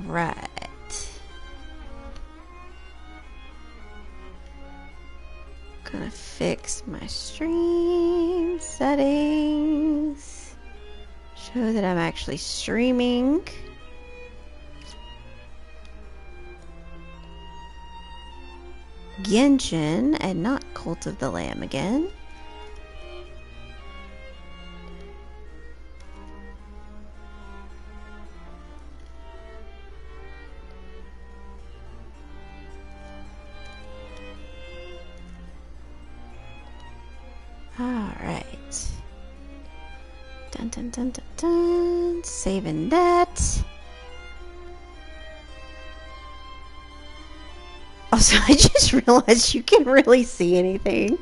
Alright. Gonna fix my stream settings. Show that I'm actually streaming. Genshin and not Cult of the Lamb again. Alright. Dun dun dun dun dun. Saving that. Also, I just realized you can't really see anything.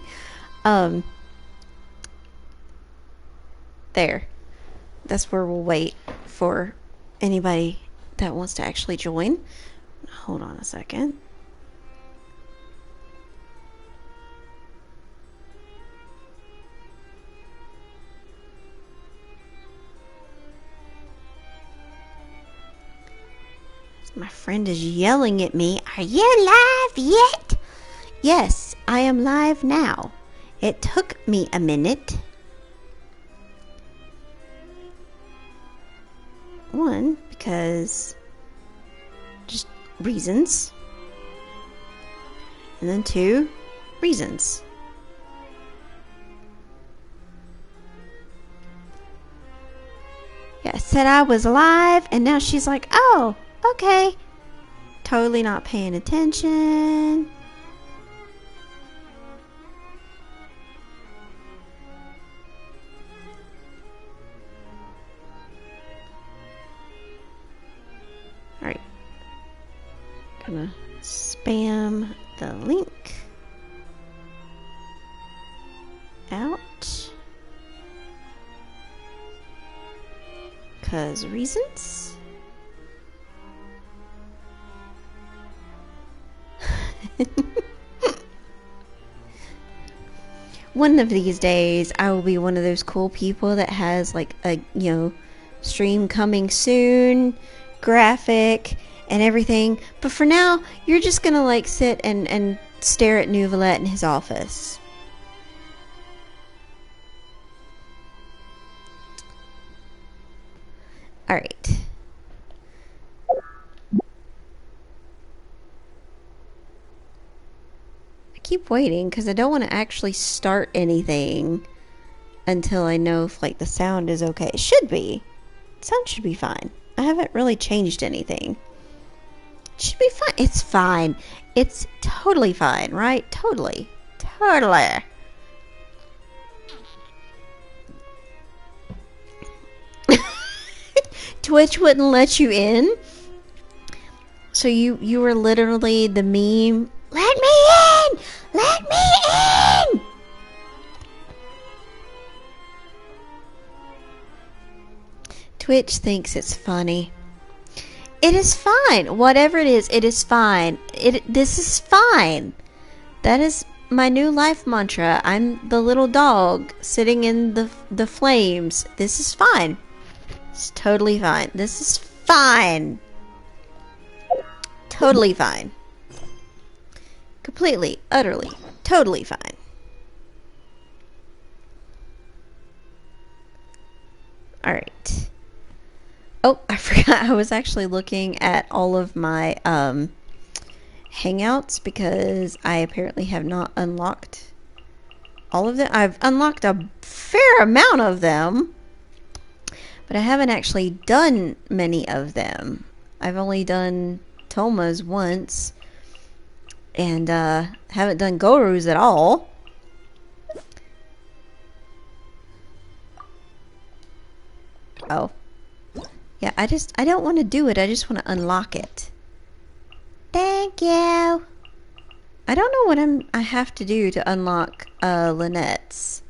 There. That's where we'll wait for anybody that wants to actually join. Hold on a second. My friend is yelling at me. Are you live yet? Yes, I am live now. It took me a minute. One, because just reasons. And then two, reasons. Yeah, I said I was live, and now she's like, oh, okay. Totally not paying attention. Alright. Gonna spam the link out. 'Cause reasons. One of these days I will be one of those cool people that has like a, you know, stream coming soon, graphic and everything. But for now, you're just gonna like sit and stare at Nouvelette in his office. Alright. Keep waiting because I don't want to actually start anything until I know if like the sound is okay. It should be. Sound should be fine. I haven't really changed anything. It should be fine. It's fine. It's totally fine, right? Totally. Totally. Twitch wouldn't let you in. So you were literally the meme. Let me in! Let me in! Twitch thinks it's funny. It is fine. Whatever it is fine. This is fine. That is my new life mantra. I'm the little dog sitting in the flames. This is fine. It's totally fine. This is fine. Totally fine. Completely, utterly, totally fine. Alright. Oh, I forgot I was actually looking at all of my hangouts because I apparently have not unlocked all of them. I've unlocked a fair amount of them, but I haven't actually done many of them. I've only done Toma's once. And haven't done Goru's at all. Oh. Yeah, I don't want to do it. I just want to unlock it. Thank you. I don't know what I have to do to unlock Lynette's.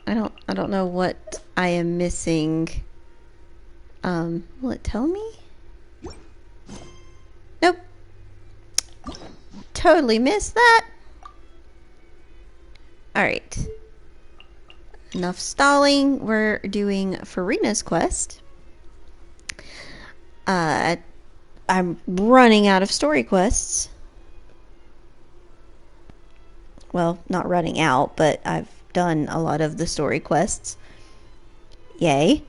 I don't know what I am missing. Will it tell me? Nope. Totally missed that. Alright. Enough stalling. We're doing Furina's quest. I'm running out of story quests. Well, not running out, but I've done a lot of the story quests. Yay.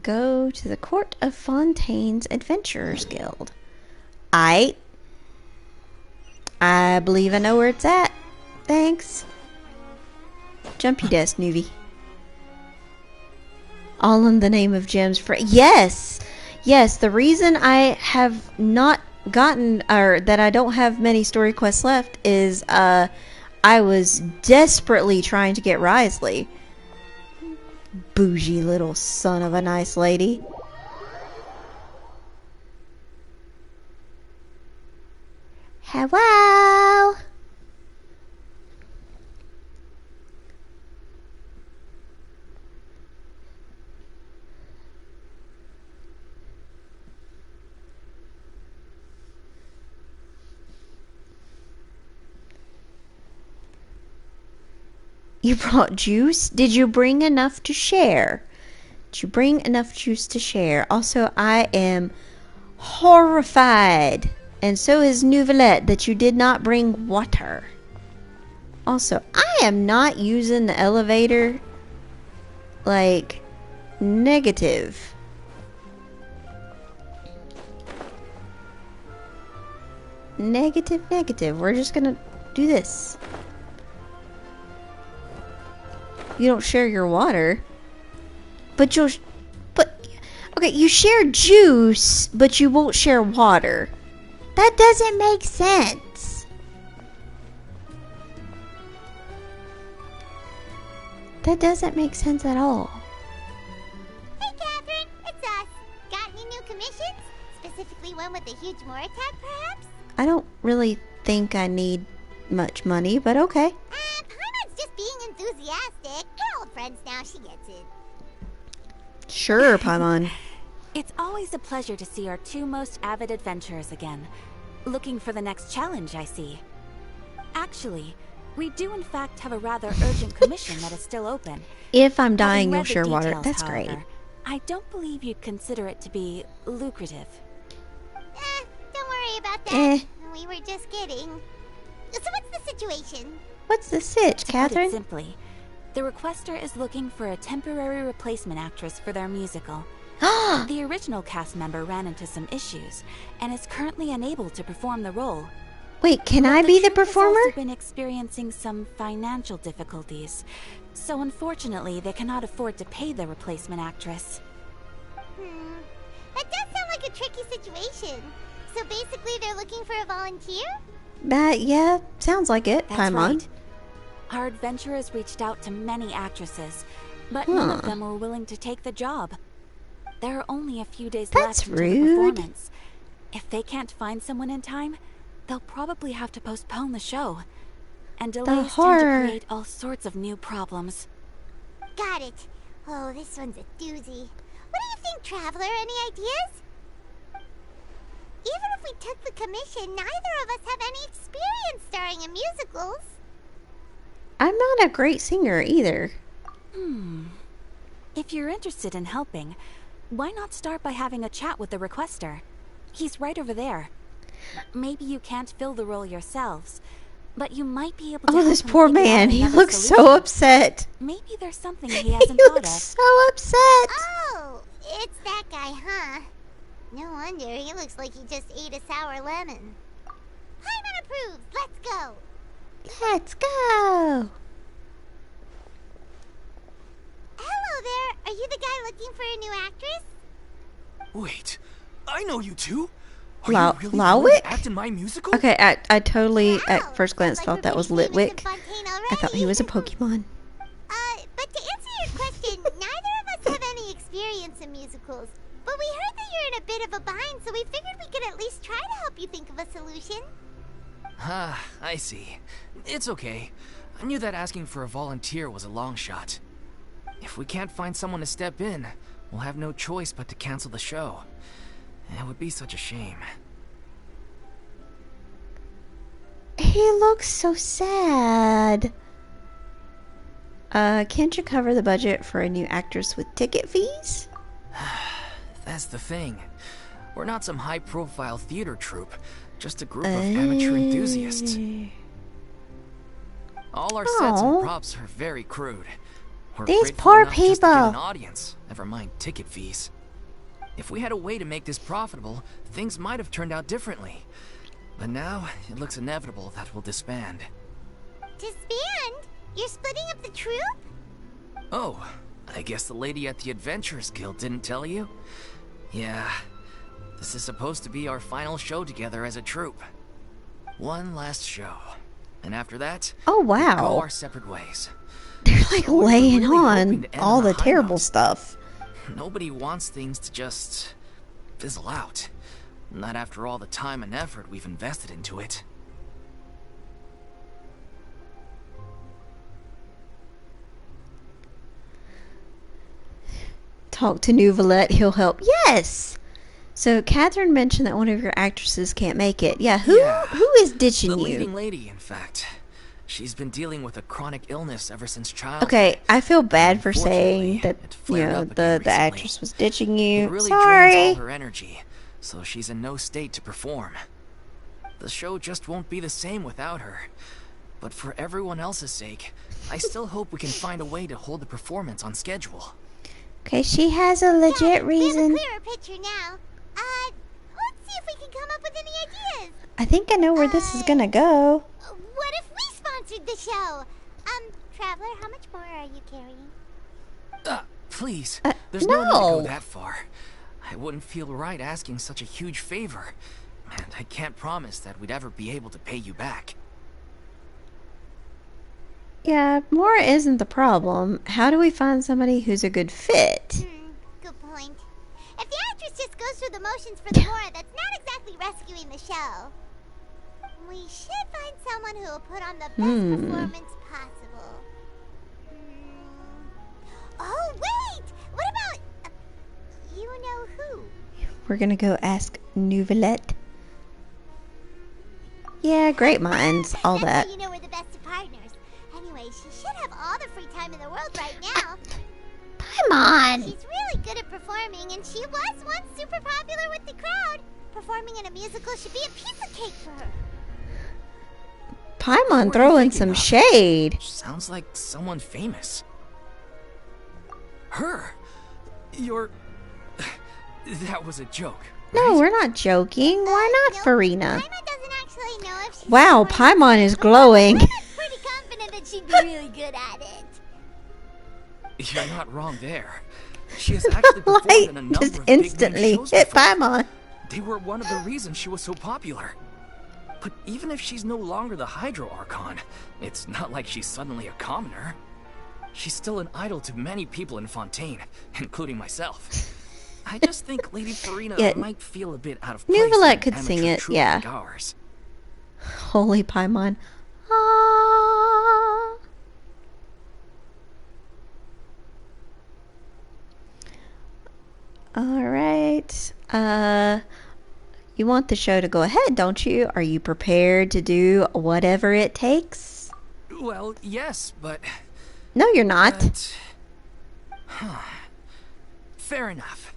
Go to the Court of Fontaine's Adventurers Guild. I believe I know where it's at. Thanks. Jumpy desk, newbie. All in the name of gems for... Yes! Yes, the reason I have not gotten... or that I don't have many story quests left is, I was desperately trying to get Risley. Bougie little son of a nice lady. Hello? You brought juice? Did you bring enough to share? Did you bring enough juice to share? Also, I am horrified, and so is Nouvelette, that you did not bring water. Also, I am not using the elevator like negative. Negative. We're just gonna do this. You don't share your water. But okay, you share juice, but you won't share water. That doesn't make sense. That doesn't make sense at all. Hey, Catherine, it's us. Got any new commissions? Specifically one with a huge more attack, perhaps? I don't really think I need much money, but okay. Paimon's just being enthusiastic. We're old friends now, she gets it. Sure, Paimon. It's always a pleasure to see our two most avid adventurers again. Looking for the next challenge, I see. Actually, we do in fact have a rather urgent commission that is still open. If I'm dying, Having you'll read the share water. details, That's however, great. I don't believe you'd consider it to be lucrative. Don't worry about that. Eh. We were just kidding. So what's the situation? What's the sitch, To put it Catherine? simply, the requester is looking for a temporary replacement actress for their musical. The original cast member ran into some issues and is currently unable to perform the role. Wait, can But I be the troupe has performer? also been experiencing some financial difficulties, so unfortunately they cannot afford to pay the replacement actress. That does sound like a tricky situation. So basically they're looking for a volunteer? Yeah, sounds like it, That's Paimon. right. Our adventurers reached out to many actresses, but none of them were willing to take the job. There are only a few days That's left until rude. the performance. If they can't find someone in time, they'll probably have to postpone the show. And delays tend to horror. create all sorts of new problems. Got it. Oh, this one's a doozy. What do you think, Traveler? Any ideas? Even if we took the commission, neither of us have any experience starring in musicals. I'm not a great singer either. If you're interested in helping, why not start by having a chat with the requester? He's right over there. Maybe you can't fill the role yourselves, but you might be able to Oh, help this him poor figure out man. He another looks solution. so upset. Maybe there's something he He hasn't thought looks of. so upset. Oh, it's that guy, huh? No wonder, he looks like he just ate a sour lemon. Paimon approves, let's go! Let's go. Hello there, are you the guy looking for a new actress? Wait, I know you two. Are Lau- you really willing Lawick? to act in my musical? Okay, I totally, Wow, at first glance, sounds like thought that we're was pretty famous in Litwick. Fontaine I thought he already. was a Pokemon. But to answer your question, neither of us have any experience in musicals. But we heard that you're in a bit of a bind, so we figured we could at least try to help you think of a solution. Ah, I see. It's okay. I knew that asking for a volunteer was a long shot. If we can't find someone to step in, we'll have no choice but to cancel the show. It would be such a shame. He looks so sad. Can't you cover the budget for a new actress with ticket fees? That's the thing. We're not some high-profile theater troupe, just a group of amateur enthusiasts. All our sets and props are very crude. We're These grateful poor enough just to get people. an audience, never mind ticket fees. If we had a way to make this profitable, things might have turned out differently. But now, it looks inevitable that we'll disband. Disband? You're splitting up the troupe? Oh, I guess the lady at the Adventurers Guild didn't tell you? Yeah, this is supposed to be our final show together as a troupe. One last show. And after that, Oh, we wow. go our separate ways. They're like So we were laying really hoping on to end all on a the high terrible note. stuff. Nobody wants things to just fizzle out. Not after all the time and effort we've invested into it. Talk to Nouvelette, he'll help. Yes! So Catherine mentioned that one of your actresses can't make it. Yeah, who is ditching The you? leading lady, in fact. She's been dealing with a chronic illness ever since childhood. Okay, I feel bad for saying Unfortunately, that, it you flared know, up again the recently. actress was ditching you. It really drains Sorry. all her energy, so she's in no state to perform. The show just won't be the same without her. But for everyone else's sake, I still hope we can find a way to hold the performance on schedule. Okay, she has a legit We have a reason. clearer picture now. Let's see if we can come up with any ideas. I think I know where this is gonna go. What if we sponsored the show? Traveler, how much more are you carrying? Please, there's no need to no. go that far. I wouldn't feel right asking such a huge favor. And I can't promise that we'd ever be able to pay you back. Yeah, more isn't the problem. How do we find somebody who's a good fit? Good point. If the actress just goes through the motions for the Mora, that's not exactly rescuing the show. We should find someone who will put on the best performance possible. Oh, wait! What about... you know who? We're gonna go ask Nouvelette. Yeah, great minds, all That's how that. you know we're the best of partners. Anyway, she should have all the free time in the world right now. Come on! She's really good at performing, and she was once super popular with the crowd. Performing in a musical should be a piece of cake for her. Paimon What are you throwing thinking some of? shade. Sounds like someone famous. Her? You're... That was a joke. No, right? we're not joking. Why not, No, Furina? Paimon doesn't actually know if she's Wow, going to Paimon is but glowing. we're pretty confident that she'd be really good at it. You're not wrong there. She has actually performed Light in a number just of big-name instantly shows hit before. Paimon. They were one of the reasons she was so popular. But even if she's no longer the Hydro Archon, it's not like she's suddenly a commoner. She's still an idol to many people in Fontaine, including myself. I just think Lady Furina Yeah, might feel a bit out of place. Nouvelette in could an sing amateur it, troupe yeah. like ours. Holy Paimon. Ah. Alright. You want the show to go ahead, don't you? Are you prepared to do whatever it takes? Well, yes, but... No, you're not. Fair enough.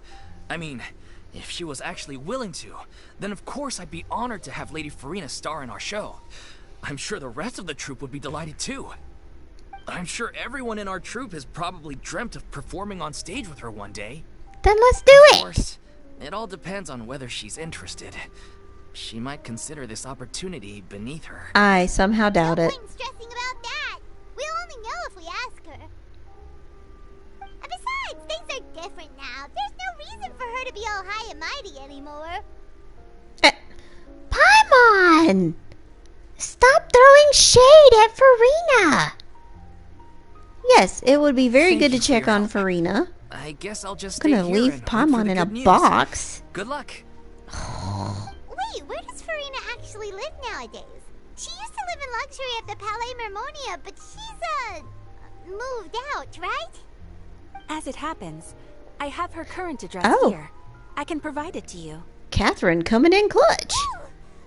I mean, if she was actually willing to, then of course I'd be honored to have Lady Furina star in our show. I'm sure the rest of the troupe would be delighted too. I'm sure everyone in our troupe has probably dreamt of performing on stage with her one day. Then let's do Of it! course, it all depends on whether she's interested. She might consider this opportunity beneath her. I somehow doubt No it. point in stressing about that. We'll only know if we ask her. And besides, things are different now. There's no reason for her to be all high and mighty anymore. Paimon! Stop throwing shade at Furina! Yes, it would be very Thank good to you for check your on help. Farina. I guess I'll just I'm stay gonna here leave and hope for Paimon the in a good news. box. Good luck. Wait, where does Furina actually live nowadays? She used to live in luxury at the Palais Mermonia, but she's, moved out, right? As it happens, I have her current address Oh. here. I can provide it to you. Catherine coming in clutch.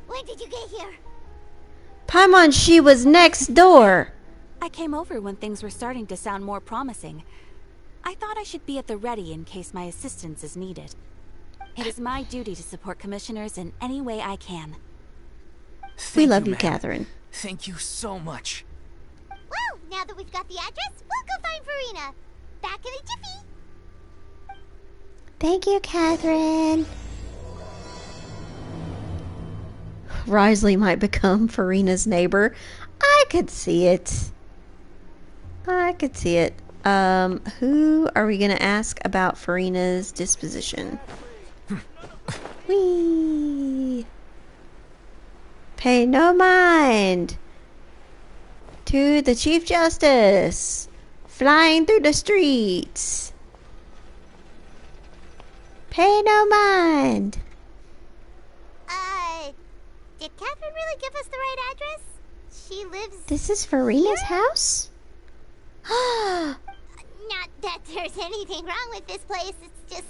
When did you get here? Paimon, she was next door. I came over when things were starting to sound more promising. I thought I should be at the ready in case my assistance is needed. It is my duty to support commissioners in any way I can. We Thank love you, ma'am. Catherine. Thank you so much. Well, now that we've got the address, we'll go find Furina. Back in a jiffy. Thank you, Catherine. Risley might become Furina's neighbor. I could see it. I could see it. Who are we gonna ask about Furina's disposition? Whee! Pay no mind to the Chief Justice flying through the streets. Pay no mind. Did Catherine really give us the right address? She lives... This is Furina's house? Not that there's anything wrong with this place. It's just,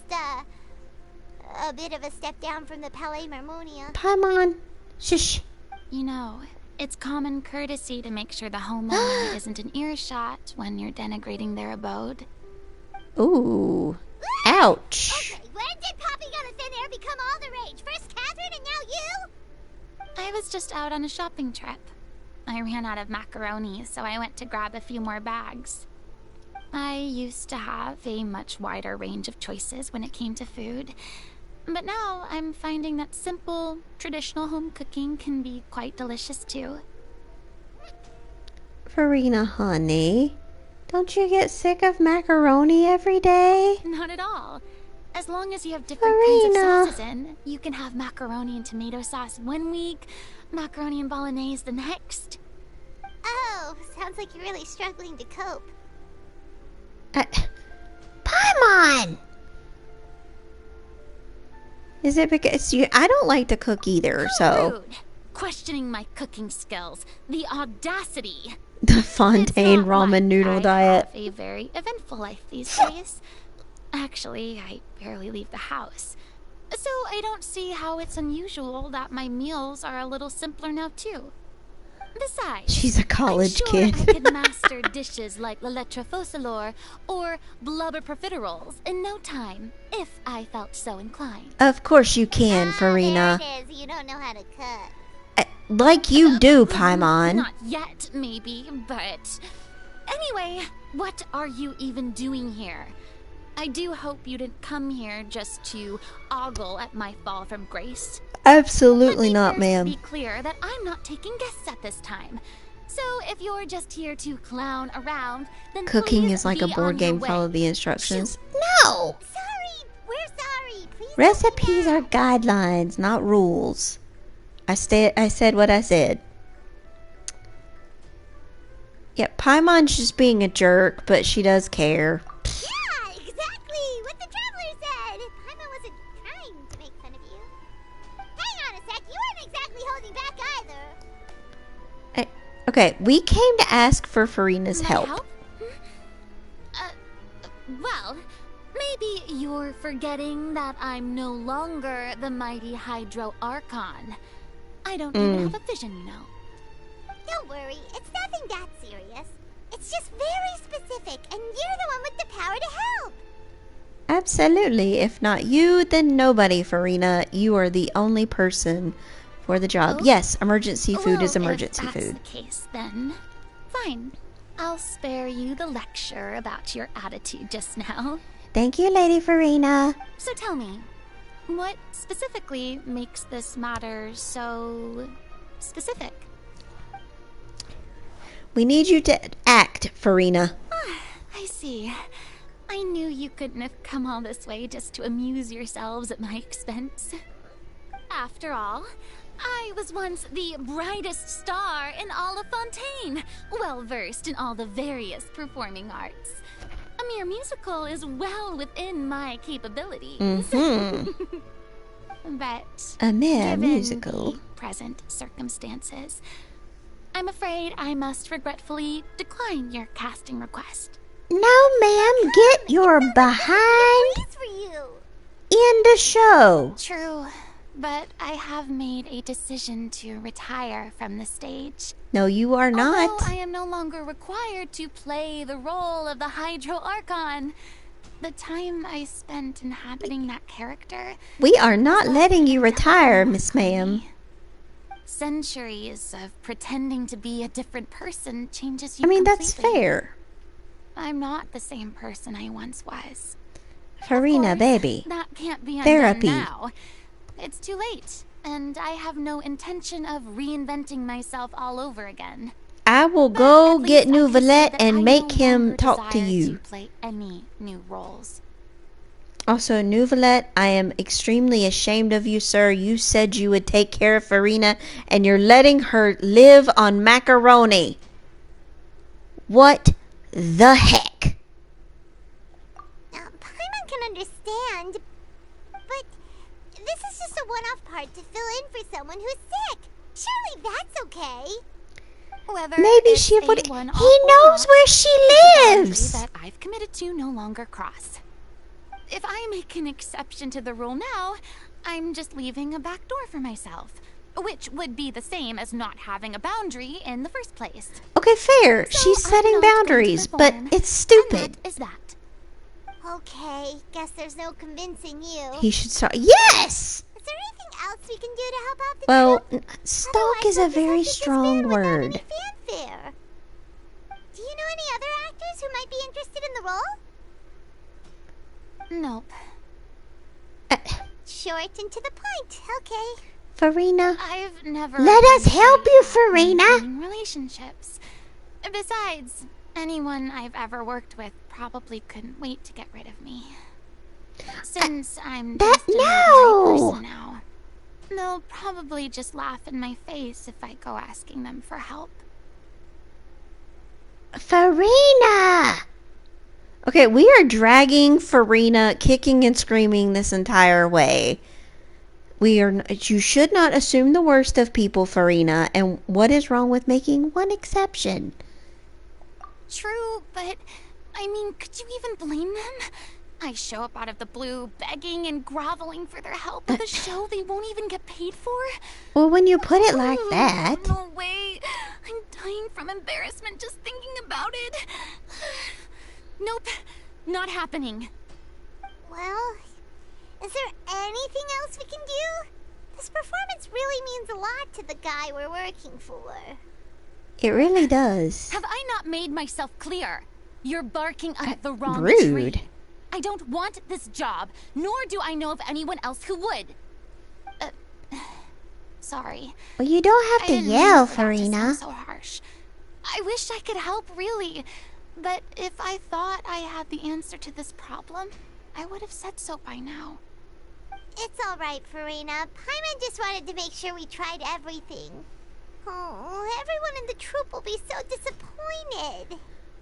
a bit of a step down from the Palais Marmonia. Paimon. Shush. You know, it's common courtesy to make sure the homeowner isn't in earshot when you're denigrating their abode. Ooh. Ouch. Okay, when did popping out of thin air become all the rage? First Catherine and now you? I was just out on a shopping trip. I ran out of macaroni, so I went to grab a few more bags. I used to have a much wider range of choices when it came to food, but now I'm finding that simple, traditional home cooking can be quite delicious too. Furina, honey. Don't you get sick of macaroni every day? Not at all. As long as you have different kinds of sauces in, you can have macaroni and tomato sauce one week, macaroni and bolognese the next. Oh, sounds like you're really struggling to cope. Paimon! Is it because you... I don't like to cook either, so... Rude. Questioning my cooking skills. The audacity. The Fontaine It's not ramen like noodle I diet. have a very eventful life these days. Actually, I barely leave the house. So I don't see how it's unusual that my meals are a little simpler now too. Besides, She's a college I'm sure kid. I could master dishes like la lettre focilor or blubber profiteroles in no time, if I felt so inclined. Of course you can, Ah, Furina. there it is. You don't know how to cut. Like you do, Paimon. Not yet, maybe, but... Anyway, what are you even doing here? I do hope you didn't come here just to ogle at my fall from grace. Absolutely Let me not, first ma'am. be clear that I'm not taking guests at this time. So if you're just here to clown around, then Cooking please is like a be board on your game. way. Follow the instructions. No! Sorry, we're sorry. Please don't Recipes be are mad. guidelines, not rules. I said what I said. Yeah, Paimon's just being a jerk, but she does care. Yeah, exactly what the traveler said. Paimon wasn't trying to make fun of you. Hang on a sec, you weren't exactly holding back either. Okay, we came to ask for Furina's My help. Well, maybe you're forgetting that I'm no longer the mighty Hydro Archon. I don't even have a vision, you know. Don't worry, it's nothing that serious. It's just very specific, and you're the one with the power to help. Absolutely. If not you, then nobody, Furina. You are the only person for the job. Oh. Yes, emergency food is Well, emergency if that's food. the case, then fine. I'll spare you the lecture about your attitude just now. Thank you, Lady Furina. So tell me, what specifically makes this matter so specific? We need you to act, Furina. I see. I knew you couldn't have come all this way just to amuse yourselves at my expense. After all, I was once the brightest star in all of Fontaine, well versed in all the various performing arts. A mere musical is well within my capabilities. But A mere given musical. the present circumstances, I'm afraid I must regretfully decline your casting request. No, ma'am. Get your behind Please for you. in the show. True, but I have made a decision to retire from the stage. No, you are Although not. I am no longer required to play the role of the Hydro Archon, the time I spent inhabiting that character. We are not left letting you a definite retire, mark Miss on Ma'am. me. Centuries of pretending to be a different person changes you I mean, that's completely. fair. I'm not the same person I once was. Furina, Of course, baby. that can't be undone Therapy. now. It's too late, and I have no intention of reinventing myself all over again. I will But go at get least I can say Nouvelette that and I make no him longer talk to desire you. to play any new roles. Also, Nouvelette, I am extremely ashamed of you, sir. You said you would take care of Furina, and you're letting her live on macaroni. What the heck? Now, Paimon can understand, but this is just a one-off part to fill in for someone who's sick. Surely that's okay. Whether Maybe it's she a would. one-off He or knows not, where she it's a boundary lives. that I've committed to no longer cross. If I make an exception to the rule now, I'm just leaving a back door for myself, which would be the same as not having a boundary in the first place. Okay, fair. So She's I'm setting not going to boundaries, but perform, it's stupid. And that is that. Okay, guess there's no convincing you. He should start. Yes! Is there anything else we can do to help out the Well, troupe? stalk Otherwise, is a we'll just very have to strong disband without word. any fanfare. Do you know any other actors who might be interested in the role? Nope. Short and to the point. Okay. Farina, I've never. let us help you, Farina. maintaining relationships. Besides, anyone I've ever worked with probably couldn't wait to get rid of me. Since I'm that- just an no! ordinary person now, they'll probably just laugh in my face if I go asking them for help. Farina! Okay, we are dragging Farina, kicking and screaming this entire way. You should not assume the worst of people, Farina. And what is wrong with making one exception? True, but I mean, could you even blame them? I show up out of the blue, begging and groveling for their help with a show they won't even get paid for. Well, when you put it like Ooh, that... No way. I'm dying from embarrassment just thinking about it. Nope, not happening. Well, is there anything else we can do? This performance really means a lot to the guy we're working for. It really does. Have I not made myself clear? You're barking up the wrong rude. tree. I don't want this job, nor do I know of anyone else who would. Sorry. Well, you don't have I to didn't yell, mean for that to Farina. sound so harsh. I wish I could help, really. But if I thought I had the answer to this problem, I would have said so by now. It's all right, Furina. Paimon just wanted to make sure we tried everything. Oh, everyone in the troupe will be so disappointed.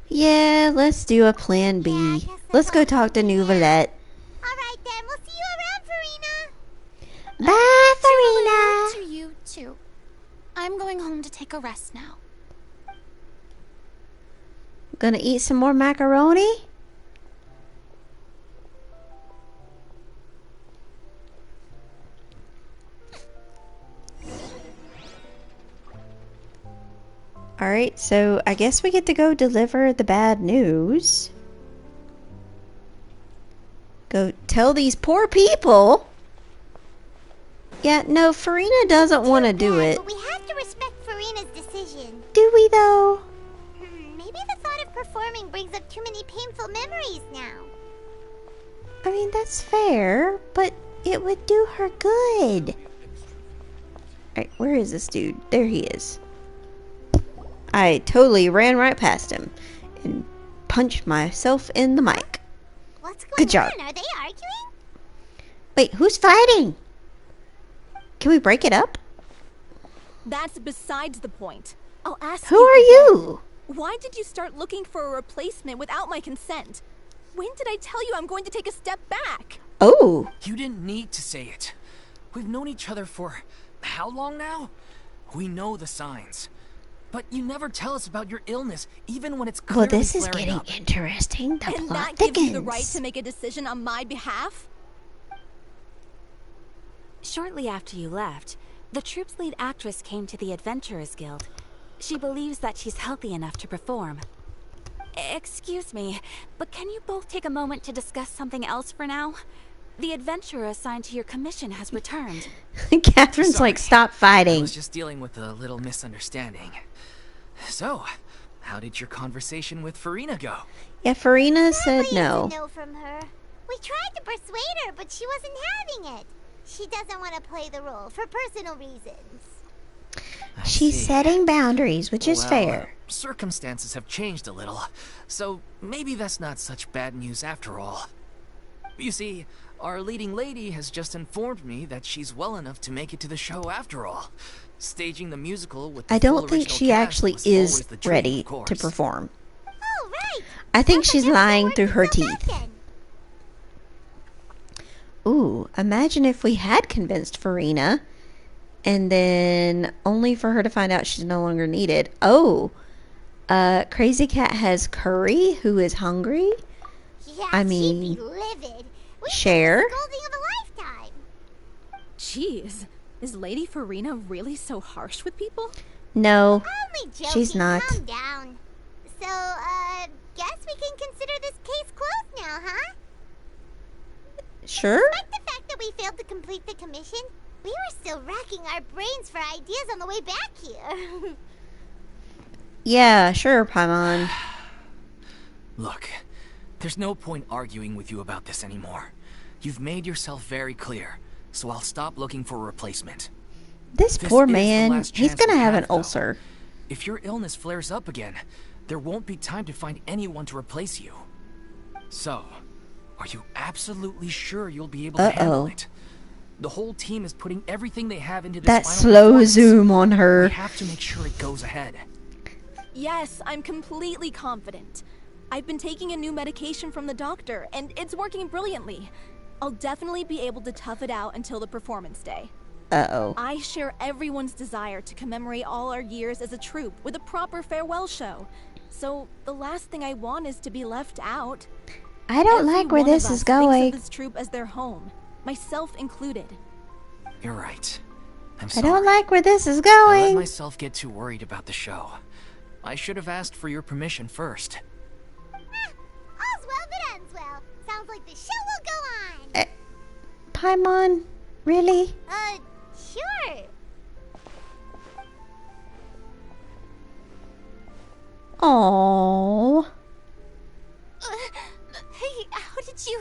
Yeah, let's do a plan B. Yeah, I guess Let's go that's all talk to we can do. Nouvelette. All right, then. We'll see you around, Furina. Bye, Farina. To you, too. I'm going home to take a rest now. Gonna eat some more macaroni? Alright, so I guess we get to go deliver the bad news. Go tell these poor people. Yeah, no, Furina doesn't want to do it. But we have to respect Furina's decision. Do we though? Maybe the thought of performing brings up too many painful memories now. I mean, that's fair, but it would do her good. Alright, where is this dude? There he is. I totally ran right past him and punched myself in the mic. What's going Good job. on? Are they arguing? Wait, who's fighting? Can we break it up? That's besides the point. I'll ask Who you are again. you? Why did you start looking for a replacement without my consent? When did I tell you I'm going to take a step back? Oh, You didn't need to say it. We've known each other for how long now? We know the signs. But you never tell us about your illness, even when it's well, clearly this is flaring getting up. interesting. The And plot that gives you the right thickens. to make a decision on my behalf? Shortly after you left, the troupe's lead actress came to the Adventurers Guild. She believes that she's healthy enough to perform. Excuse me, but can you both take a moment to discuss something else for now? The adventurer assigned to your commission has returned. Catherine's Sorry. like, stop I fighting. was just dealing with a little misunderstanding. So, how did your conversation with Furina go? Yeah, Furina said Probably no. is a no from her. We tried to persuade her, but she wasn't having it. She doesn't want to play the role for personal reasons. I She's see. setting boundaries, which is Well, fair. Circumstances have changed a little, so maybe that's not such bad news after all. You see, our leading lady has just informed me that she's well enough to make it to the show after all. Staging the musical with the I full don't think original she cast actually was always is the dream, ready of course. to perform. Oh, right. I think Sounds she's like lying everything through her worked itself out teeth. then. Ooh, imagine if we had convinced Furina, and then only for her to find out she's no longer needed. Oh, Crazy Cat has Curry, who is hungry. Yeah, I she'd mean, be livid. We Cher? think it's the golding of a lifetime. Jeez, is Lady Furina really so harsh with people? No, Only joking. she's not. Calm down. So, guess we can consider this case closed now, huh? Sure? Despite the fact that we failed to complete the commission, we were still racking our brains for ideas on the way back here. Yeah, sure, Paimon. Look, there's no point arguing with you about this anymore. You've made yourself very clear, so I'll stop looking for a replacement. This This poor is the man, last he's chance gonna we have have, an though. ulcer. If your illness flares up again, there won't be time to find anyone to replace you. So, are you absolutely sure you'll be able to handle it? The whole team is putting everything they have into this That final slow performance. zoom on We her. have to make sure it goes ahead. Yes, I'm completely confident. I've been taking a new medication from the doctor, and it's working brilliantly. I'll definitely be able to tough it out until the performance day. Uh-oh. I share everyone's desire to commemorate all our years as a troupe with a proper farewell show. So the last thing I want is to be left out. I don't Every like where one of this us is going. Thinks of this troupe as their home, myself included. You're right. I'm I sorry. don't like where this is I let going. myself get too worried about the show. I should have asked for your permission first. All's well that ends well. Sounds like the show will go on. Paimon? Really? Sure. Aww. Hey, how did you...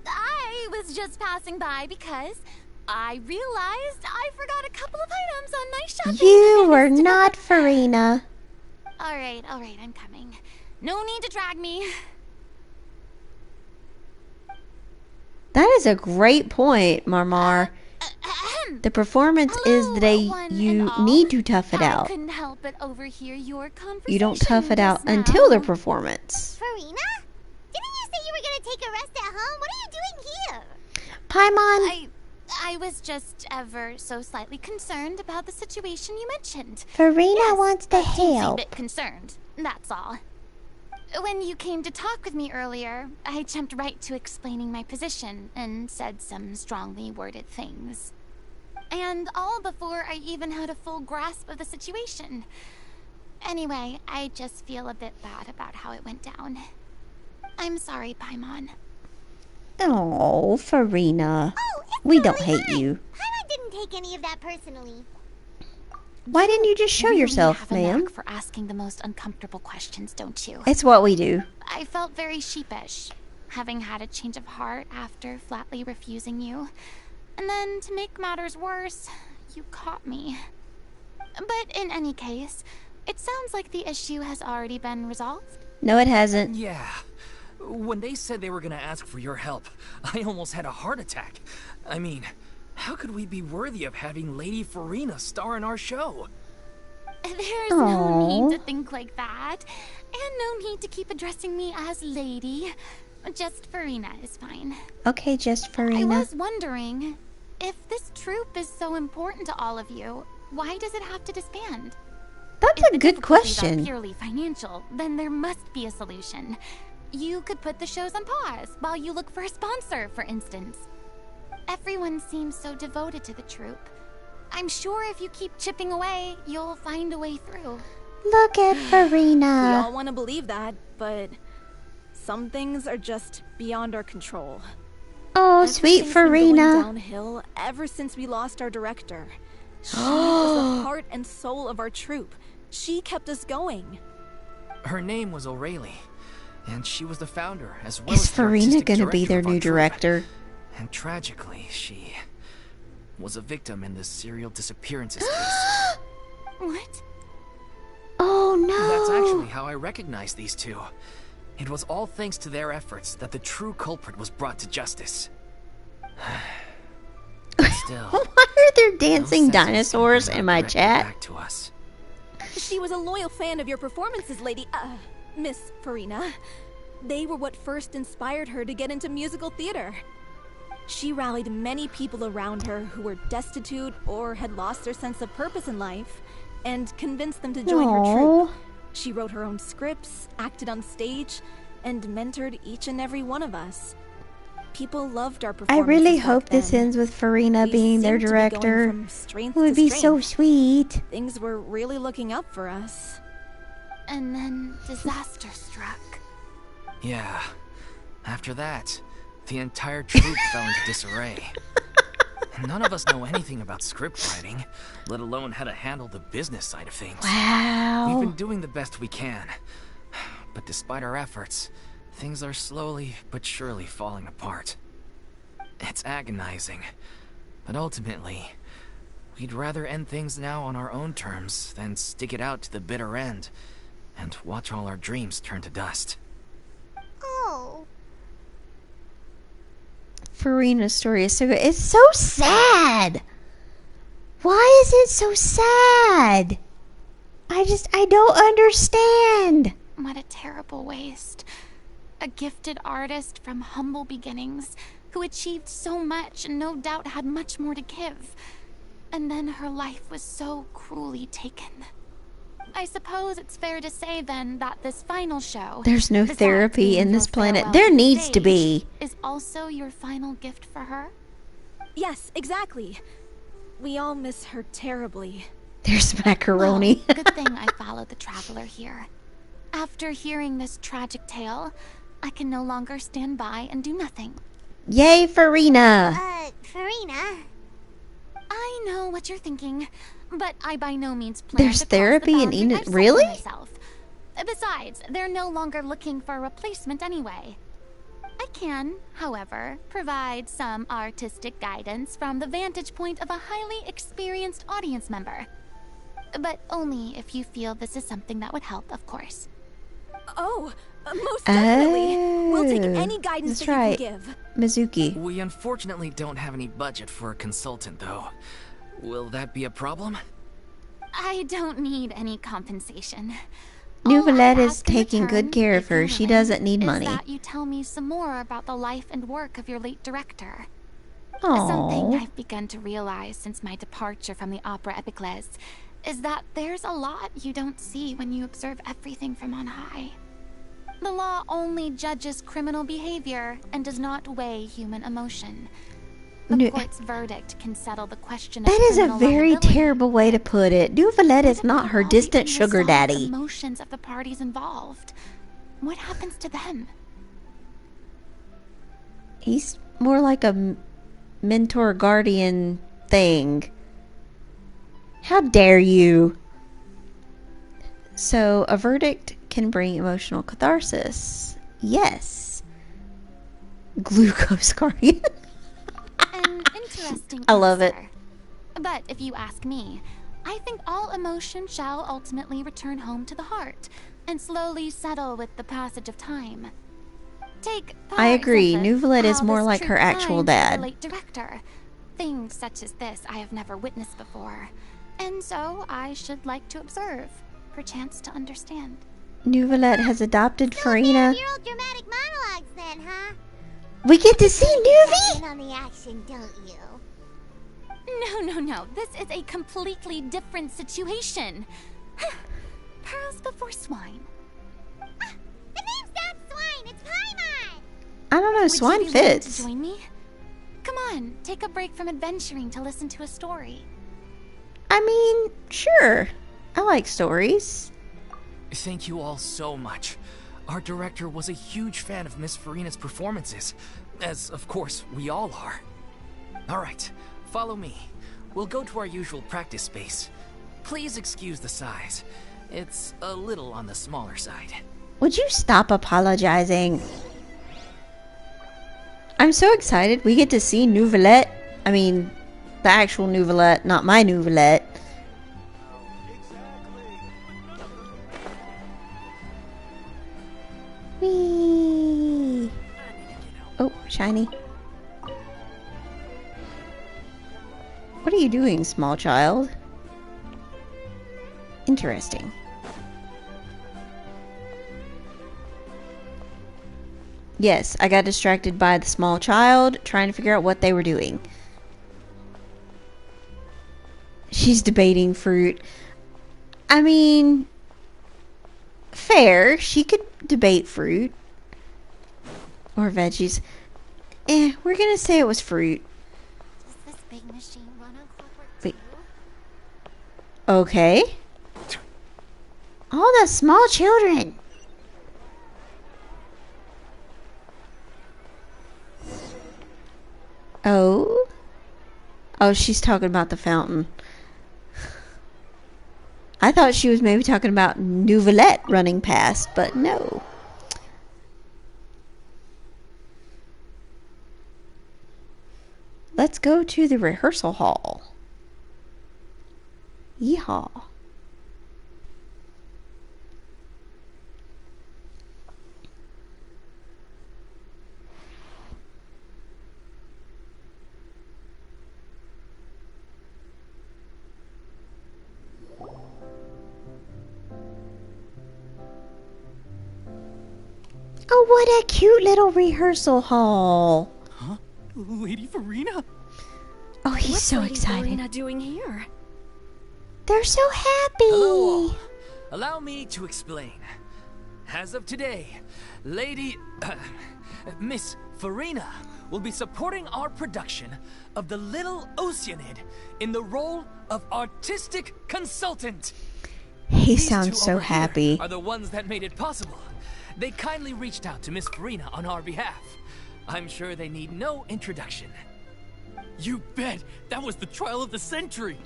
I was just passing by because I realized I forgot a couple of items on my shopping You were list. not Furina. All right, I'm coming. No need to drag me. That is a great point, Marmar. The performance is the day Hello, one you and all. need to tough it I out. couldn't help but overhear your conversation. You don't tough it out just now. until the performance. Farina? Didn't you say you were gonna take a rest at home? What are you doing here? Paimon, I was just ever so slightly concerned about the situation you mentioned. Furina wants to A teensy help. bit concerned, that's all. When you came to talk with me earlier, I jumped right to explaining my position and said some strongly worded things. And all before I even had a full grasp of the situation. Anyway, I just feel a bit bad about how it went down. I'm sorry, Paimon. Oh, Furina. Oh, it's We don't totally hate fine. you. Paimon didn't take any of that personally. Why didn't you just show You yourself, have a ma'am? knack for asking the most uncomfortable questions, don't you? It's what we do. I felt very sheepish, having had a change of heart after flatly refusing you. And then, to make matters worse, you caught me. But in any case, it sounds like the issue has already been resolved. No, it hasn't. Yeah. When they said they were gonna ask for your help, I almost had a heart attack. I mean, how could we be worthy of having Lady Furina star in our show? There's Aw. no need to think like that. And no need to keep addressing me as lady. Just Furina is fine. Okay, just I Furina. was wondering, if this troupe is so important to all of you, why does it have to disband? That's If a the good difficulties are question. purely financial, then there must be a solution. You could put the shows on pause while you look for a sponsor, for instance. Everyone seems so devoted to the troupe. I'm sure if you keep chipping away, you'll find a way through. Look at We Furina. all want to believe that, but some things are just beyond our control. Oh, sweet Everything's been going Furina. downhill ever since we lost our director. She was the heart and soul of our troupe. She kept us going. Her name was O'Reilly, and she was the founder as well Is as the Furina artistic gonna be director their of our new troupe. director? And tragically, she was a victim in this serial disappearances case. What? Oh no. That's actually how I recognized these two. It was all thanks to their efforts that the true culprit was brought to justice. Still, Why are there no dancing sentence can dinosaurs bring in her my directly chat? back to us. She was a loyal fan of your performances, Miss Furina. They were what first inspired her to get into musical theater. She rallied many people around her who were destitute or had lost their sense of purpose in life, and convinced them to join her troupe. Aw. She wrote her own scripts, acted on stage, and mentored each and every one of us. People loved our I performances. really back hope this then. ends with Furina We being their seemed to be going director. from strength It would to be so strength. sweet. Things were really looking up for us. And then disaster struck. Yeah. After that, the entire troupe fell into disarray. None of us know anything about script writing, let alone how to handle the business side of things. Wow. We've been doing the best we can. But despite our efforts, things are slowly but surely falling apart. It's agonizing. But ultimately, we'd rather end things now on our own terms than stick it out to the bitter end and watch all our dreams turn to dust. Oh. Furina's story is so good. It's so sad. Why is it so sad? I don't understand. What a terrible waste. A gifted artist from humble beginnings who achieved so much and no doubt had much more to give. And then her life was so cruelly taken. I suppose it's fair to say then that this final show, There's no besides therapy being in this your planet. farewell There to the needs to stage, be. is also your final gift for her? Yes, exactly. We all miss her terribly. There's macaroni. Well, good thing I followed the traveler here. After hearing this tragic tale, I can no longer stand by and do nothing. Yay, Furina. Furina. I know what you're thinking, but I by no means plan There's to cross the therapy in boundary Enid. I've set for Really? myself. Besides, they're no longer looking for a replacement anyway. I can, however, provide some artistic guidance from the vantage point of a highly experienced audience member. But only if you feel this is something that would help, of course. Oh, most definitely. We'll take Oh, any guidance that's that right. you can give. Mizuki. We unfortunately don't have any budget for a consultant, though. Will that be a problem? I don't need any compensation. Nouvellette All I is ask in taking return, good care of if you're her. She willing, doesn't need is money. that you tell me some more about the life and work of your late director. Something Oh. I've begun to realize since my departure from the Opera Epiclese is that there's a lot you don't see when you observe everything from on high. The law only judges criminal behavior and does not weigh human emotion. The Nu- court's verdict can settle the question That of is a criminal very liability. terrible way to put it. Nouvellette is What not about her all the distant sugar unresolved daddy. Emotions of the parties involved. What happens to them? He's more like a mentor guardian thing. How dare you? So, a verdict can bring emotional catharsis. Yes. Glucose guardian. An interesting I love it. answer. But if you ask me, I think all emotion shall ultimately return home to the heart and slowly settle with the passage of time. Take, for I agree. example, Nouvellette is how more this like her troupe actual finds the dad. late director. Things such as this I have never witnessed before, and so I should like to observe, perchance to understand. Nouvellette has adopted Furina. Your old dramatic monologues then, huh? We get to see Nuvi! In on the action, don't you? No. This is a completely different situation. Pearls before swine. The name's not Swine, it's Paimon! I don't know, Would swine you be willing fits. to join me? Come on, take a break from adventuring to listen to a story. I mean, sure. I like stories. Thank you all so much. Our director was a huge fan of Miss Furina's performances, as of course we all are. Alright, follow me. We'll go to our usual practice space. Please excuse the size. It's a little on the smaller side. Would you stop apologizing? I'm so excited. We get to see Nouvellette. I mean, the actual Nouvellette, not my Nouvellette. Whee! Oh, shiny. What are you doing, small child? Interesting. Yes, I got distracted by the small child trying to figure out what they were doing. She's debating fruit. I mean, fair. She could debate fruit. Or veggies. We're gonna say it was fruit. Does this big machine run on clockwork Wait. too? Okay. All the small children. Oh. Oh, she's talking about the fountain. I thought she was maybe talking about Nouvellette running past, but no. Let's go to the rehearsal hall. Yeehaw. Oh, what a cute little rehearsal hall. Huh? Lady Furina? Oh, he's What's so Lady excited. Furina doing here? They're so happy. Hello all. Allow me to explain. As of today, Miss Furina will be supporting our production of The Little Oceanid in the role of artistic consultant. He These two sounds so over here happy. are the ones that made it possible. They kindly reached out to Miss Furina on our behalf. I'm sure they need no introduction. You bet! That was the trial of the century!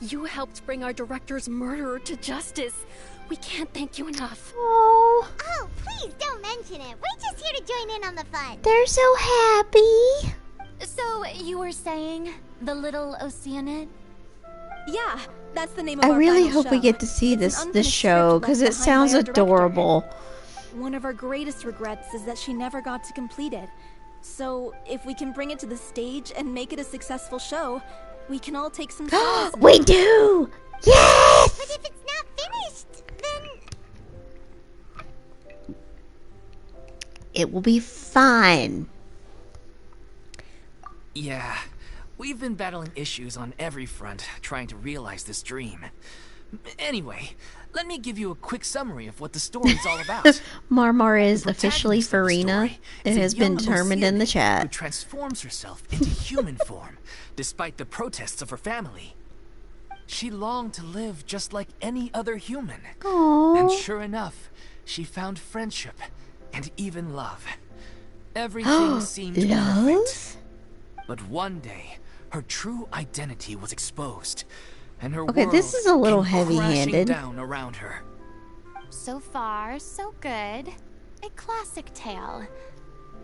You helped bring our director's murderer to justice. We can't thank you enough. Oh, Oh, please don't mention it. We're just here to join in on the fun. they're so happy. So, you were saying The Little Oceanid? Yeah, that's the name of I our really final hope we show. get to see It's an this unfinished show script because left it behind sounds by our director. adorable. One of our greatest regrets is that she never got to complete it. So, if we can bring it to the stage and make it a successful show, we can all take some solace in We that. do. Yes. But if it's not finished, then... It will be fine. Yeah, we've been battling issues on every front trying to realize this dream. Anyway, let me give you a quick summary of what the story's all about. Marmar is The officially protagonist of the Furina. story It is a has been young determined in the Oceanic who chat. transforms herself into human form, despite the protests of her family. She longed to live just like any other human. And Aww. sure enough, she found friendship and even love. Everything seemed perfect. Love? But one day, her true identity was exposed, and her Okay, world this is a little came crashing heavy-handed. down around her. So far, so good. A classic tale.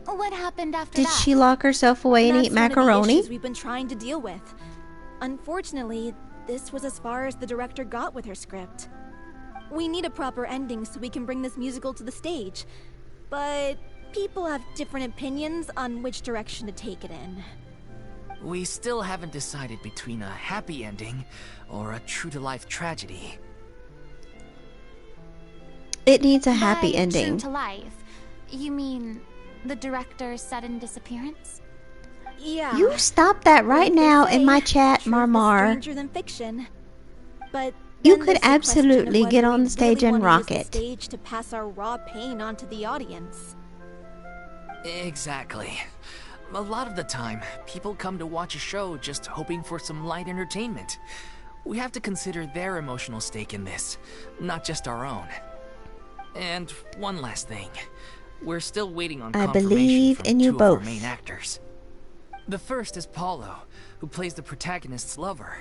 What happened after Did that? she lock herself away and That's eat one of the macaroni? issues we've been trying to deal with. Unfortunately, this was as far as the director got with her script. We need a proper ending so we can bring this musical to the stage. But people have different opinions on which direction to take it in. We still haven't decided between a happy ending or a true-to-life tragedy. It needs a happy By ending. True to life, you mean the director's sudden disappearance? Yeah. You stop that right like they now say, in my chat, truth is Marmar. stranger than fiction. But You then could there's the question absolutely of get whether on we the stage really and wanna rock use it. the stage to pass our raw pain onto the audience. Exactly. a lot of the time, people come to watch a show just hoping for some light entertainment. We have to consider their emotional stake in this, not just our own. And one last thing. We're still waiting on I confirmation believe from in you two of our both. main actors. The first is Paulo, who plays the protagonist's lover.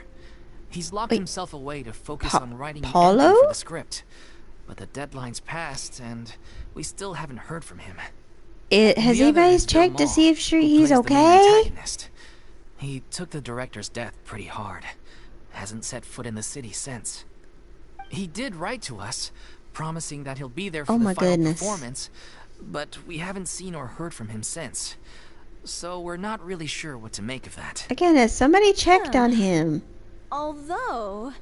He's locked Wait, himself away to focus on writing an Paulo? entry for the script. But the deadline's passed, and we still haven't heard from him. Has The other anybody is checked to Bill see if Maul, who he's plays the main okay? antagonist. He took the director's death pretty hard. Hasn't set foot in the city since. He did write to us, promising that he'll be there for Oh the my final goodness. performance, but we haven't seen or heard from him since. So we're not really sure what to make of that. Again, has somebody checked on him? Although,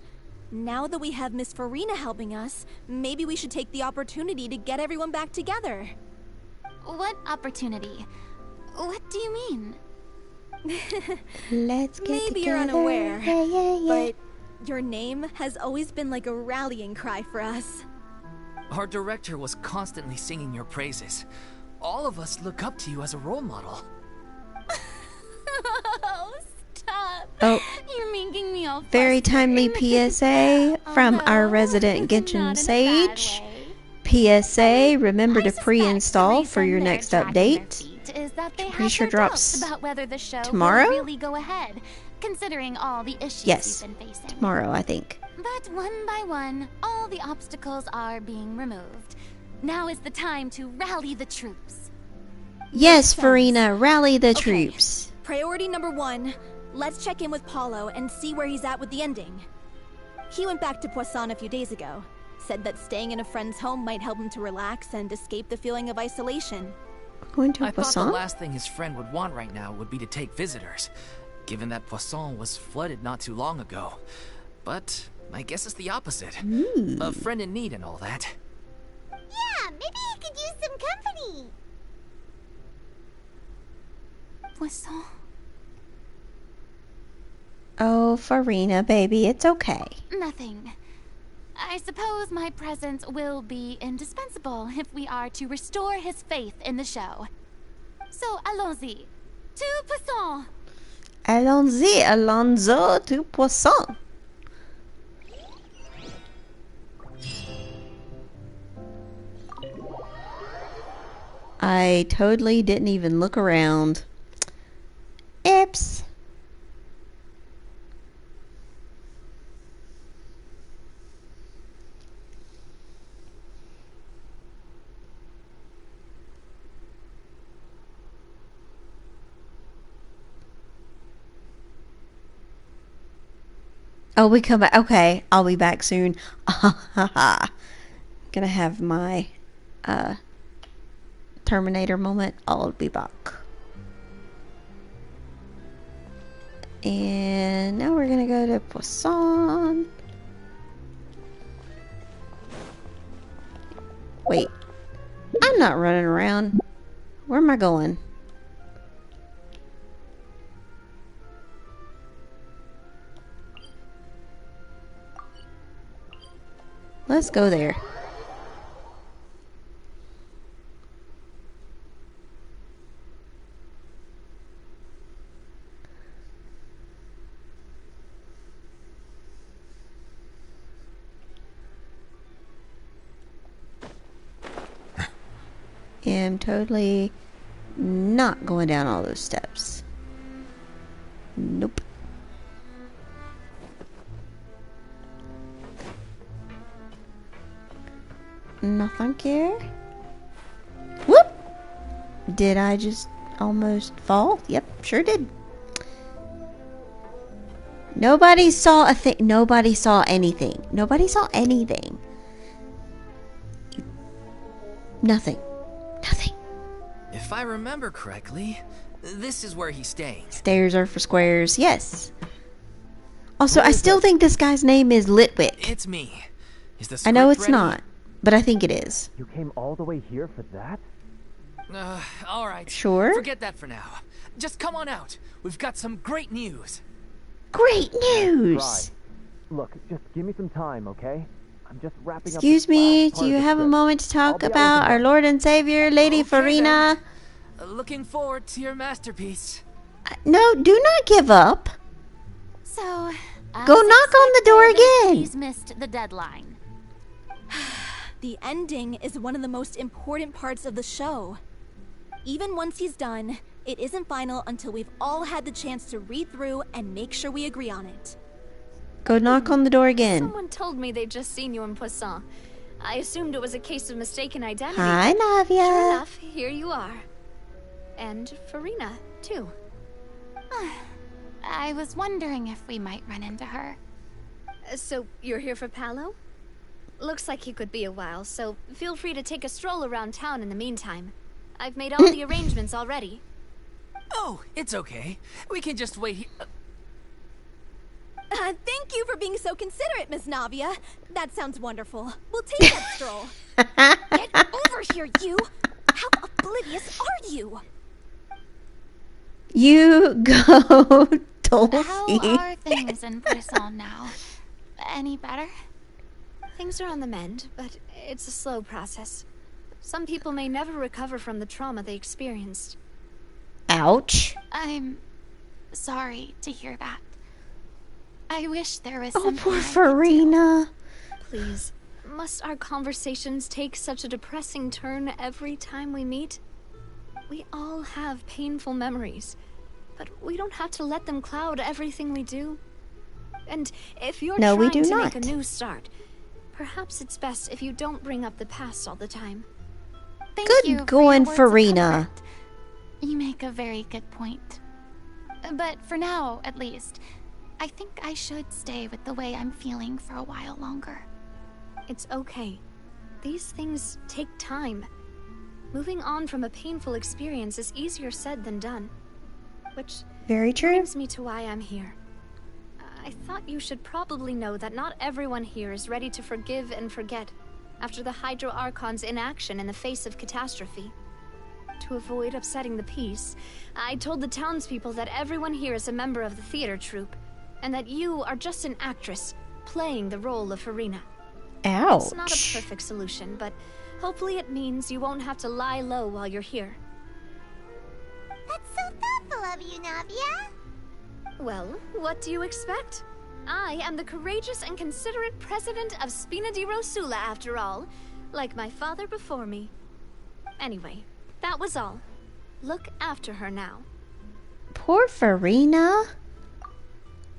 now that we have Miss Furina helping us, maybe we should take the opportunity to get everyone back together. What opportunity? What do you mean? Let's get Maybe together. you're unaware, Yeah, yeah, yeah. but your name has always been like a rallying cry for us. Our director was constantly singing your praises. All of us look up to you as a role model. Oh, stop. Oh. You're making me all Very flustered. timely PSA from our Although, resident not Genshin in a bad Sage. way. PSA, remember I to suspect pre-install the for your reason they're next dragging their update. feet is that they Pretty have sure their drops doubts about whether the show tomorrow? will really go ahead, considering all the issues Yes. you've been facing. Tomorrow, I think. But one by one, all the obstacles are being removed. Now is the time to rally the troops. Yes, sense. Furina, rally the Okay. troops. Priority number 1, let's check in with Paulo and see where he's at with the ending. He went back to Poisson a few days ago. Said that staying in a friend's home might help him to relax and escape the feeling of isolation. Going to I thought the Poisson? last thing his friend would want right now would be to take visitors, given that Poisson was flooded not too long ago. But I guess it's the opposite. A friend in need and all that. Yeah, maybe he could use some company. Poisson. Oh, Furina, baby, it's okay. Nothing. I suppose my presence will be indispensable if we are to restore his faith in the show. So, allons-y. To Poisson! Allons-y, Alonso to Poisson. I totally didn't even look around. Oops. Oh, we come back. Okay, I'll be back soon. Gonna have my Terminator moment. I'll be back. And now we're gonna go to Poisson. Wait, I'm not running around. Where am I going? Let's go there. Am totally not going down all those steps. Nope. No, thank you. Whoop! Did I just almost fall? Yep, sure did. Nobody saw a thing. Nobody saw anything. Nobody saw anything. Nothing. Nothing. If I remember correctly, this is where he's staying. Stairs are for squares. Yes. Also, I still think this guy's name is Litwick. It's me. Is the I know script it's ready? not, but I think it is. You came all the way here for that? All right. Sure. Forget that for now. Just come on out. We've got some great news. Great Right. news! Look, just give me some time, okay? I'm just wrapping up. Excuse this me, last part do of you the have a script. moment to I'll talk be out about with our you. Lord and Savior, Lady Okay, Furina? Looking forward to your masterpiece. No, do not give up. So, Go knock on the door again. He's missed the deadline. The ending is one of the most important parts of the show. Even once he's done, it isn't final until we've all had the chance to read through and make sure we agree on it. Go knock on the door again. Someone told me they'd just seen you in Poisson. I assumed it was a case of mistaken identity. Hi, Navia. Sure enough, here you are. And Furina, too. I was wondering if we might run into her. So, you're here for Palo? Looks like he could be a while, so feel free to take a stroll around town in the meantime. I've made all the arrangements already. Oh, it's okay. We can just wait here. Thank you for being so considerate, Miss Navia. That sounds wonderful. We'll take that stroll. Get over here, you! How oblivious are you? You go, Dolphy. How are things in Poisson now? Any better? Things are on the mend, but it's a slow process. Some people may never recover from the trauma they experienced. Ouch. I'm sorry to hear that. I wish there was Oh, something poor I could do. Farina. Please, must our conversations take such a depressing turn every time we meet? We all have painful memories, but we don't have to let them cloud everything we do. And if you're No, we trying do to not. make a new start, perhaps it's best if you don't bring up the past all the time. Thank Good you for going, your words of Furina. comfort. You make a very good point. But for now, at least, I think I should stay with the way I'm feeling for a while longer. It's okay. These things take time. Moving on from a painful experience is easier said than done. Which Very true. brings me to why I'm here. I thought you should probably know that not everyone here is ready to forgive and forget after the Hydro Archon's inaction in the face of catastrophe. To avoid upsetting the peace, I told the townspeople that everyone here is a member of the theater troupe, and that you are just an actress playing the role of Furina. Ouch. It's not a perfect solution, but hopefully it means you won't have to lie low while you're here. That's so thoughtful of you, Navia. Well, what do you expect? I am the courageous and considerate president of Spina di Rosula, after all, like my father before me. Anyway, that was all. Look after her now. Poor Farina.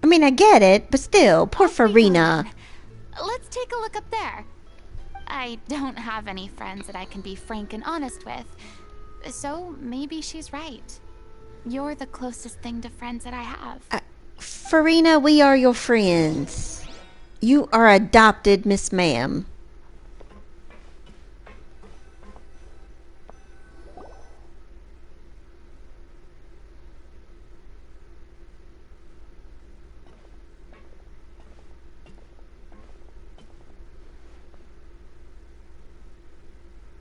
I mean, I get it, but still, poor I'll be Farina. fine. Let's take a look up there. I don't have any friends that I can be frank and honest with, so maybe she's right. You're the closest thing to friends that I have. Farina, we are your friends. You are adopted, Miss Ma'am.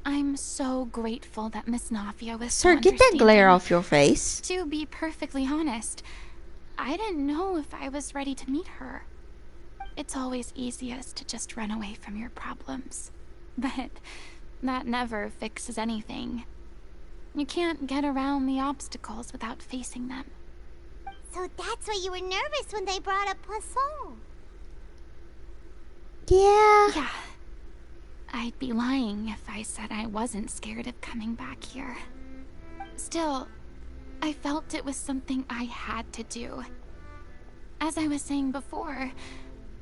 I'm so grateful that Miss Navia was Sir, so get that glare understanding. off your face. To be perfectly honest, I didn't know if I was ready to meet her. It's always easiest to just run away from your problems. But that never fixes anything. You can't get around the obstacles without facing them. So that's why you were nervous when they brought up Poisson. Yeah. Yeah. I'd be lying if I said I wasn't scared of coming back here. Still, I felt it was something I had to do. As I was saying before,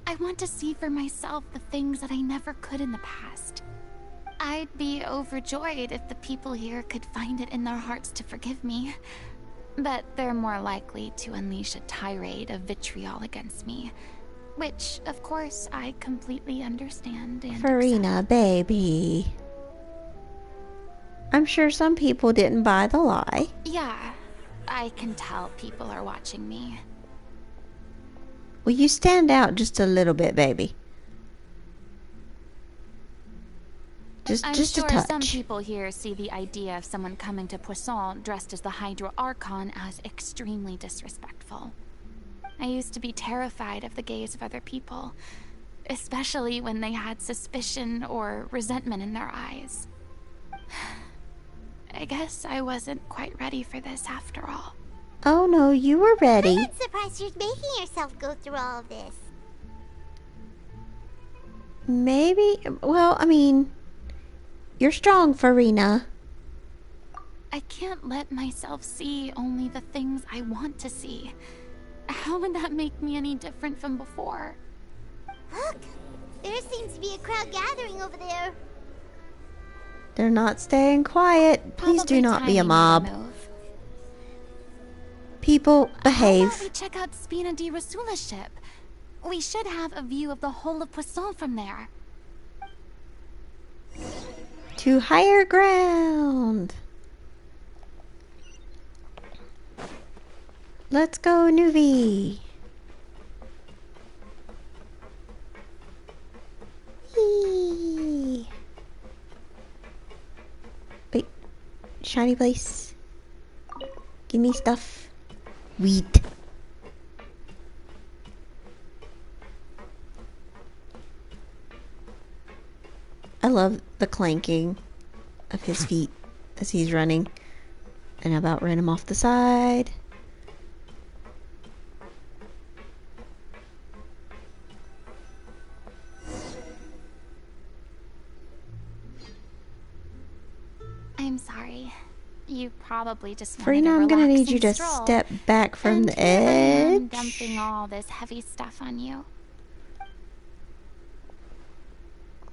I want to see for myself the things that I never could in the past. I'd be overjoyed if the people here could find it in their hearts to forgive me. But they're more likely to unleash a tirade of vitriol against me. Which, of course, I completely understand and Farina, baby. I'm sure some people didn't buy the lie. Yeah, I can tell people are watching me. Will you stand out just a little bit, baby? I'm Just sure a touch. some people here see the idea of someone coming to Poisson dressed as the Hydro Archon as extremely disrespectful. I used to be terrified of the gaze of other people, especially when they had suspicion or resentment in their eyes. I guess I wasn't quite ready for this after all. Oh no, you were I'm ready. not surprised you're making yourself go through all of this. Maybe. Well, I mean, you're strong, Furina. I can't let myself see only the things I want to see. How would that make me any different from before? Look, there seems to be a crowd gathering over there. They're not staying quiet. Please do Probably not be a time we made mob. move. People, How behave. about we check out Spina di Rasula's ship? We should have a view of the whole of Poisson from there. To higher ground. Let's go, Nuvi. Whee. Wait, shiny place. Give me stuff. Wheat. I love the clanking of his feet as he's running. And I about ran him off the side. I'm sorry. You probably just wanted Furina, a I'm gonna need relaxing you to stroll. step back from And the here I am edge. dumping all this heavy stuff on you.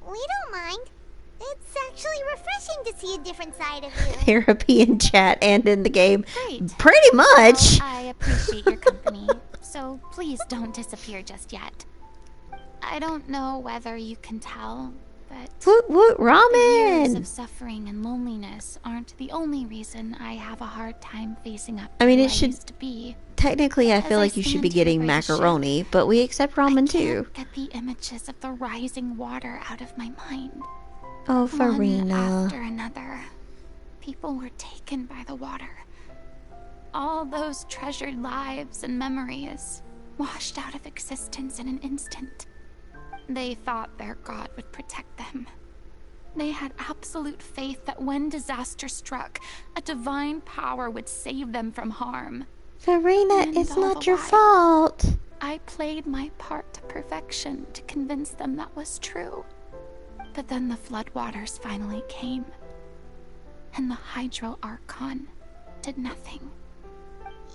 We don't mind. It's actually refreshing to see a different side of you. Therapy in chat and in the game. Great. Pretty much. Well, I appreciate your company, so please don't disappear just yet. I don't know whether you can tell, but Woot woot the years ramen. of suffering and loneliness aren't the only reason I have a hard time facing up I mean, to it who should- I used to be. Technically, I As feel I like you should be stand here getting by the ship, macaroni, but we accept I ramen can't too. get the images of the rising water out of my mind. Oh, One Furina. after another, people were taken by the water. All those treasured lives and memories washed out of existence in an instant. They thought their god would protect them. They had absolute faith that when disaster struck, a divine power would save them from harm. Furina, And it's all not the your while, fault. I played my part to perfection to convince them that was true. But then the floodwaters finally came, and the Hydro Archon did nothing.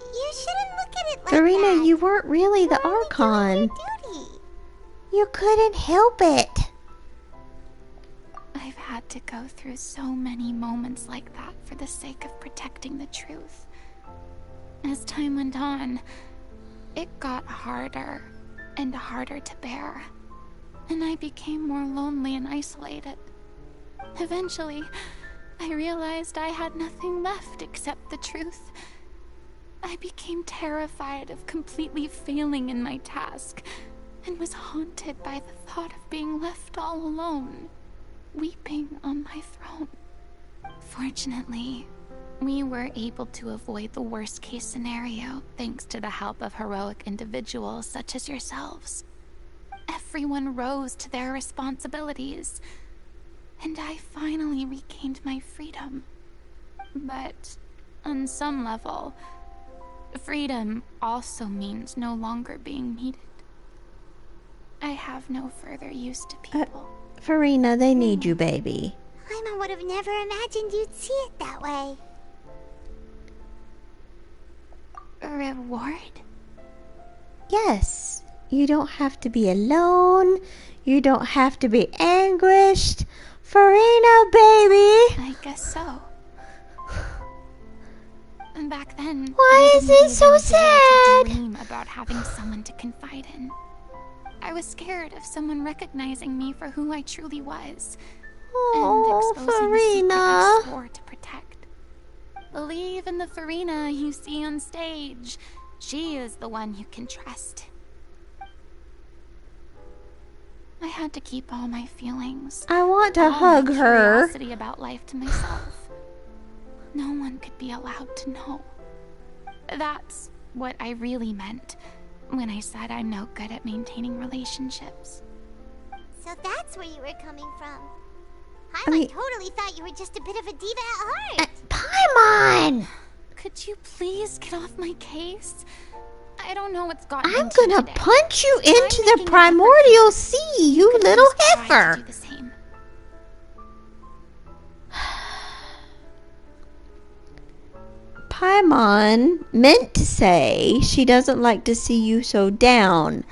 You shouldn't look at it like Furina, that. you weren't really the You're only doing Archon. your duty. You couldn't help it. I've had to go through so many moments like that for the sake of protecting the truth. As time went on, it got harder and harder to bear, and I became more lonely and isolated. Eventually, I realized I had nothing left except the truth. I became terrified of completely failing in my task, and was haunted by the thought of being left all alone, weeping on my throne. Fortunately, we were able to avoid the worst-case scenario thanks to the help of heroic individuals such as yourselves. Everyone rose to their responsibilities, and I finally regained my freedom. But on some level, freedom also means no longer being needed. I have no further use to people. Furina, they need you, baby. I would have never imagined you'd see it that way. A reward? Yes. You don't have to be alone. You don't have to be anguished. Furina, baby. I guess so. And back then, Why I is didn't it so even dare to sad? dream about having someone to confide in. I was scared of someone recognizing me for who I truly was, Oh, and exposing the secret I Furina. swore to protect. Believe in the Furina you see on stage. She is the one you can trust. I had to keep all my feelings, I want to all hug my her. curiosity about life to myself. No one could be allowed to know. That's what I really meant when I said I'm no good at maintaining relationships. So that's where you were coming from. Paimon totally thought you were just a bit of a diva at heart. Paimon! Could you please get off my case? I don't know what's gotten I'm into you gonna today. punch you into making the an effort primordial here. sea, you Could little please try to heifer. do the same. Paimon meant to say she doesn't like to see you so down.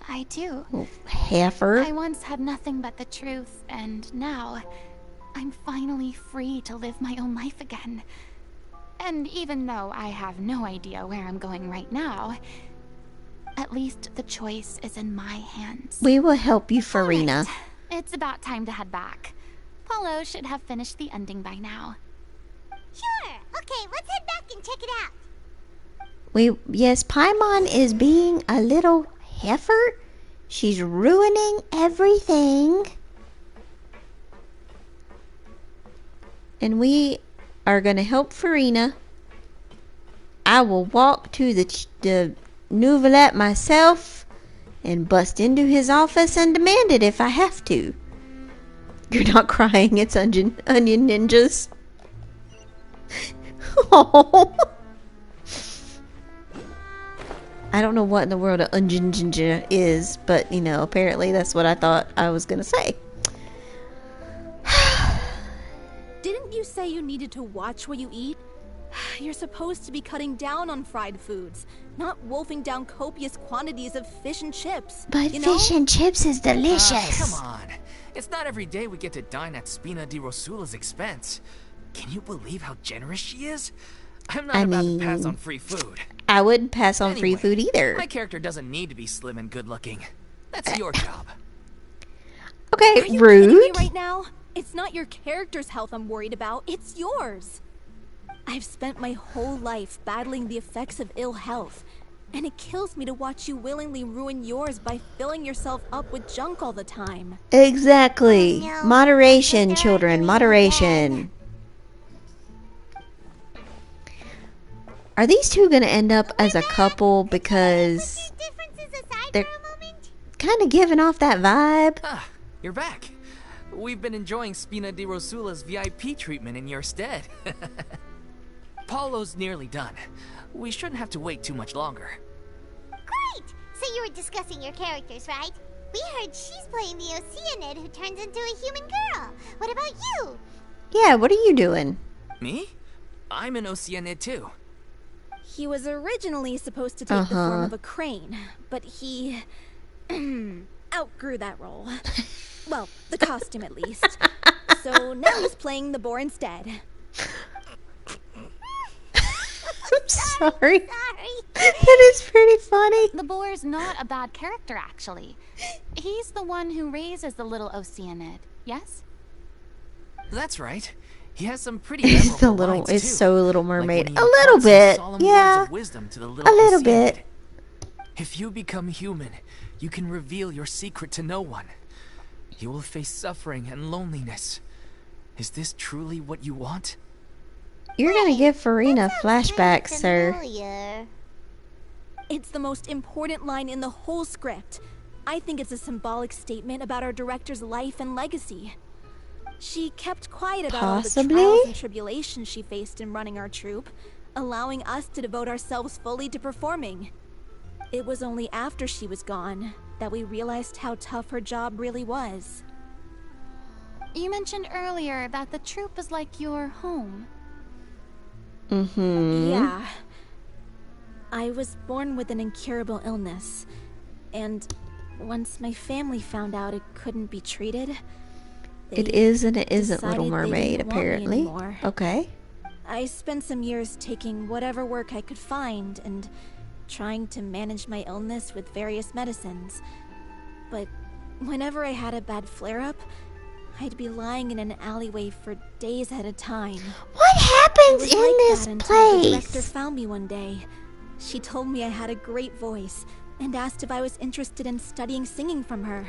I do. Oh, heifer. I once had nothing but the truth, and now I'm finally free to live my own life again. And even though I have no idea where I'm going right now, at least the choice is in my hands. We will help you, Furina. Alright, it's about time to head back. Paulo should have finished the ending by now. Sure. Okay, let's head back and check it out. Yes, Paimon is being a little heifer. She's ruining everything. And we are going to help Furina. I will walk to the Nouvelette myself and bust into his office and demand it if I have to. You're not crying, it's onion ninjas. Oh. I don't know what in the world an onion ninja is, but you know, apparently that's what I thought I was gonna say. Didn't you say you needed to watch what you eat? You're supposed to be cutting down on fried foods, not wolfing down copious quantities of fish and chips. But you know? fish and chips is delicious. Come on. It's not every day we get to dine at Spina di Rosula's expense. Can you believe how generous she is? I'm not about to pass on free food. I wouldn't pass on free Anyway, food either. My character doesn't need to be slim and good looking. That's your job. Okay, Are you rude. kidding me right now? It's not your character's health I'm worried about, it's yours. I've spent my whole life battling the effects of ill health, and it kills me to watch you willingly ruin yours by filling yourself up with junk all the time. Exactly. Oh, no. Moderation, Sister, children. you Moderation. Are these two going to end up as a couple because Differences aside they're for a moment. kind of giving off that vibe? Ah, you're back. We've been enjoying Spina di Rosula's VIP treatment in your stead. Paulo's nearly done. We shouldn't have to wait too much longer. Great! So you were discussing your characters, right? We heard she's playing the Oceanid who turns into a human girl. What about you? Yeah, what are you doing? Me? I'm an Oceanid too. He was originally supposed to take the form of a crane, but he outgrew that role. Well, the costume at least. So now he's playing the boar instead. I'm sorry. Sorry. That is pretty funny. The boar's not a bad character, actually. He's the one who raises the little Oceanid, yes? That's right. He has some pretty It's memorable the little. lines, It's too. so Little Like when Mermaid. he A little imparts some bit, solemn words yeah. of wisdom to the A little little Oceanid. bit. If you become human, you can reveal your secret to no one. You will face suffering and loneliness. Is this truly what you want? You're gonna give Furina flashbacks, sir. Familiar. It's the most important line in the whole script. I think it's a symbolic statement about our director's life and legacy. She kept quiet about all the Possibly? trials and tribulations she faced in running our troupe, allowing us to devote ourselves fully to performing. It was only after she was gone that we realized how tough her job really was. You mentioned earlier that the troupe is like your home. Mm-hmm. Yeah. I was born with an incurable illness, and once my family found out it couldn't be treated, It they is and it isn't decided Little they Mermaid, didn't want me apparently. anymore. Okay. I spent some years taking whatever work I could find and trying to manage my illness with various medicines. But whenever I had a bad flare-up, I'd be lying in an alleyway for days at a time. What It happens was in like this that until the director place? found me one day. She told me I had a great voice and asked if I was interested in studying singing from her.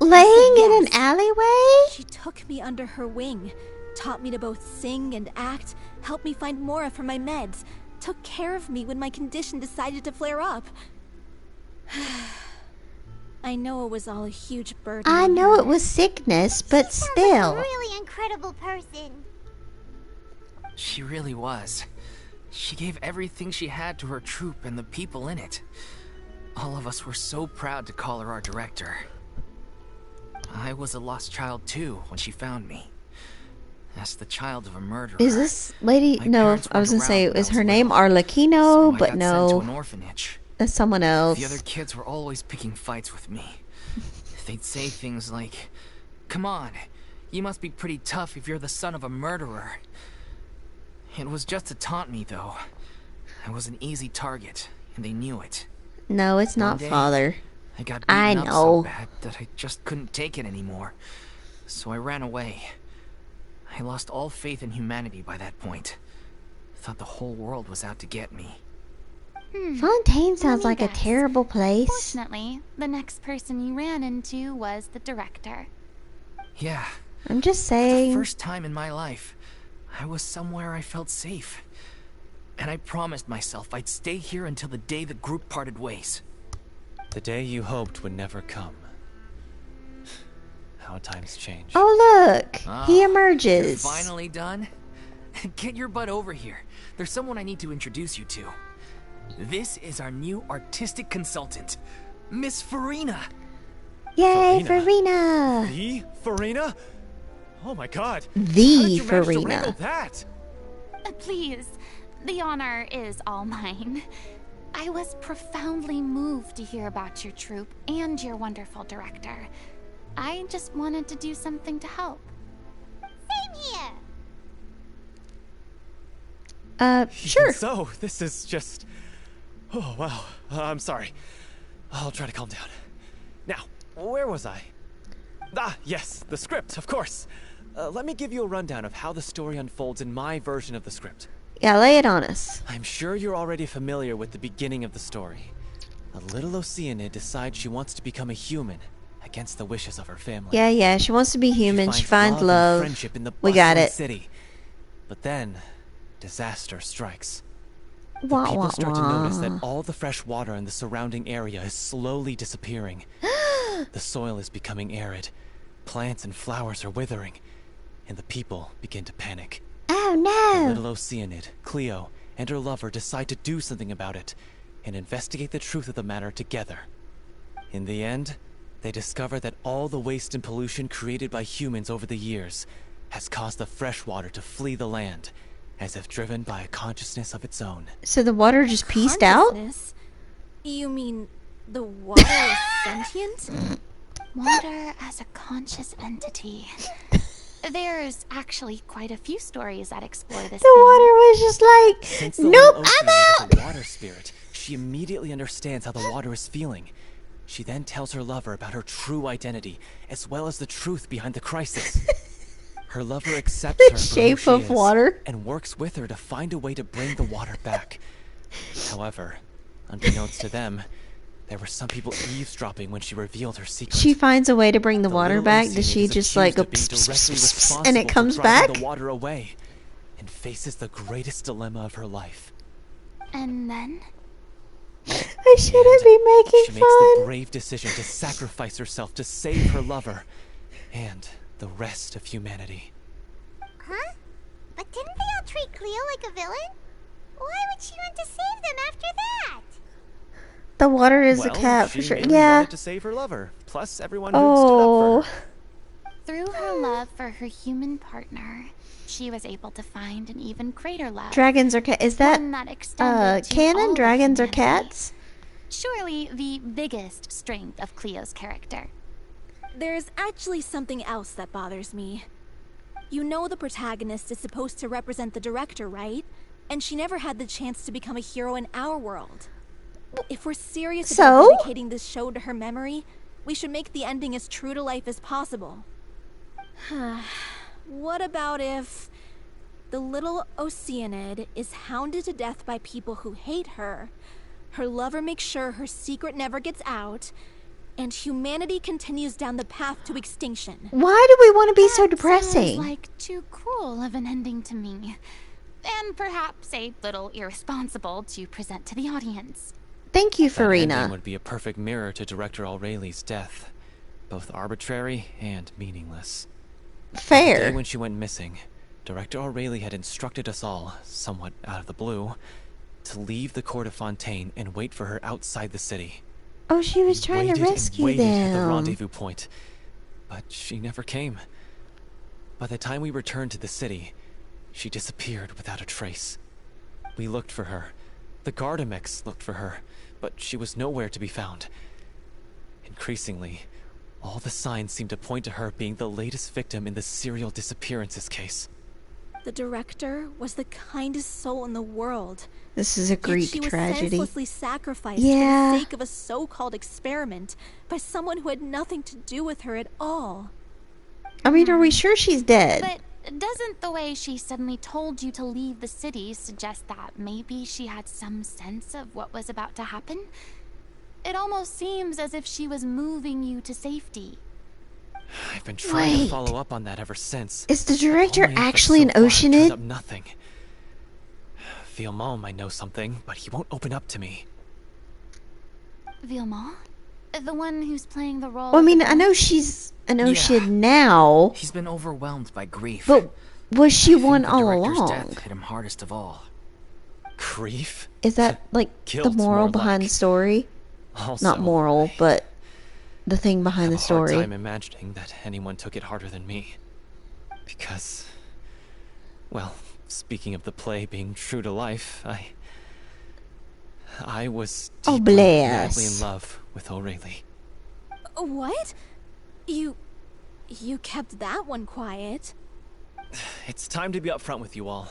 Laying in an yes. alleyway? She took me under her wing, taught me to both sing and act, helped me find Mora for my meds, took care of me when my condition decided to flare up. I know it was all a huge burden I on know her. it was sickness, but Sounds like a still. really incredible person. She really was. She gave everything she had to her troupe and the people in it. All of us were so proud to call her our director. I was a lost child too when she found me. As the child of a murderer. Is this lady? My No, parents I was gonna weren't say, around when I is was her name little, Arlecchino? so I But got sent to an no, orphanage. that's someone else. The other kids were always picking fights with me. They'd say things like, "Come on, you must be pretty tough if you're the son of a murderer." It was just to taunt me, though. I was an easy target, and they knew it. No, it's not One day, father. I got I beaten up know. so bad that I just couldn't take it anymore. So I ran away. I lost all faith in humanity by that point. Thought the whole world was out to get me. Fontaine sounds me like a guess. terrible place. Fortunately, the next person you ran into was the director. Yeah, I'm just for the saying. first time in my life, I was somewhere I felt safe. And I promised myself I'd stay here until the day the group parted ways. The day you hoped would never come. How times change. Oh look, he You're emerges. finally done? Get your butt over here. There's someone I need to introduce you to. This is our new artistic consultant, Miss Furina. Yay, Furina. Furina! The Furina? Oh my god. The How did you manage to wrangle Furina. that? Please, the honor is all mine. I was profoundly moved to hear about your troupe and your wonderful director. I just wanted to do something to help. Same here. Sure. So, this is just... Oh, wow. I'm sorry. I'll try to calm down. Now, where was I? Ah, yes, the script, of course. Let me give you a rundown of how the story unfolds in my version of the script. Yeah, lay it on us. I'm sure you're already familiar with the beginning of the story. A little Oceanid decides she wants to become a human against the wishes of her family. Yeah, she wants to be human. She finds and love. friendship in the We got bustling it. city. But then, disaster strikes. Wah, People wah, start to notice wah. that all the fresh water in the surrounding area is slowly disappearing. The soil is becoming arid, plants and flowers are withering, and the people begin to panic. Oh The no! little Oceanid, Cleo, and her lover decide to do something about it and investigate the truth of the matter together. In the end, they discover that all the waste and pollution created by humans over the years has caused the fresh water to flee the land, as if driven by a consciousness of its own. So the water just pieced out? Consciousness? You mean the water is sentient? Water as a conscious entity. There's actually quite a few stories that explore this. The water was just like, Since the nope, little I'm Oceanid out! is a water spirit, she immediately understands how the water is feeling. She then tells her lover about her true identity, as well as the truth behind the crisis. Her lover accepts The her for shape who she of is, water. and works with her to find a way to bring the water back. However, unbeknownst to them, there were some people eavesdropping when she revealed her secret. She finds a way to bring the The water little back. Oceanid Does she is just like go accused of being pss, pss, directly pss, pss, responsible and it for comes driving back? the water away, and faces the greatest dilemma of her life. And then? I shouldn't be making She makes the fun. brave decision to sacrifice herself to save her lover and the rest of humanity. Huh? But didn't they all treat Cleo like a villain? Why would she want to save them after that? The water is well, a cat she for sure. mainly Yeah. wanted to save her lover, plus everyone who stood up Oh. for her. Through her love for her human partner, she was able to find and even greater love. Dragons are cat. Is that One that extended to all canon? of Dragons are humanity. cats? Surely the biggest strength of Cleo's character. There's actually something else that bothers me. You know the protagonist is supposed to represent the director, right? And she never had the chance to become a hero in our world. If we're serious about So? dedicating this show to her memory, we should make the ending as true to life as possible. What about if the little Oceanid is hounded to death by people who hate her, her lover makes sure her secret never gets out, and humanity continues down the path to extinction? Why do we want to be so That depressing? sounds like too cruel of an ending to me. And perhaps a little irresponsible to present to the audience. Thank you, That ending Furina. would be a perfect mirror to Director Aureli's death. Both arbitrary and meaningless. The day Fair. when she went missing, Director Aureli had instructed us all, somewhat out of the blue, to leave the court of Fontaine and wait for her outside the city. Oh, she was We trying to waited rescue and waited at the them. rendezvous point, but she never came. By the time we returned to the city, she disappeared without a trace. We looked for her. The Gardamex looked for her, but she was nowhere to be found. Increasingly, all the signs seemed to point to her being the latest victim in the serial disappearances case. The director was the kindest soul in the world. This is a Yet Greek she was tragedy. senselessly sacrificed Yeah. for the sake of a so-called experiment by someone who had nothing to do with her at all. I mean, are we sure she's dead? But doesn't the way she suddenly told you to leave the city suggest that maybe she had some sense of what was about to happen? It almost seems as if she was moving you to safety. I've been trying to Wait. follow up on that ever since. Is the director All my efforts actually an so far have turned Oceanid? up nothing. Villemont might know something, but he won't open up to me. Villemont? The one who's playing the role Well, I of mean, the I know ghost? she's an Yeah. Oceanid now, He's been overwhelmed by grief. but was she I think one the all director's along? death hit him hardest of all. Grief? Is that like the Guilt, moral more behind like. the story? Also, Not moral, but the thing I behind have the a hard story. time imagining that anyone took it harder than me. Because, well, speaking of the play being true to life, I was Oh, deeply, bless. madly in love with Aurelie. What? You kept that one quiet. It's time to be upfront with you all.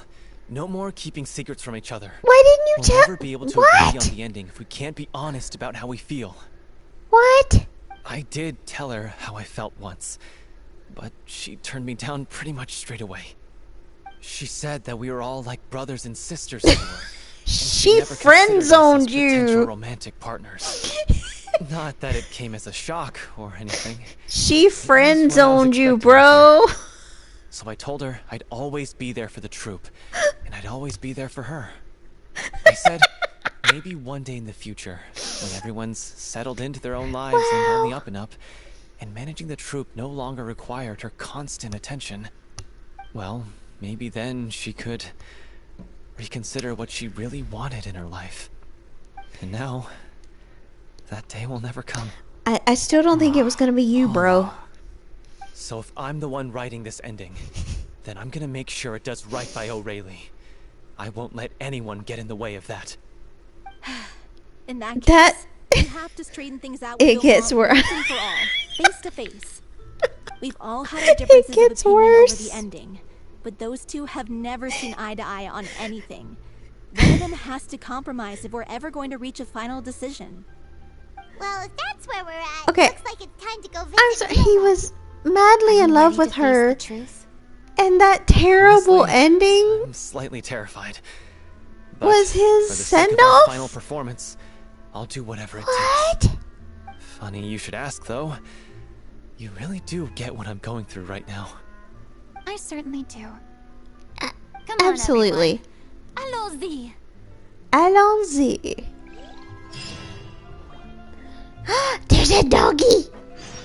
No more keeping secrets from each other. Why didn't you We'll tell? never be able to agree on What? the ending if we can't be honest about how we feel. What? I did tell her how I felt once, but she turned me down pretty much straight away. She said that we were all like brothers and sisters to her. and she'd She never considered friend us as zoned potential you. romantic partners. Not that it came as a shock or anything. She friend what I was zoned you, expecting bro. So I told her I'd always be there for the troupe, and I'd always be there for her. I said, maybe one day in the future, when everyone's settled into their own lives and on the up and up, and managing the troupe no longer required her constant attention, well, maybe then she could reconsider what she really wanted in her life. And now, that day will never come. I still don't think it was gonna be you, bro. So if I'm the one writing this ending, then I'm gonna make sure it does right by Aurelie. I won't let anyone get in the way of that. In that case, That- we have to straighten things out. It with gets Villemont worse. once and for all, face to face. We've all had our differences of gets opinion worse. over the ending, but those two have never seen eye to eye on anything. One of them has to compromise if we're ever going to reach a final decision. Well, if that's where we're at, Okay. looks like it's time to go visit I'm sorry. He Vilma. was madly in love with her, The truth? and that terrible Honestly, ending I'm slightly terrified. But was his for the sake of send our off. final performance, I'll do whatever it What? takes. Funny you should ask, though. You really do get what I'm going through right now. I certainly do. A- Come on, Absolutely. everyone. Allons-y. Allons-y. There's a doggy.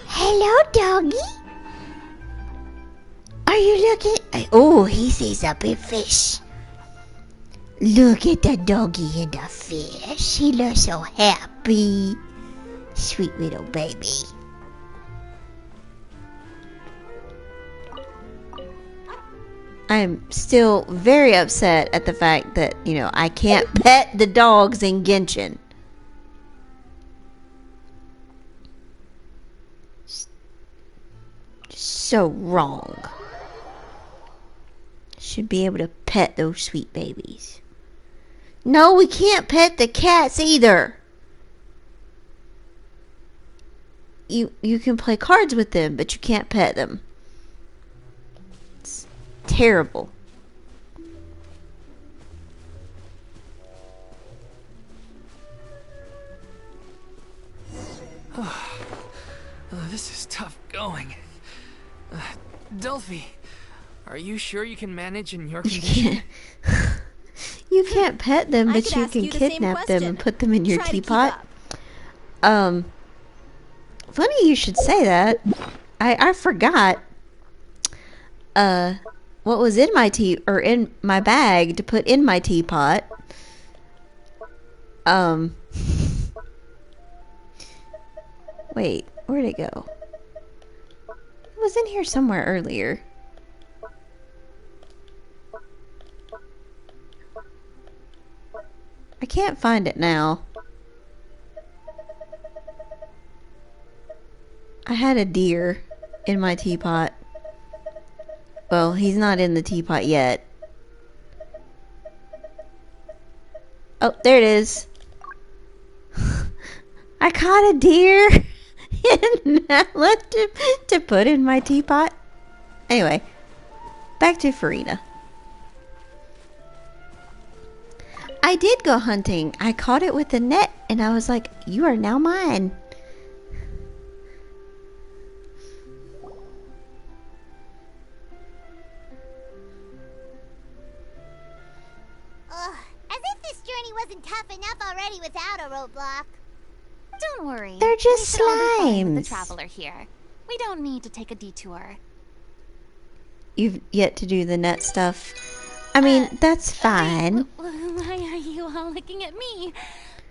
Hello, doggy. Are you looking? Oh, he sees a big fish. Look at the doggy and the fish. He looks so happy. Sweet little baby. I'm still very upset at the fact that, I can't pet the dogs in Genshin. So wrong. Should be able to pet those sweet babies. No, we can't pet the cats either. You can play cards with them, but you can't pet them. It's terrible. This is tough going. Delphi, are you sure you can manage in your You condition? can't. You you can't pet them, I but could you ask can you the same kidnap them and question. put them in your Try to keep teapot. up. Funny you should say that. I forgot what was in my in my bag to put in my teapot. Wait, where'd it go? It was in here somewhere earlier. I can't find it now. I had a deer in my teapot. Well, he's not in the teapot yet. Oh, there it is. I caught a deer and I left him to put in my teapot. Anyway, back to Furina. I did go hunting. I caught it with a net and I was like, you are now mine. Ugh, as if this journey wasn't tough enough already without a roadblock. Don't worry. They're just we should all be fine with slimes. the traveler here. We don't need to take a detour. You've yet to do the net stuff. I mean, that's fine. Why are you all looking at me?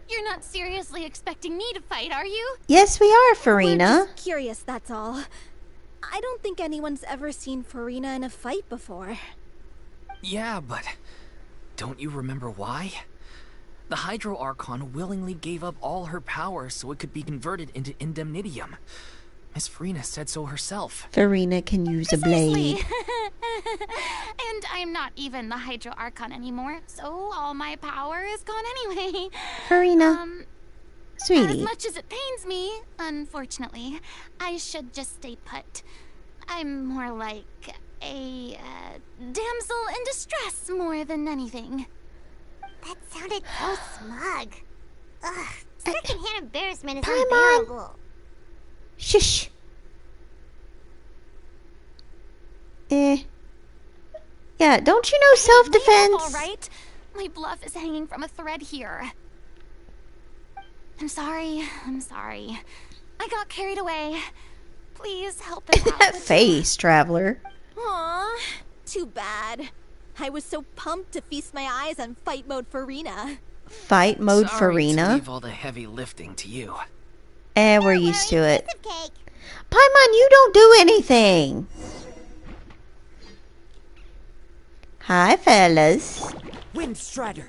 You're not seriously expecting me to fight, are you? Yes, we are, We're Furina. just curious, that's all. I don't think anyone's ever seen Furina in a fight before. Yeah, but don't you remember why? The Hydro Archon willingly gave up all her power so it could be converted into indemnitium. Miss Furina said so herself. Furina can use a Precisely. blade. And I'm not even the Hydro Archon anymore, so all my power is gone anyway. Furina, As sweetie. much as it pains me, unfortunately, I should just stay put. I'm more like a damsel in distress more than anything. That sounded so smug. Ugh, secondhand embarrassment is Paimon. unbearable. Shush. Yeah, don't you know self-defense? All right, my bluff is hanging from a thread here. I'm sorry. I got carried away. Please help us out. That face, traveler. Aw, too bad. I was so pumped to feast my eyes on fight mode Furina. Fight mode Sorry to Furina. leave all the heavy lifting to you. We're used to it. Piece of cake. Paimon, you don't do anything. Hi, fellas. Windstrider.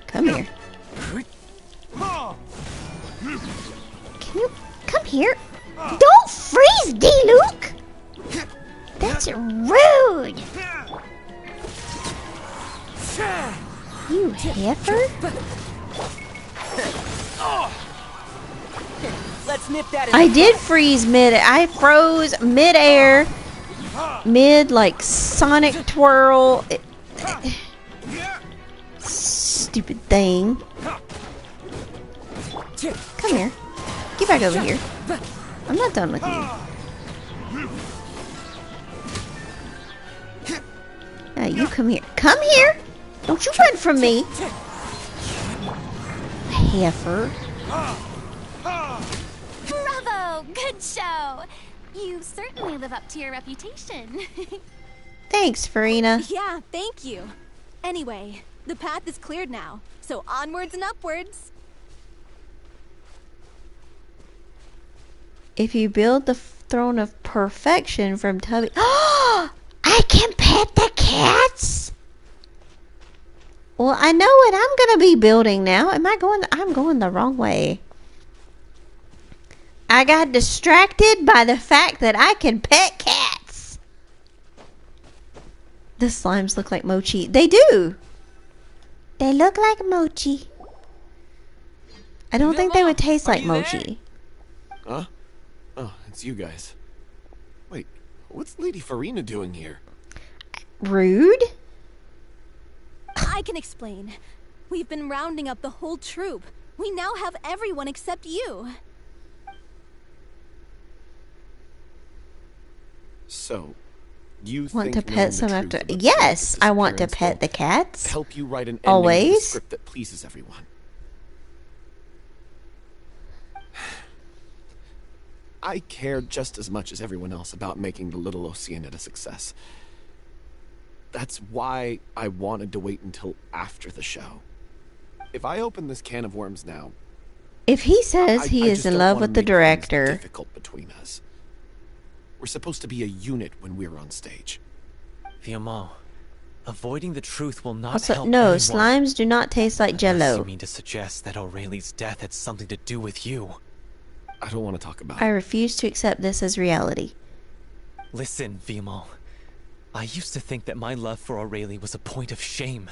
Come here. Can you come here? Don't freeze, D-Luke! That's rude! You heifer? Let's nip that in I did freeze I froze mid-air. Mid, like, sonic twirl. Stupid thing. Come here. Get back over here. I'm not done with you. Now you come here. Come here! Don't you run from me! Heifer. Bravo! Good show! You certainly live up to your reputation. Thanks, Furina. Yeah, thank you. Anyway, the path is cleared now, so onwards and upwards. If you build the throne of perfection from Tubby... Oh! I can pet the cats? Well, I know what I'm gonna be building now. I'm going the wrong way. I got distracted by the fact that I can pet cats. The slimes look like mochi. They do. They look like mochi. I don't think they would taste like mochi. Huh? Oh, it's you guys. Wait, what's Lady Furina doing here? Rude? I can explain. We've been rounding up the whole troop. We now have everyone except you. So, you Want think to knowing pet some the after? truth about Yes, Samantha's I want to disappearance pet the cats. will help you write an ending to the Always. script that pleases everyone. I care just as much as everyone else about making the Little Oceanid a success. That's why I wanted to wait until after the show. If I open this can of worms now, If he says he I is just in don't love wanna with the make things director, difficult between us. We're supposed to be a unit when we're on stage. Fiamma, avoiding the truth will not also, help no, anyone. slimes do not taste like Unless you Jello. mean to suggest that Aurelie's death had something to do with you. I don't want to talk about I it. refuse to accept this as reality. Listen, Fiamma. I used to think that my love for Aurelie was a point of shame.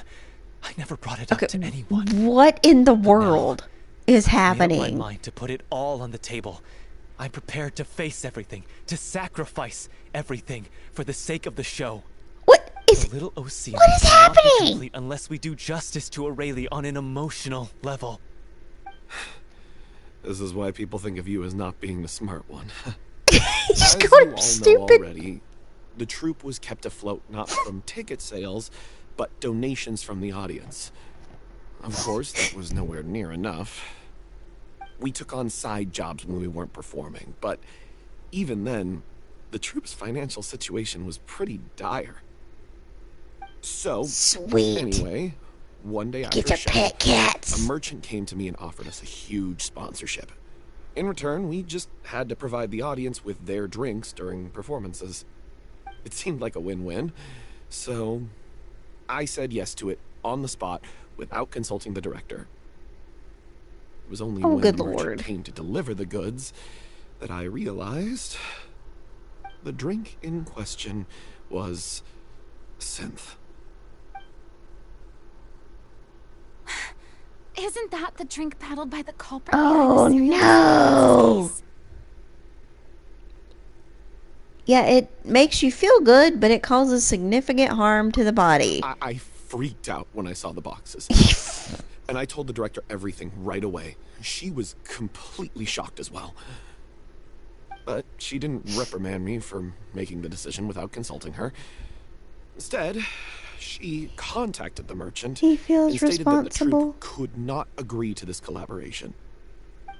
I never brought it up to anyone. What in the But now, world is I've made up happening? my mind to put it all on the table. I'm prepared to face everything, to sacrifice everything for the sake of the show. What is The Little Oceanid what is cannot be happening? complete unless we do justice to Aurelie on an emotional level. This is why people think of you as not being the smart one. He's just As going you all stupid. know already, the troupe was kept afloat not from ticket sales, but donations from the audience. Of course, that was nowhere near enough. We took on side jobs when we weren't performing, but even then, the troupe's financial situation was pretty dire. So, Sweet. anyway, one day after Get your a show, pet cats. a merchant came to me and offered us a huge sponsorship. In return, we just had to provide the audience with their drinks during performances. It seemed like a win-win, so I said yes to it on the spot without consulting the director. It was only when good the merchant lord. came to deliver the goods that I realized the drink in question was synth. Isn't that the drink paddled by the culprit? Oh behind the serial no! case? Yeah, it makes you feel good, but it causes significant harm to the body. I freaked out when I saw the boxes. And I told the director everything right away. She was completely shocked as well. But she didn't reprimand me for making the decision without consulting her. Instead, she contacted the merchant He feels and stated that the responsible. troupe could not agree to this collaboration.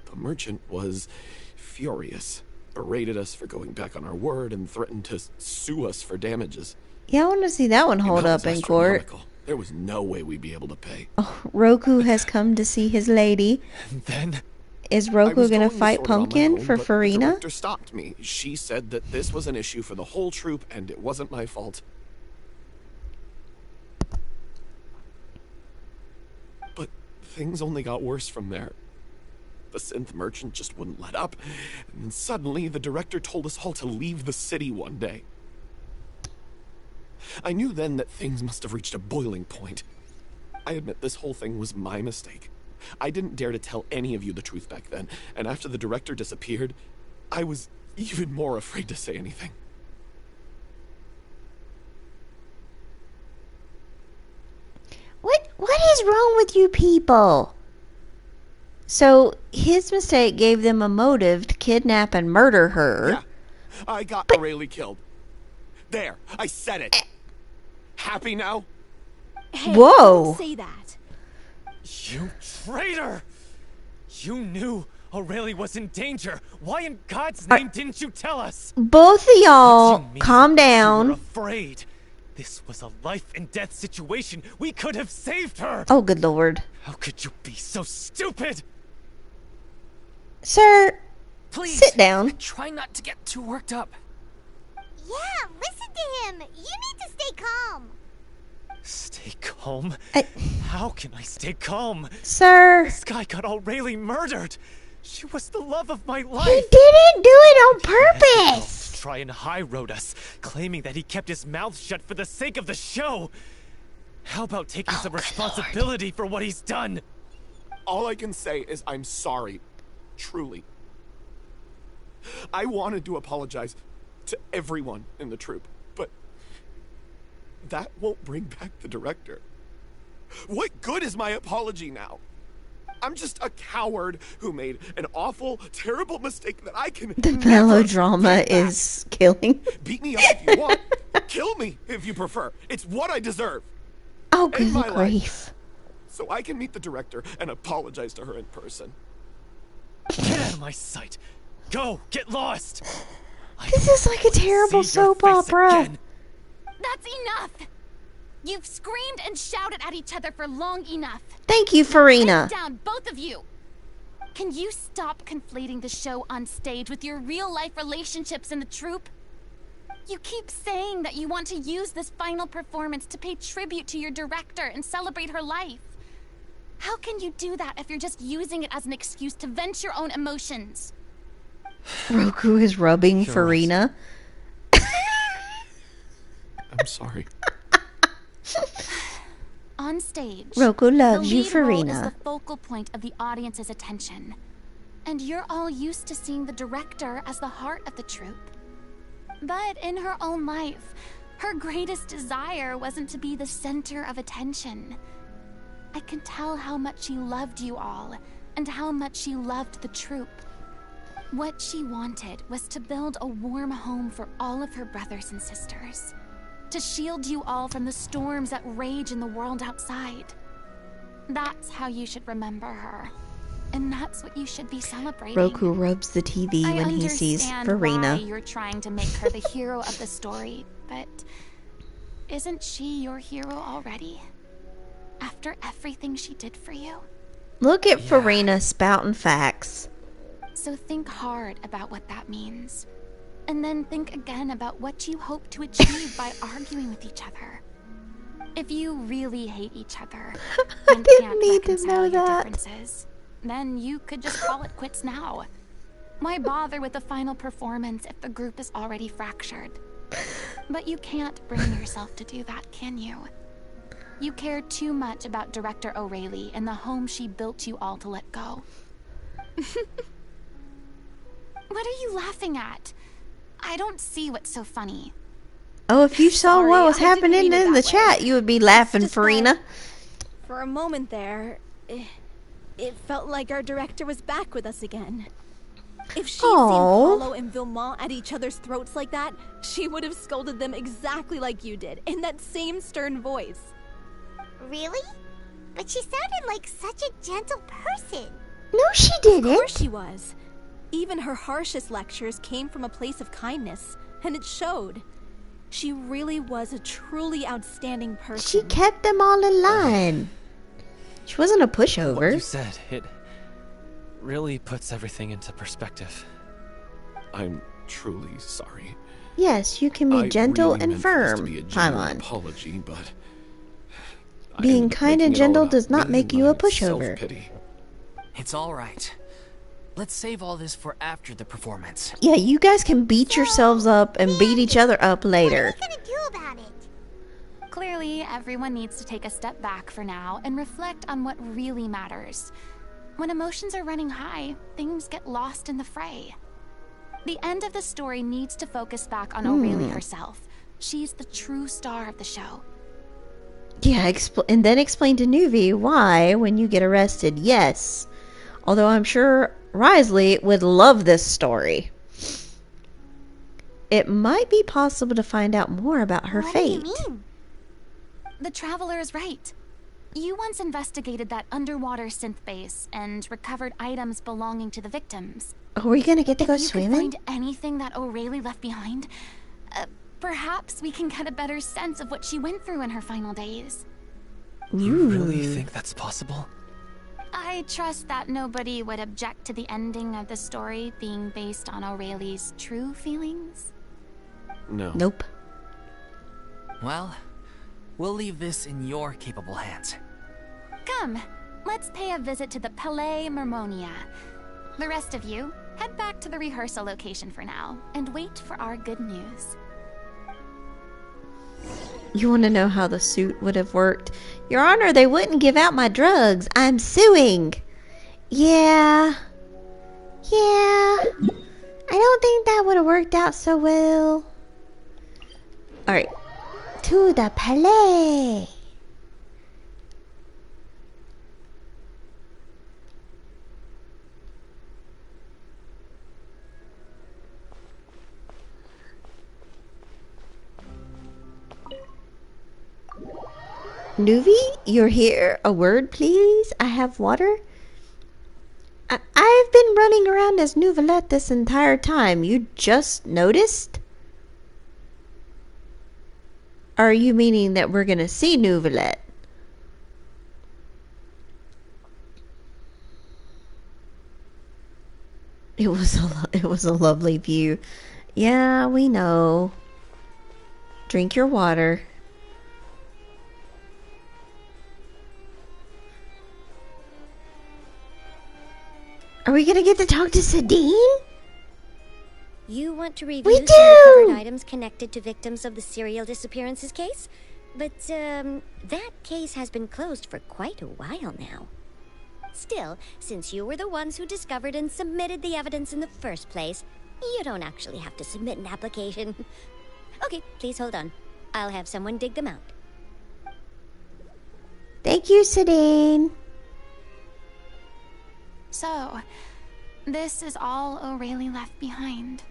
The merchant was furious, berated us for going back on our word, and threatened to sue us for damages. Yeah, I want to see that one hold That up was in court. astronomical. There was no way we'd be able to pay. Oh, Roku has come to see his lady. And then, Is I Roku was gonna going to fight sort it on my Pumpkin own, for but the Furina? director stopped me. She said that this was an issue for the whole troupe, and it wasn't my fault. But things only got worse from there. The synth merchant just wouldn't let up, and then suddenly the director told us all to leave the city one day. I knew then that things must have reached a boiling point. I admit this whole thing was my mistake. I didn't dare to tell any of you the truth back then, and after the director disappeared, I was even more afraid to say anything. What is wrong with you people? So his mistake gave them a motive to kidnap and murder her. Yeah, I got Aurelie killed. There, I said it. Happy now? Hey, Whoa. don't say that. you traitor! You knew Aurelie was in danger. Why in God's name didn't you tell us? Both of What y'all, do you mean calm You were down. afraid. This was a life and death situation. We could have saved her. Oh, good lord. How could you be so stupid? Sir, Please, sit down. try not to get too worked up. Yeah, listen to him. You need to stay calm. Stay calm? I- How can I stay calm? Sir, This guy got Aurelie murdered. She was the love of my life. he didn't do it on Hesitant purpose. to try and high road us, claiming that he kept his mouth shut for the sake of the show. How about taking some good responsibility for what he's done? All I can say is I'm sorry. Truly. I wanted to apologize to everyone in the troupe, but that won't bring back the director. What good is my apology now? I'm just a coward who made an awful, terrible mistake that I can The never melodrama take back. is killing. Beat me up if you want. Kill me if you prefer. It's what I deserve. Oh, End good my life. grief. So I can meet the director and apologize to her in person. Get out of my sight! Go! Get lost! This is like a terrible See your soap face opera. again. That's enough! You've screamed and shouted at each other for long enough. Thank you, Furina. Down, both of you! Can you stop conflating the show on stage with your real-life relationships in the troupe? You keep saying that you want to use this final performance to pay tribute to your director and celebrate her life. How can you do that if you're just using it as an excuse to vent your own emotions? Roku is rubbing You're right. Furina. I'm sorry. On stage, Roku loves the you, lead role is Furina. the focal point of the audience's attention. And you're all used to seeing the director as the heart of the troupe. But in her own life, her greatest desire wasn't to be the center of attention. I can tell how much she loved you all, and how much she loved the troupe. What she wanted was to build a warm home for all of her brothers and sisters. To shield you all from the storms that rage in the world outside. That's how you should remember her. And that's what you should be celebrating. Roku rubs the TV when he sees I understand Furina. why you're trying to make her the hero of the story, but isn't she your hero already? After everything she did for you? Look at Furina spouting facts. So think hard about what that means. And then think again about what you hope to achieve by arguing with each other. If you really hate each other and didn't can't need to reconcile know your that. differences, then you could just call it quits now. Why bother with the final performance if the group is already fractured? But you can't bring yourself to do that, can you? You care too much about Director O'Reilly and the home she built you all to let go. What are you laughing at? I don't see what's so funny. Oh, if you saw Sorry, what was I didn't happening mean it in the that way. chat, you would be laughing, Just that Furina. For a moment there, it felt like our director was back with us again. If she'd seen Aw. Paulo and Vilmont at each other's throats like that, she would have scolded them exactly like you did, in that same stern voice. Really? But she sounded like such a gentle person. No, she Of course didn't. she was. Even her harshest lectures came from a place of kindness, and it showed. She really was a truly outstanding person. She kept them all in line. She wasn't a What pushover. you said, it really puts everything into perspective. I'm truly sorry. Yes, you can be I gentle really and meant for this to firm, be a genuine Paimon. apology, but I Being ended up kind and making it all gentle about does not me make and you a my pushover. self-pity. It's all right. Let's save all this for after the performance. Yeah, you guys can beat yourselves up and beat each other up later. What are you gonna do about it? Clearly, everyone needs to take a step back for now and reflect on what really matters. When emotions are running high, things get lost in the fray. The end of the story needs to focus back on O'Reilly herself. She's the true star of the show. Yeah, and then explain to Nuvi why, when you get arrested, yes. Although I'm sure Risley would love this story. It might be possible to find out more about her What fate. do you mean? The Traveler is right. You once investigated that underwater synth base and recovered items belonging to the victims. Are we gonna get to go If you could swimming? find anything that O'Reilly left behind, perhaps we can get a better sense of what she went through in her final days. You really think that's possible? I trust that nobody would object to the ending of the story being based on O'Reilly's true feelings. No. Nope. Well, we'll leave this in your capable hands. Come, let's pay a visit to the Palais Mermonia. The rest of you, head back to the rehearsal location for now, and wait for our good news. You want to know how the suit would have worked? Your Honor, they wouldn't give out my drugs. I'm suing. Yeah. Yeah. I don't think that would have worked out so well. Alright. To the Palais. Nuvi, you're here. A word, please. I have water. I've been running around as Nuvolette this entire time. You just noticed? Are you meaning that we're gonna see Nuvolette? It was a lovely view. Yeah, we know. Drink your water. Are we gonna get to talk to Sadine? You want to review We some do! recovered items connected to victims of the serial disappearances case? But, that case has been closed for quite a while now. Still, since you were the ones who discovered and submitted the evidence in the first place, you don't actually have to submit an application. Okay, please hold on. I'll have someone dig them out. Thank you, Sadine. So, this is all O'Reilly left behind.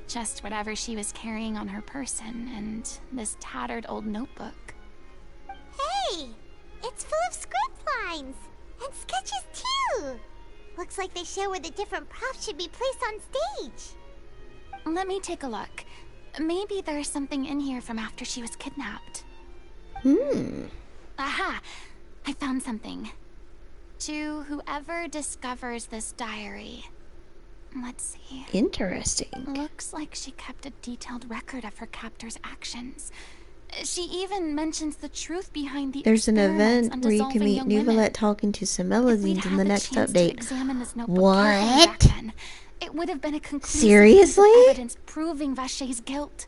Just whatever she was carrying on her person and this tattered old notebook. Hey! It's full of script lines! And sketches too! Looks like they show where the different props should be placed on stage. Let me take a look. Maybe there's something in here from after she was kidnapped. Aha! I found something. To whoever discovers this diary. Let's see. Interesting. Looks like she kept a detailed record of her captor's actions. She even mentions the truth behind the There's an experiments event on where you can dissolving meet young women. Nuvolette talking to some Melazines in the next If we'd had the chance to update. examine this notebook carefully back What? then, it would have been a conclusive Seriously? piece of evidence proving Vacher's guilt.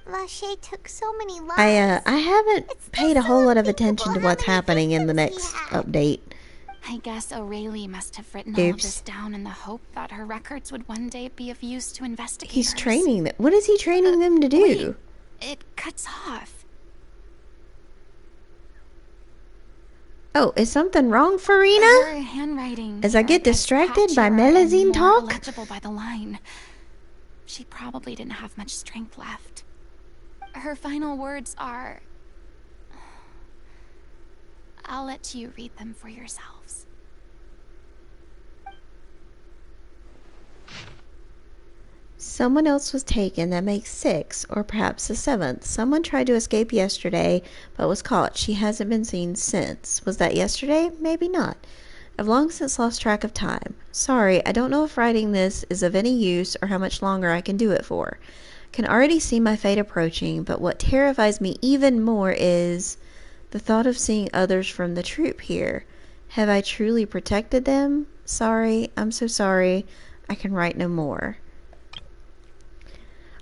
Vacher took so many lives. I haven't It's paid a so whole lot of unthinkable attention to how what's many happening in the victims next he had. update. I guess O'Reilly must have written all of Oops. this down in the hope that her records would one day be of use to investigators. He's training them. What is he training them to do? Wait, it cuts off. Oh, is something wrong, Furina? Her handwriting. As I get gets distracted by patchier and Melazine more talk? illegible by the line. She probably didn't have much strength left. Her final words are... I'll let you read them for yourselves. Someone else was taken. That makes 6, or perhaps the 7th. Someone tried to escape yesterday, but was caught. She hasn't been seen since. Was that yesterday? Maybe not. I've long since lost track of time. Sorry, I don't know if writing this is of any use or how much longer I can do it for. Can already see my fate approaching, but what terrifies me even more is the thought of seeing others from the troop here. Have I truly protected them? Sorry, I'm so sorry. I can write no more.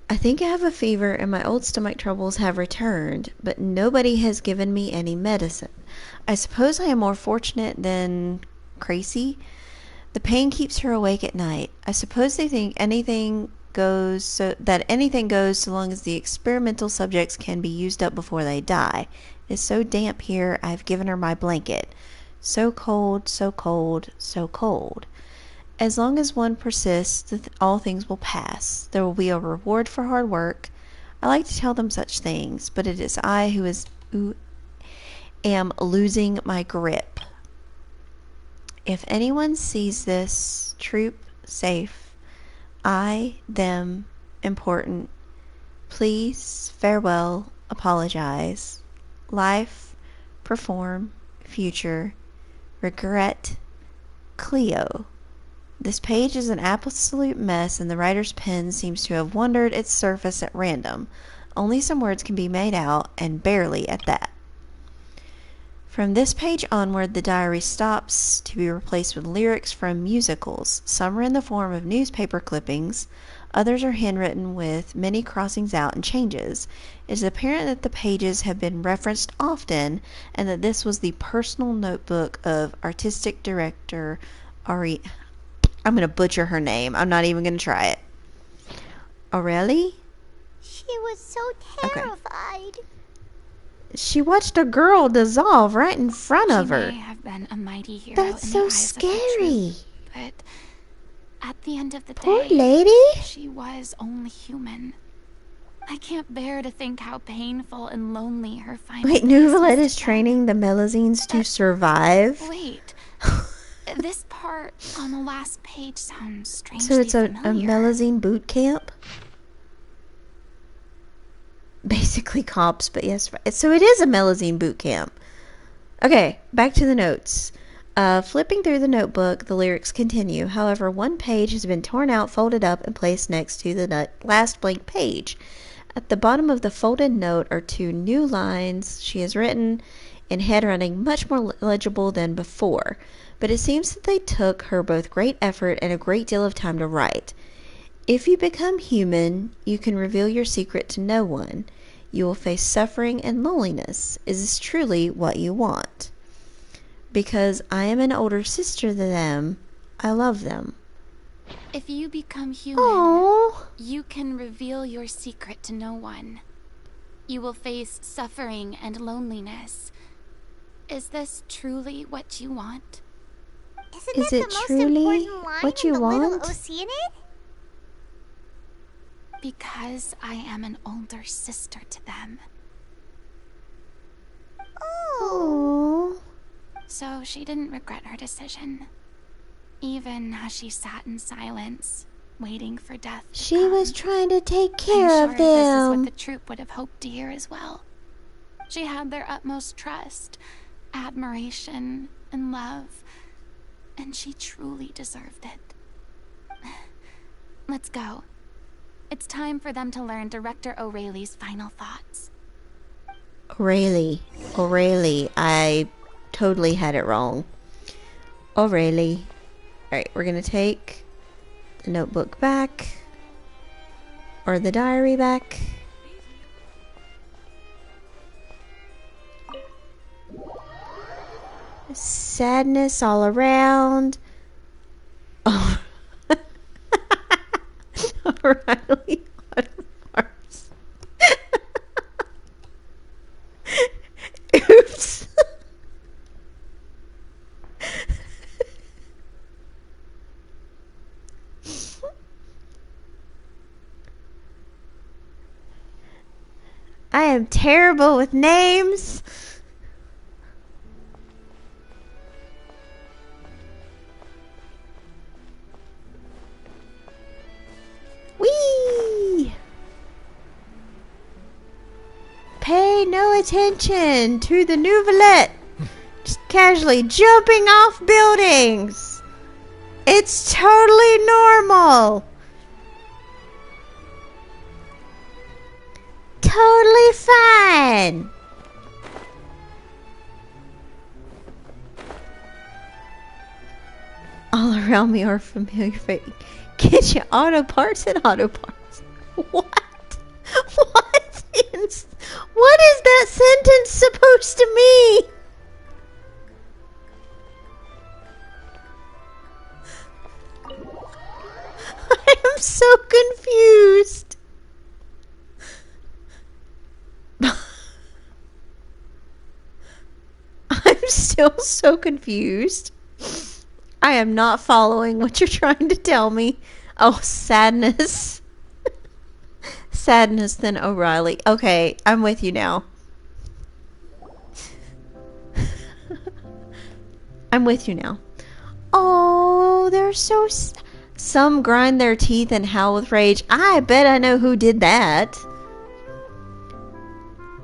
I think I have a fever and my old stomach troubles have returned, but nobody has given me any medicine. I suppose I am more fortunate than crazy. The pain keeps her awake at night. I suppose they think anything goes so long as the experimental subjects can be used up before they die. It is so damp here, I've given her my blanket. So cold, so cold, so cold. As long as one persists, all things will pass. There will be a reward for hard work. I like to tell them such things, but it is I who am losing my grip. If anyone sees this troop safe, I, them, important, please, farewell, apologize. Life, perform, future, regret, Cleo. This page is an absolute mess, and the writer's pen seems to have wandered its surface at random. Only some words can be made out, and barely at that. From this page onward, the diary stops to be replaced with lyrics from musicals. Some are in the form of newspaper clippings, others are handwritten with many crossings out and changes. It is apparent that the pages have been referenced often, and that this was the personal notebook of artistic director Ari. I'm going to butcher her name. I'm not even going to try it. Aurelie? She was so terrified. She watched a girl dissolve right in front of her. She may have been a mighty hero. That's in so the eyes of the scary. truth, but at the end of the Poor day, lady. she was only human. I can't bear to think how painful and lonely her final Wait, days Nouvelette must is have been. training the Melazines to survive? Wait. This part on the last page sounds strangely So it's a familiar. Melazine boot camp? Basically cops, but yes. So it is a Melazine boot camp. Okay, back to the notes. Flipping through the notebook, the lyrics continue. However, one page has been torn out, folded up, and placed next to the last blank page. At the bottom of the folded note are 2 new lines she has written in handwriting much more legible than before. But it seems that they took her both great effort and a great deal of time to write. If you become human, you can reveal your secret to no one. You will face suffering and loneliness. Is this truly what you want? Because I am an older sister than them, I love them. If you become human, Aww. you can reveal your secret to no one. You will face suffering and loneliness. Is this truly what you want? Isn't Is that it the most truly important line what in you the Little want? Oceanid? Because I am an older sister to them. Oh. Aww. So she didn't regret her decision. Even as she sat in silence, waiting for death to She come. was trying to take I'm care sure of this is them. what the troop would have hoped to hear as well. She had their utmost trust, admiration, and love, and she truly deserved it. Let's go. It's time for them to learn Director O'Reilly's final thoughts. O'Reilly. I totally had it wrong. O'Reilly. Alright, we're gonna take the notebook back. Or the diary back. Sadness all around. Oh. O'Reilly on Mars. Oops. I am terrible with names. Whee! Pay no attention to the Nouvelette. Just casually jumping off buildings. It's totally normal. Totally fine. All around me are familiar faces. Get your auto parts and auto parts. What? What is that sentence supposed to mean? I am so confused. I'm still so confused. I am not following what you're trying to tell me. Oh, sadness. Sadness, then O'Reilly. Okay, I'm with you now. I'm with you now. Oh, they're so... Some grind their teeth and howl with rage. I bet I know who did that.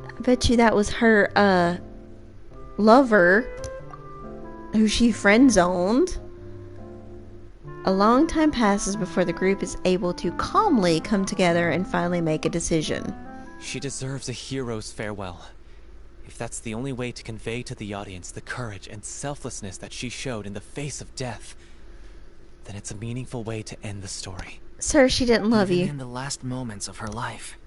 I bet you that was her, lover, who she friend-zoned. A long time passes before the group is able to calmly come together and finally make a decision. She deserves a hero's farewell. If that's the only way to convey to the audience the courage and selflessness that she showed in the face of death, then it's a meaningful way to end the story. Sir, she didn't love Even you. in the last moments of her life,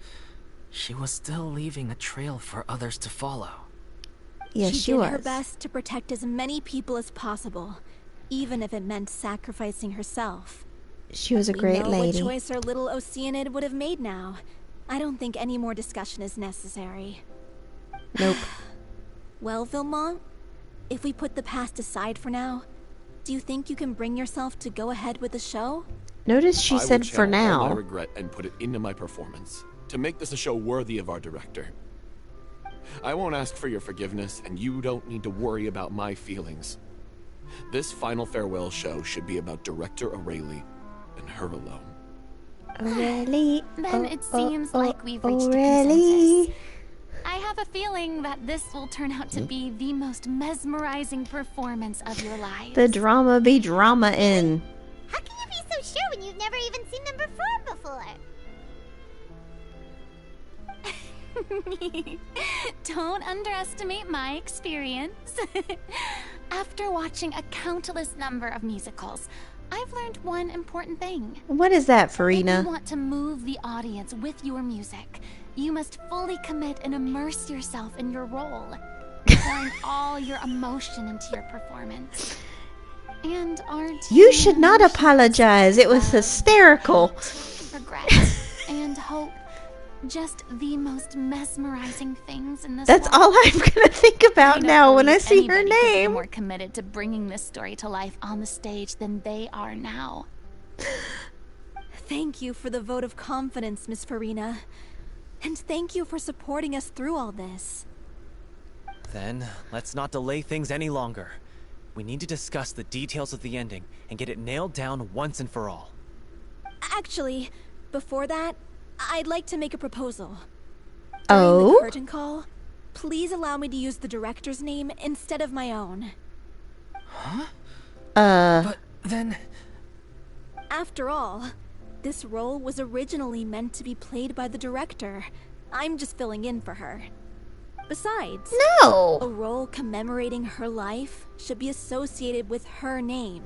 she was still leaving a trail for others to follow. Yes, she she did her was. best to protect as many people as possible, even if it meant sacrificing herself. She was a great We know lady. what choice our little Oceanid would have made now. I don't think any more discussion is necessary. Nope. Well, Vilmont, if we put the past aside for now, do you think you can bring yourself to go ahead with the show? Notice she I will said for channel all my now. regret and put it into my performance. to make this a show worthy of our director. I won't ask for your forgiveness, and you don't need to worry about my feelings. This final farewell show should be about Director O'Reilly and her alone. Aurelie. Then it seems like we've reached a Aurelie. consensus. I have a feeling that this will turn out to be the most mesmerizing performance of your lives. The drama be drama in. How can you be so sure when you've never even seen them perform before? Don't underestimate my experience. After watching a countless number of musicals, I've learned one important thing. What is that, If Furina? you want to move the audience with your music, you must fully commit and immerse yourself in your role, pouring all your emotion into your performance. And aren't You should not apologize. It was hysterical. regret and hope just the most mesmerizing things in this That's world? all I'm gonna think I about don't now when I believe see her anybody could be name. more committed to bringing this story to life on the stage than they are now. Thank you for the vote of confidence, Miss Furina. And thank you for supporting us through all this. Then, let's not delay things any longer. We need to discuss the details of the ending and get it nailed down once and for all. Actually, before that, I'd like to make a proposal. During Oh? the curtain call, please allow me to use the director's name instead of my own. But then... After all, this role was originally meant to be played by the director. I'm just filling in for her. Besides, a No. role commemorating her life should be associated with her name.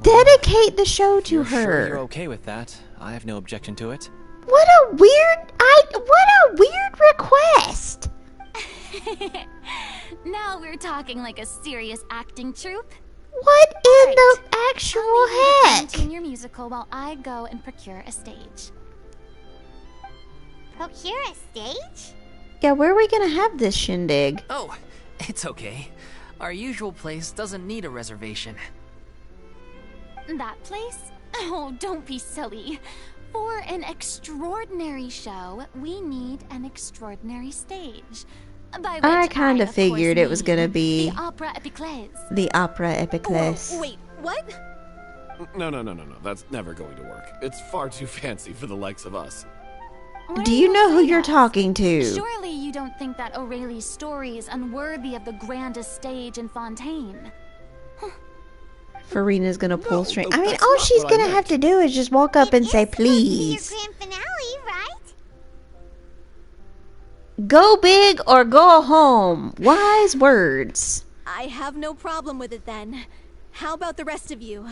Dedicate the show to You're her. sure you're okay with that? I have no objection to it. What a weird request. Now we're talking like a serious acting troupe. What in the I'll actual leave you to heck? fine-tune your musical while I go and procure a stage. Procure a stage? Yeah, where are we gonna have this shindig? Oh, it's okay. Our usual place doesn't need a reservation. That place? Oh, don't be silly. For an extraordinary show, we need an extraordinary stage. By which I kinda of course, figured it was mean gonna be the Opera Epiclese. the opera epiclese. Whoa, wait, what? No. That's never going to work. It's far too fancy for the likes of us. Why Do you know who say you're that? talking to? Surely you don't think that O'Reilly's story is unworthy of the grandest stage in Fontaine. Farina's gonna pull string. I mean, that's all not she's what I gonna have meant. to do is just walk up and say, It's supposed to be please. your grand finale, right? Go big or go home. Wise words. I have no problem with it then. How about the rest of you?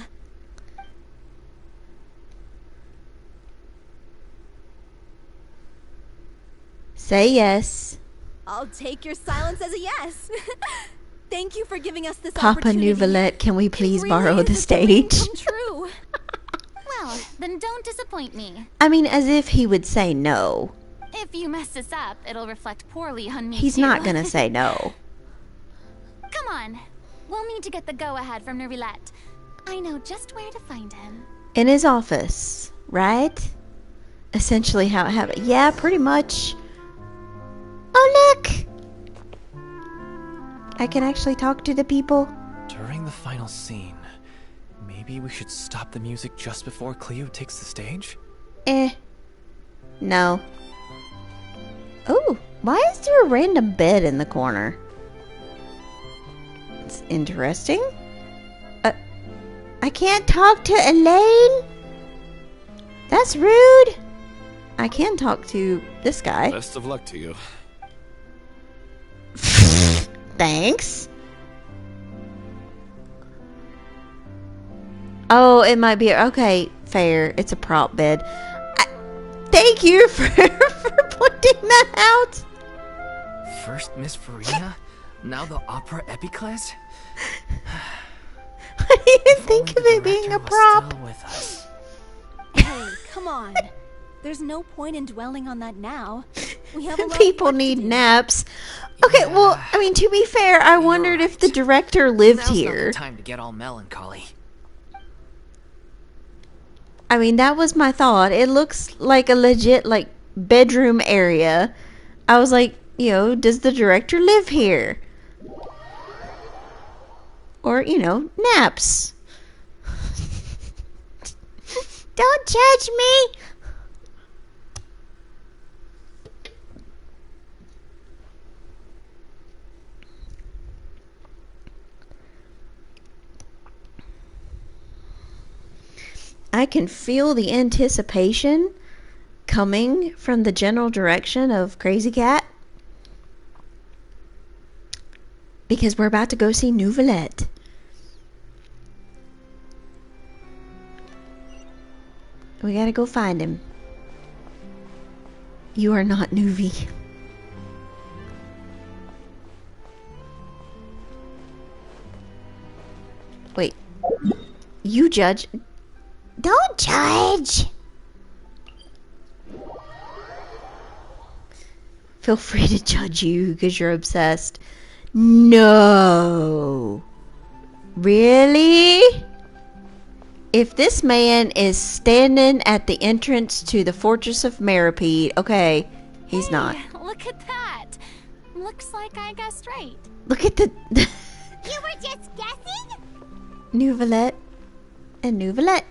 Say yes. I'll take your silence as a yes. Thank you for giving us this Papa opportunity. Nouvelette, can we please It really borrow the is a dream stage? come true. Well, then don't disappoint me. I mean, as if he would say no. If you mess this up, it'll reflect poorly on me He's too. not gonna say no. Come on. We'll need to get the go-ahead from Nervilette. I know just where to find him. In his office, right? Essentially how it happened. Yeah, pretty much. Oh, look! I can actually talk to the people. During the final scene, maybe we should stop the music just before Cleo takes the stage? No. Oh, why is there a random bed in the corner? It's interesting. I can't talk to Elaine? That's rude. I can talk to this guy. Best of luck to you. Thanks. Oh, it might be okay. Fair. It's a prop bed. Thank you for pointing that out. First Miss Furina, now the Opera Epiclese? I didn't If think only of the it being a director was prop. still with us. Hey, come on. There's no point in dwelling on that now. We have a lot of People work to need do. naps. Okay, well, I mean, to be fair, I wondered if the right. director lived Now's not here. the time to get all melancholy. I mean, that was my thought. It looks like a legit, like, bedroom area. I was like, you know, does the director live here? Or, you know, naps. Don't judge me! I can feel the anticipation coming from the general direction of Crazy Cat. Because we're about to go see Nouvellette. We gotta go find him. You are not Nuvi. Wait. You judge. Don't judge! Feel free to judge you because you're obsessed. No. Really? If this man is standing at the entrance to the Fortress of Meripede, okay, he's not. Look at that. Looks like I guessed right. Look at the You were just guessing? Nouvellette and Nouvellette.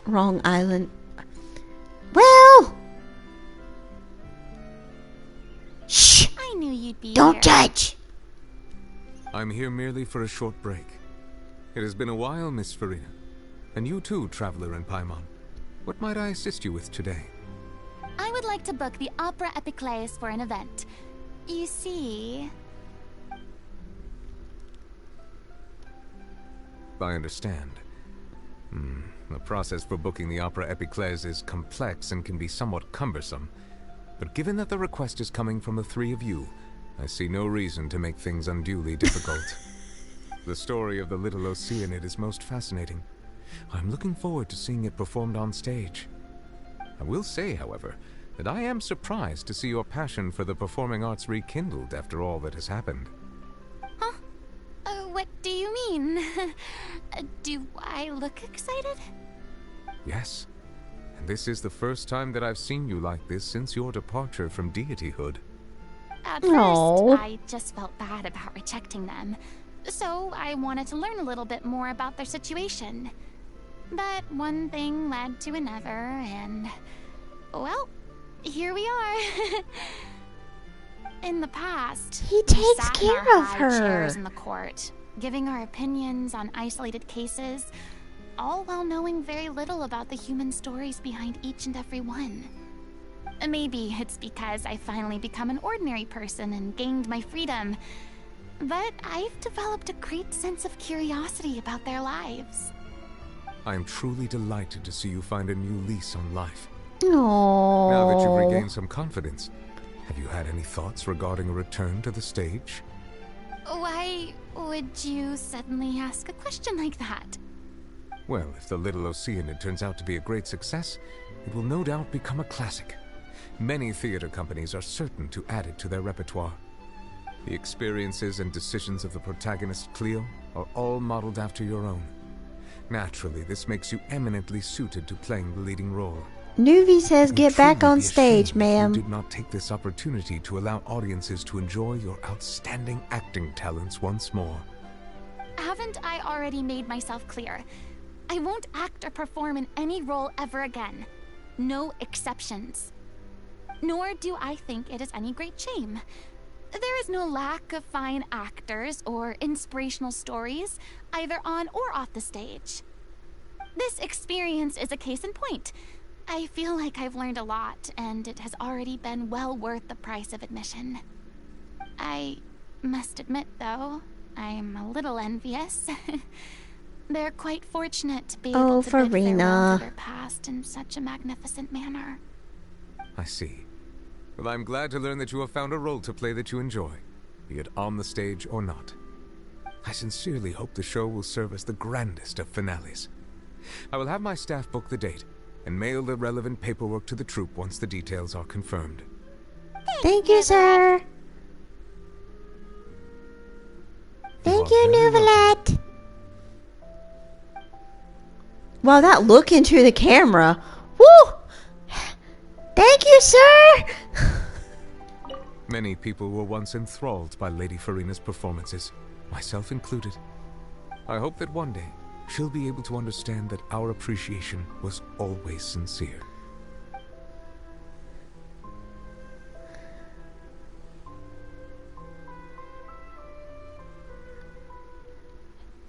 Wrong island. Well. Shh. I knew you'd be Don't here. judge. I'm here merely for a short break. It has been a while, Miss Furina. And you too, traveler in Paimon. What might I assist you with today? I would like to book the Opera Epiclese for an event. You see... I understand. The process for booking the Opera Epiclese is complex and can be somewhat cumbersome. But given that the request is coming from the three of you, I see no reason to make things unduly difficult. The story of the little Oceanid is most fascinating. I'm looking forward to seeing it performed on stage. I will say, however, that I am surprised to see your passion for the performing arts rekindled after all that has happened. Huh? What do you mean? Do I look excited? Yes. And this is the first time that I've seen you like this since your departure from deityhood. At Aww. first, I just felt bad about rejecting them. So I wanted to learn a little bit more about their situation. But one thing led to another, and... well, here we are. In the past, He we takes sat in our care of high her. chairs in the court, giving our opinions on isolated cases, all while knowing very little about the human stories behind each and every one. Maybe it's because I finally become an ordinary person and gained my freedom, but I've developed a great sense of curiosity about their lives. I am truly delighted to see you find a new lease on life. Aww. Now that you've regained some confidence, have you had any thoughts regarding a return to the stage? Why would you suddenly ask a question like that? Well, if the Little Oceanid turns out to be a great success, it will no doubt become a classic. Many theater companies are certain to add it to their repertoire. The experiences and decisions of the protagonist, Cleo, are all modeled after your own. Naturally, this makes you eminently suited to playing the leading role. Nuvi says It would get back truly on be a stage, shame if ma'am. You did not take this opportunity to allow audiences to enjoy your outstanding acting talents once more. Haven't I already made myself clear? I won't act or perform in any role ever again. No exceptions. Nor do I think it is any great shame. There is no lack of fine actors or inspirational stories, either on or off the stage. This experience is a case in point. I feel like I've learned a lot, and it has already been well worth the price of admission. I must admit, though, I'm a little envious. They're quite fortunate to be able to bid farewell to their past in such a magnificent manner. I see. Well, I'm glad to learn that you have found a role to play that you enjoy, be it on the stage or not. I sincerely hope the show will serve as the grandest of finales. I will have my staff book the date and mail the relevant paperwork to the troupe once the details are confirmed. Thank you, sir. Thank you, Nouvellette. Wow, that look into the camera. Woo! Thank you you, sir! Many people were once enthralled by Lady Furina's performances, myself included. I hope that one day she'll be able to understand that our appreciation was always sincere.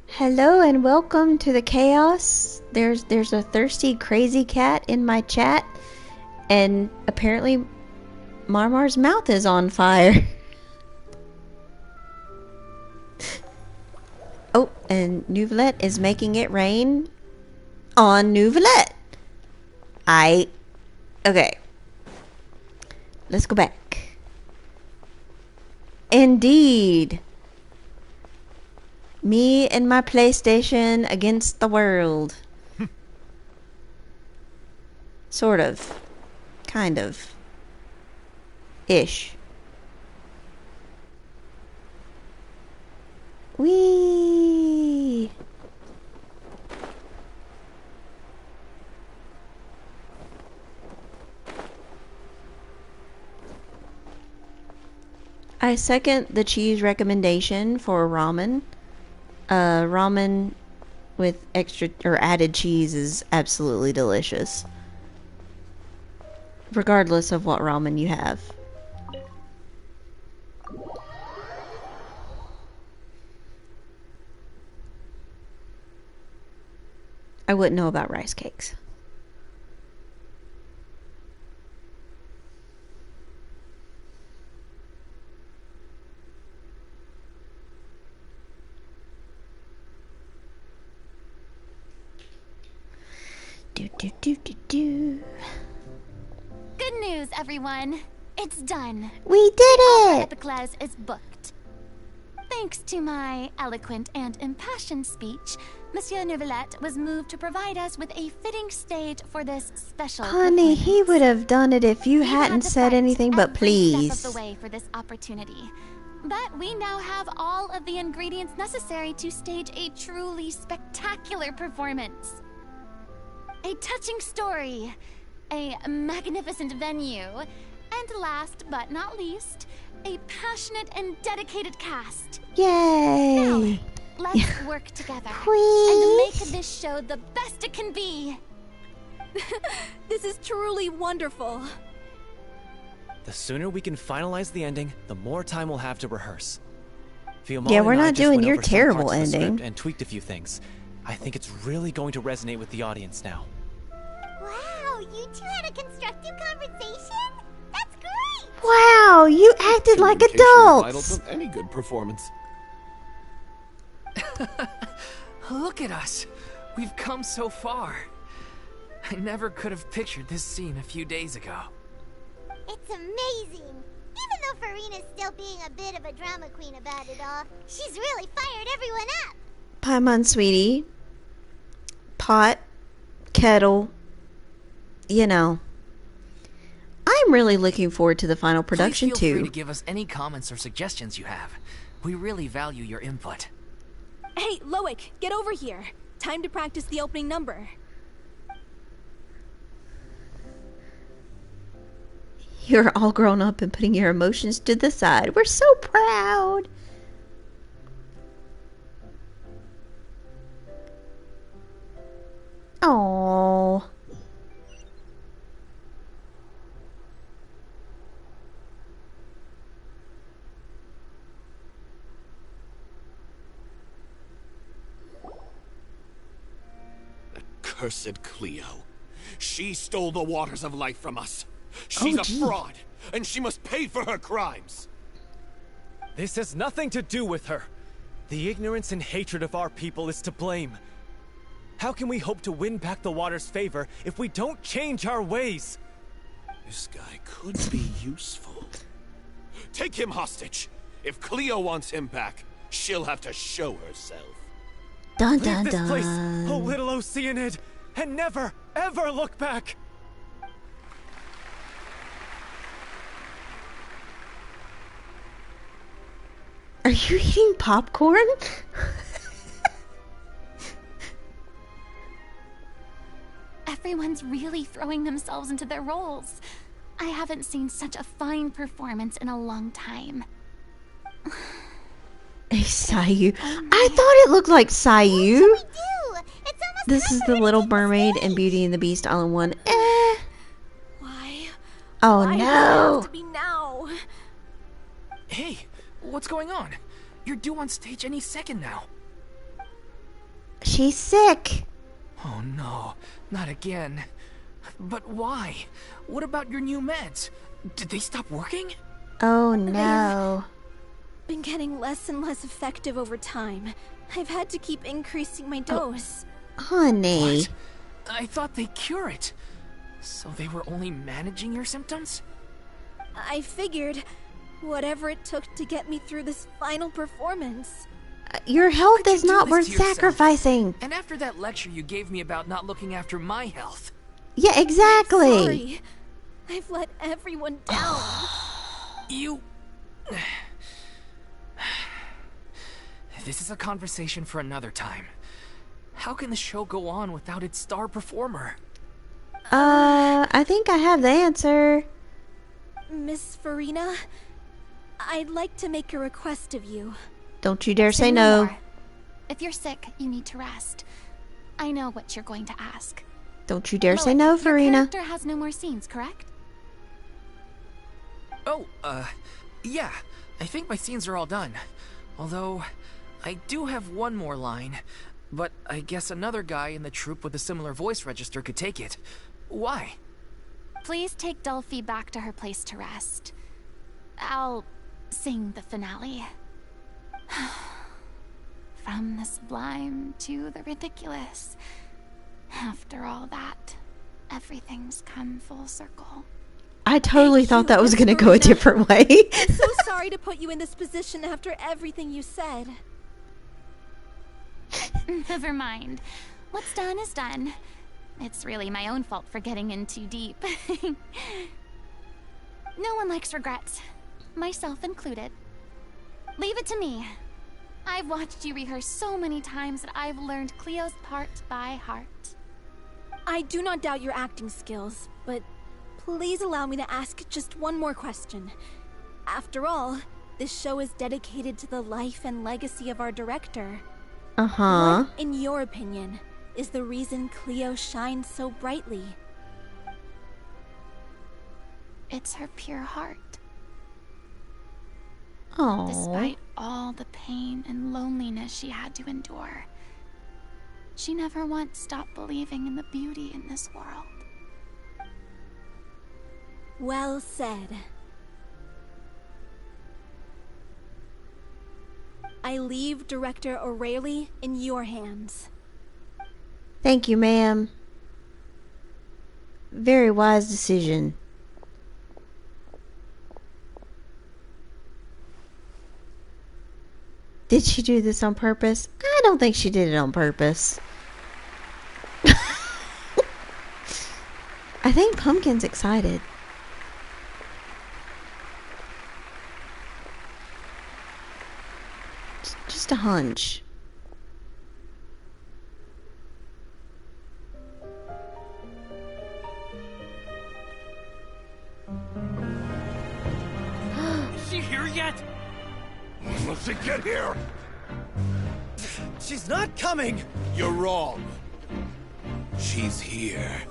Hello and welcome to the chaos. There's a thirsty, crazy cat in my chat, and apparently Marmar's mouth is on fire. Oh, and Nouvelette is making it rain on Nouvelette. Okay. Let's go back. Indeed. Me and my PlayStation against the world. Sort of. Kind of. Ish. Whee! I second the cheese recommendation for ramen. Ramen with extra or added cheese is absolutely delicious. Regardless of what ramen you have. I wouldn't know about rice cakes. Do. Good news, everyone. It's done. We did The it! Epiclese is booked. Thanks to my eloquent and impassioned speech, Monsieur Nouvelette was moved to provide us with a fitting stage for this special Honey, he would have done it if you hadn't said anything but please. Step of the way for this opportunity. But we now have all of the ingredients necessary to stage a truly spectacular performance. A touching story, a magnificent venue, and last but not least, a passionate and dedicated cast. Yay! Now, let's work together Please. and make this show the best it can be. This is truly wonderful. The sooner we can finalize the ending, the more time we'll have to rehearse. Fiamma Yeah, we're and I not just doing went your over some terrible parts of the ending. script and tweaked a few things. I think it's really going to resonate with the audience now. Wow, you two had a constructive conversation? That's great! Wow, you acted like Communication is vital adults! to any good performance. Look at us. We've come so far. I never could have pictured this scene a few days ago. It's amazing! Even though Furina's still being a bit of a drama queen about it all, she's really fired everyone up! Paimon, sweetie. Pot. Kettle. You know. I'm really looking forward to the final production Please feel free too. to give us any comments or suggestions you have. We really value your input. Hey, Loic, get over here. Time to practice the opening number. You're all grown up and putting your emotions to the side. We're so proud. Aww. Cursed Cleo. She stole the waters of life from us. She's a fraud, and she must pay for her crimes. This has nothing to do with her. The ignorance and hatred of our people is to blame. How can we hope to win back the water's favor if we don't change our ways? This guy could be useful. Take him hostage. If Cleo wants him back, she'll have to show herself. Dun Leave dun this place, dun. oh little Oceanid, and never, ever look back! Are you eating popcorn? Everyone's really throwing themselves into their roles. I haven't seen such a fine performance in a long time. Hey, Sayu. I thought it looked like Sayu. This is the Little Mermaid and Beauty and the Beast all in one. Why? Oh Why does it no. have to be now? Hey, what's going on? You're due on stage any second now. She's sick. Oh no, not again. But why? What about your new meds? Did they stop working? Oh no. Been getting less and less effective over time. I've had to keep increasing my dose. Honey. What? I thought they cure it. So they were only managing your symptoms? I figured whatever it took to get me through this final performance. Your health Why'd is you do not this worth to yourself? sacrificing. And after that lecture you gave me about not looking after my health. Yeah, exactly. Sorry. I've let everyone down. You... This is a conversation for another time. How can the show go on without its star performer? I think I have the answer. Miss Furina, I'd like to make a request of you. Don't you dare say no. more. If you're sick, you need to rest. I know what you're going to ask. Don't you dare say Look, no, your Furina. character has no more scenes, correct? Oh, yeah. I think my scenes are all done. Although, I do have one more line. But I guess another guy in the troupe with a similar voice register could take it. Why? Please take Delphi back to her place to rest. I'll sing the finale. From the sublime to the ridiculous. After all that, everything's come full circle. I totally thought that was going to go a different way. I'm so sorry to put you in this position after everything you said. Never mind. What's done is done. It's really my own fault for getting in too deep. No one likes regrets, myself included. Leave it to me. I've watched you rehearse so many times that I've learned Cleo's part by heart. I do not doubt your acting skills, but please allow me to ask just one more question. After all, this show is dedicated to the life and legacy of our director. Uh-huh. What, in your opinion, is the reason Cleo shines so brightly? It's her pure heart. Aww. Despite all the pain and loneliness she had to endure, she never once stopped believing in the beauty in this world. Well said. I leave Director O'Reilly in your hands. Thank you, ma'am. Very wise decision. Did she do this on purpose? I don't think she did it on purpose. I think Pumpkin's excited. Just a hunch. Is she here yet? Let's get here! She's not coming! You're wrong. She's here.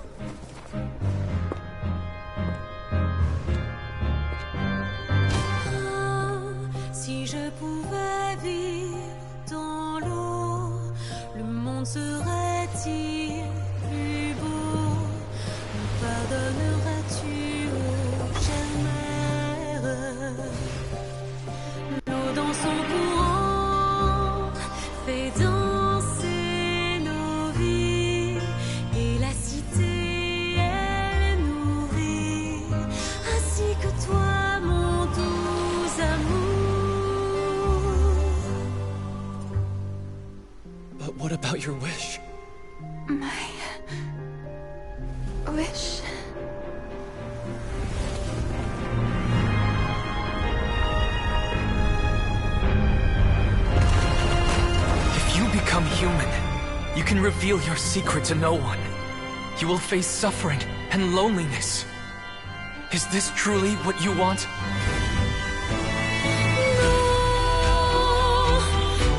Si je pouvais vivre dans l'eau, le monde serait-il plus beau? Me pardonneras-tu, ô chère mère? L'eau dans son courant fait danser nos vies, et la cité elle nourrit, ainsi que toi, mon doux amour. But what about your wish? My wish. If you become human, you can reveal your secret to no one. You will face suffering and loneliness. Is this truly what you want?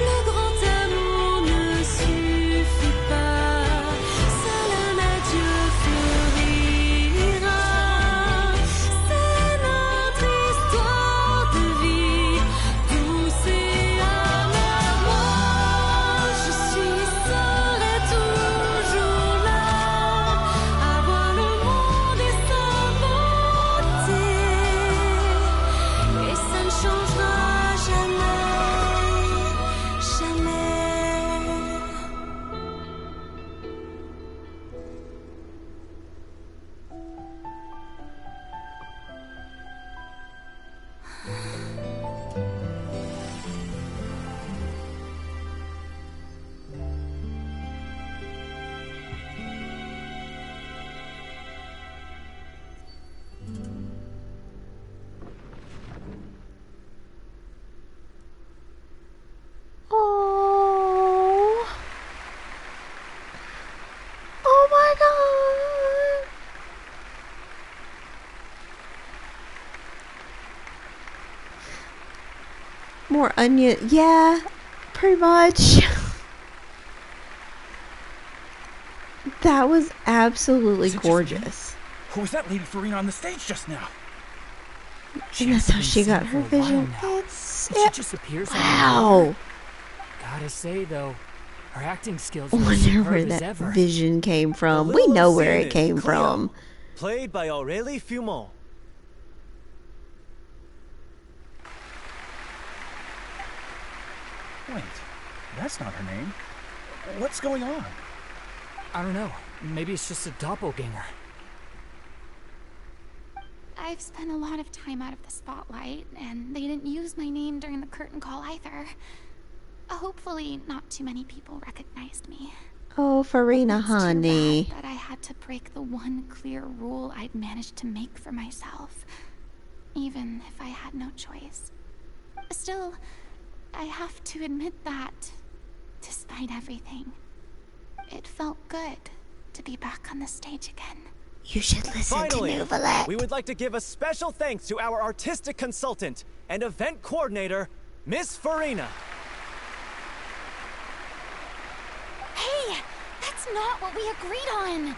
Le grand amour ne suffit pas, seul un adieu fleurira. C'est notre histoire de vie, douce et amère. Moi, je serai toujours là, à voir le monde et sa beauté, et ça ne changera jamais, jamais. Oh. Oh my god. More onion. Yeah, pretty much. That was absolutely Is it just gorgeous. Who was that lady Furina on the stage just now? And that's how she got her vision. She just appears Wow. Gotta say though, her acting skills I are wonder superb where as that ever. vision came The from. We little know where it Zenith, came Cleo, from. Played by Aurélie Fumont. Wait, that's not her name. What's going on? I don't know. Maybe it's just a doppelganger. I've spent a lot of time out of the spotlight, and they didn't use my name during the curtain call either. Hopefully, not too many people recognized me. Oh, Furina, It's too honey. bad that I had to break the one clear rule I'd managed to make for myself, even if I had no choice. Still, I have to admit that, despite everything, it felt good to be back on the stage again. You should listen Finally, to Nouvelette. we would like to give a special thanks to our artistic consultant and event coordinator, Miss Furina. Hey, that's not what we agreed on.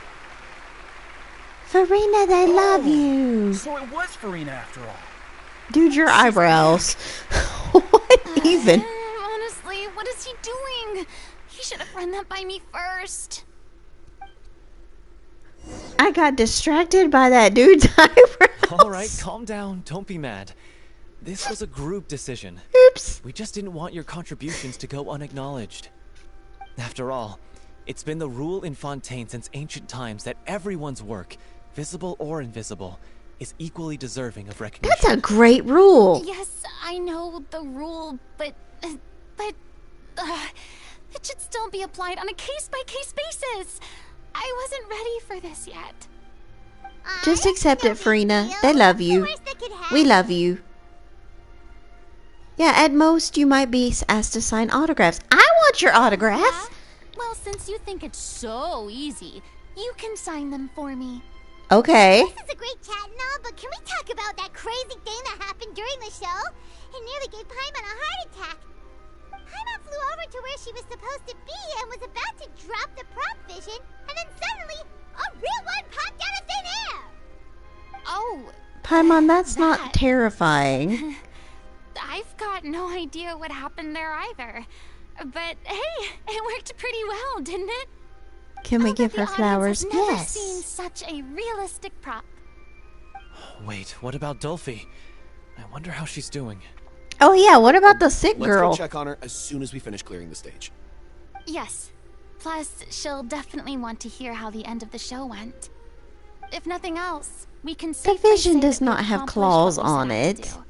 Furina, they love you. So it was Furina after all. Dude, your eyebrows. What even? Honestly, what is he doing? He should have run that by me first. I got distracted by that dude's eyebrows. All right, calm down. Don't be mad. This was a group decision. Oops. We just didn't want your contributions to go unacknowledged. After all, it's been the rule in Fontaine since ancient times that everyone's work, visible or invisible, is equally deserving of recognition. That's a great rule. Yes, I know the rule, but it should still be applied on a case-by-case basis. I wasn't ready for this yet. Just accept it, Furina. They love you. We love you. Yeah, at most you might be asked to sign autographs. I want your autograph. Well, since you think it's so easy, you can sign them for me. Okay. This is a great chat and all, but can we talk about that crazy thing that happened during the show? It nearly gave Paimon a heart attack. Paimon flew over to where she was supposed to be and was about to drop the prop vision, and then suddenly, a real one popped out of thin air! Oh, Paimon, that's not terrifying. I've got no idea what happened there either. But hey, it worked pretty well, didn't it? Can we give her The flowers? audience has never Yes. seen such a realistic prop. Wait, what about Dolphy? I wonder how she's doing. Oh yeah, what about the sick Let's girl? go check on her as soon as we finish clearing the stage. Yes. Plus, she'll definitely want to hear how the end of the show went. If nothing else, we can The safely vision say does that we not have accomplished claws what we set on out to it. do.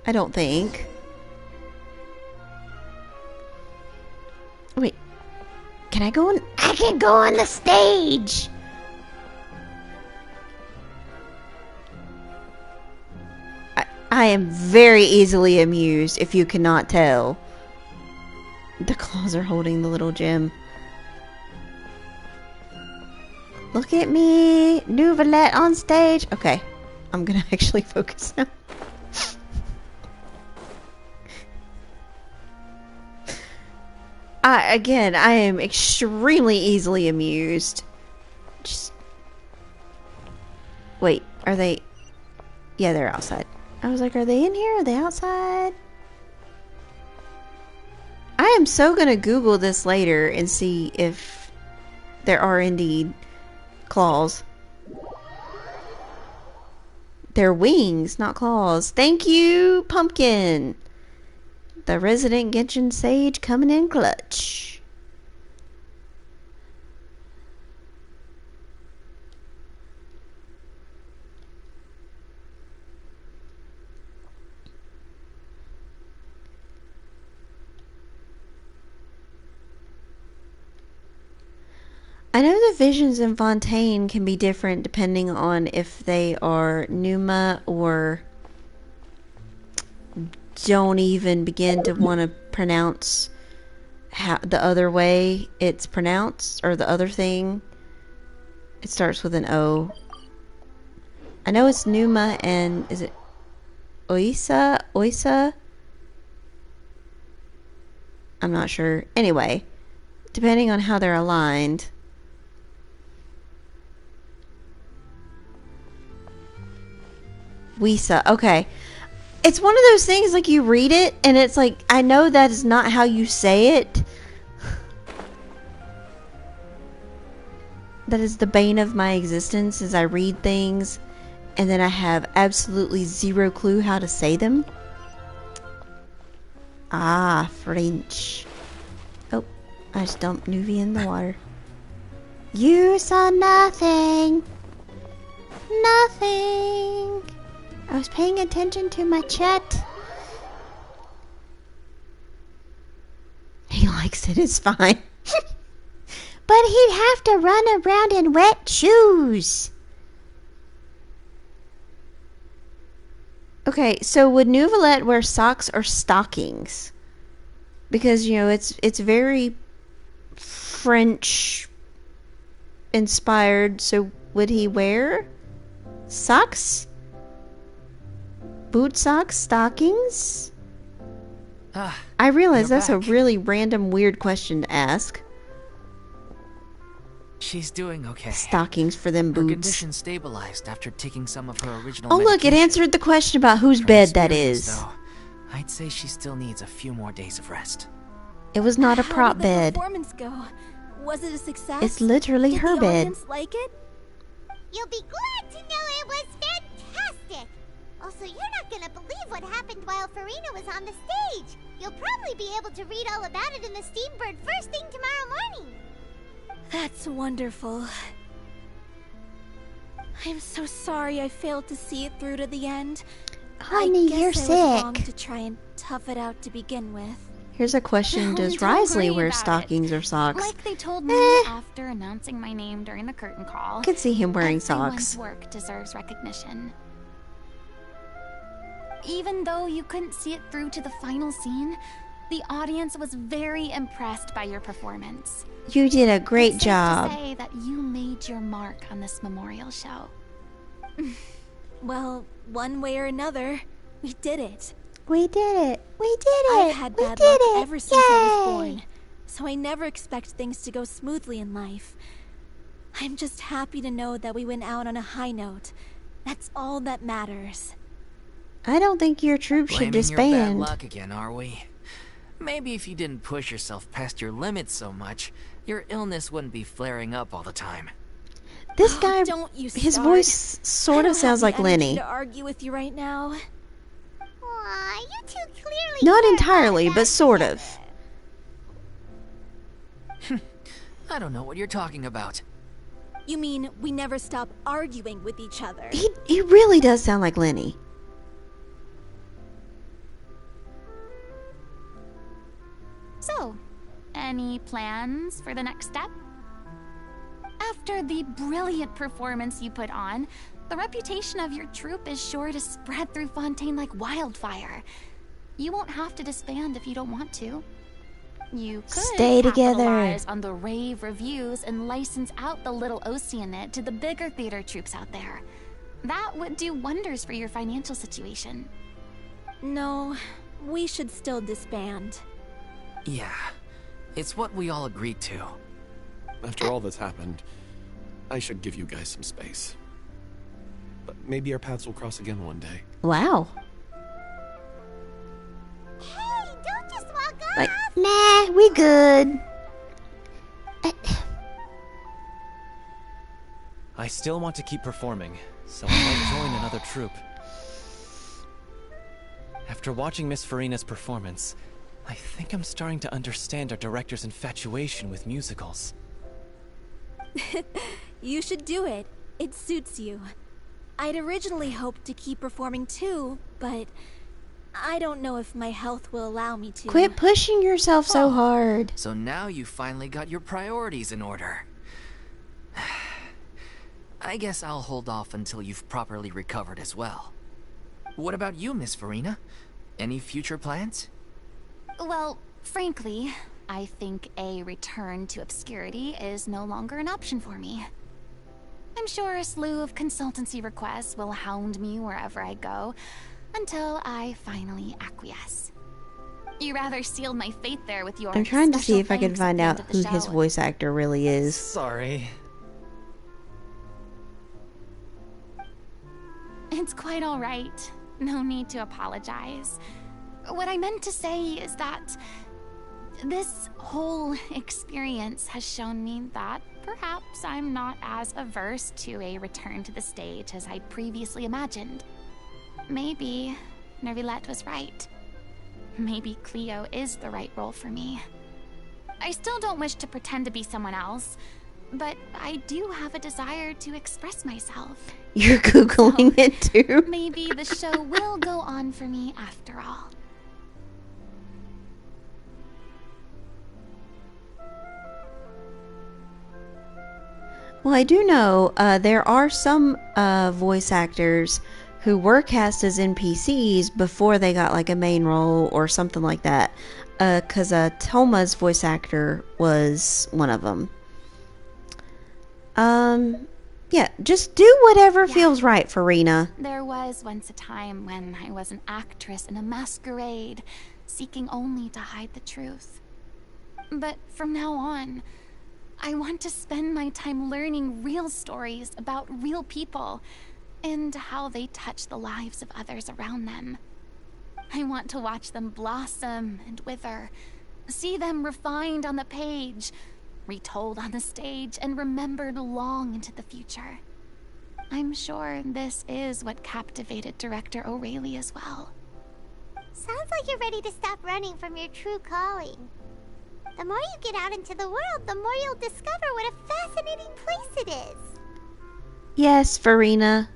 I don't think. Wait. Can I go on? I can go on the stage! I am very easily amused, if you cannot tell. The claws are holding the little gem. Look at me. Nouvellette on stage. Okay. I'm gonna actually focus now. Again, I am extremely easily amused. Just... Wait, are they... Yeah, they're outside. I was like, are they in here? Are they outside? I am so gonna Google this later and see if there are indeed claws. They're wings, not claws. Thank you, Pumpkin. The resident Genshin Sage coming in clutch. I know the visions in Fontaine can be different depending on if they are Numa or don't even begin to want to pronounce how the other way it's pronounced, or the other thing. It starts with an O. I know it's Numa and is it Oisa? Oisa? I'm not sure. Anyway, depending on how they're aligned. Wisa. Okay. It's one of those things, like, you read it, and it's like, I know that is not how you say it. That is the bane of my existence, is I read things, and then I have absolutely zero clue how to say them. Ah, French. Oh, I just dumped Nuvi in the water. You saw nothing. Nothing. I was paying attention to my chat. He likes it, it's fine. But he'd have to run around in wet shoes. Okay, so would Nouvellette wear socks or stockings? Because, you know, it's very French inspired, so would he wear socks? Boot socks? Stockings? I realize that's a really random, weird question to ask. She's doing okay. Stockings for them Her boots. condition stabilized after taking some of her original Oh look, it answered the question about whose bed that is. Though, I'd say she still needs a few more days of rest. It was not a How prop did the bed. performance go? Was it a success? It's literally Did her the bed. audience like it? You'll be glad to know it was fantastic. Also, you're not gonna believe what happened while Furina was on the stage. You'll probably be able to read all about it in the Steambird first thing tomorrow morning. That's wonderful. I'm so sorry I failed to see it through to the end. Honey, I guess you're I was wrong sick. to try and tough it out to begin with. Here's a question. Does Don't Risley worry wear about stockings or socks? Like they told me after announcing my name during the curtain call. I could see him wearing Everyone's socks. work deserves recognition. Even though you couldn't see it through to the final scene, the audience was very impressed by your performance. You did a great It's job. safe to say that you made your mark on this memorial show. Well, one way or another, we did it. We did it. We did it. I've had we bad did luck it. ever since I was Yay. born, so I never expect things to go smoothly in life. I'm just happy to know that we went out on a high note. That's all that matters. I don't think your troop should Blaming your bad disband. luck again, are we? Maybe if you didn't push yourself past your limits so much, your illness wouldn't be flaring up all the time. This guy, Don't you his start. voice sort I of don't sounds have like the energy Lenny. to argue with you right now. Aw, you two clearly Not care entirely, about but that sort of. I don't know what you're talking about. You mean we never stop arguing with each other? He really does sound like Lenny. So, any plans for the next step? After the brilliant performance you put on, the reputation of your troupe is sure to spread through Fontaine like wildfire. You won't have to disband if you don't want to. You could Stay together. capitalize on the rave reviews and license out the little Oceanit to the bigger theater troops out there. That would do wonders for your financial situation. No, we should still disband. Yeah, it's what we all agreed to. After all that's happened, I should give you guys some space. But maybe our paths will cross again one day. Wow. Hey, don't just walk off! Like, nah, we good. I still want to keep performing, so I might join another troupe. After watching Miss Furina's performance, I think I'm starting to understand our director's infatuation with musicals. You should do it. It suits you. I'd originally hoped to keep performing too, but I don't know if my health will allow me to. Quit pushing yourself so hard. So now you finally got your priorities in order. I guess I'll hold off until you've properly recovered as well. What about you, Miss Furina? Any future plans? Well, frankly, I think a return to obscurity is no longer an option for me. I'm sure a slew of consultancy requests will hound me wherever I go, until I finally acquiesce. You rather sealed my fate there with your I'm trying to see special if I can thanks find at out the end who of the his show. voice actor really is. Sorry. It's quite all right. No need to apologize. What I meant to say is that this whole experience has shown me that perhaps I'm not as averse to a return to the stage as I'd previously imagined. Maybe Nervilette was right. Maybe Cleo is the right role for me. I still don't wish to pretend to be someone else, but I do have a desire to express myself. You're Googling it too? Maybe the show will go on for me after all. Well, I do know there are some voice actors who were cast as NPCs before they got like a main role or something like that. Because Toma's voice actor was one of them. Yeah, just do whatever feels right, Furina. There was once a time when I was an actress in a masquerade, seeking only to hide the truth. But from now on, I want to spend my time learning real stories about real people and how they touch the lives of others around them. I want to watch them blossom and wither, see them refined on the page, retold on the stage, and remembered long into the future. I'm sure this is what captivated director O'Reilly as well. Sounds like you're ready to stop running from your true calling. The more you get out into the world, the more you'll discover what a fascinating place it is. Yes, Furina.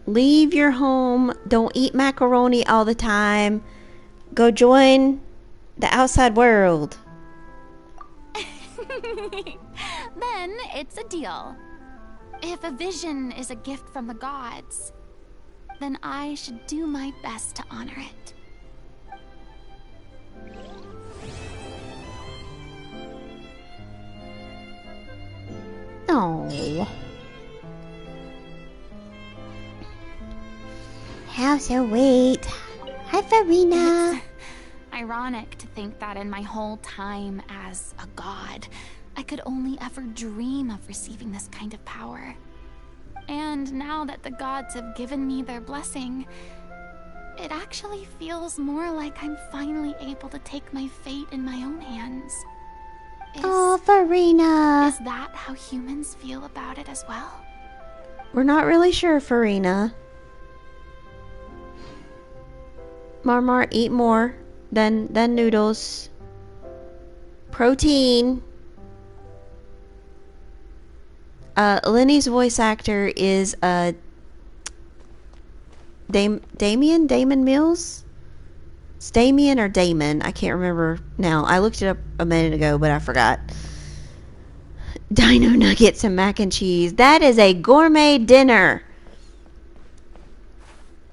Leave your home. Don't eat macaroni all the time. Go join the outside world. Then it's a deal. If a vision is a gift from the gods, then I should do my best to honor it. Oh. How sweet. Hi, Furina. It's ironic to think that in my whole time as a god, I could only ever dream of receiving this kind of power. And now that the gods have given me their blessing, it actually feels more like I'm finally able to take my fate in my own hands. Oh, Furina. Is that how humans feel about it as well? We're not really sure, Furina. Marmar, eat more than noodles. Protein. Lenny's voice actor is Damon Mills? It's Damien or Damon. I can't remember now. I looked it up a minute ago, but I forgot. Dino nuggets and mac and cheese. That is a gourmet dinner.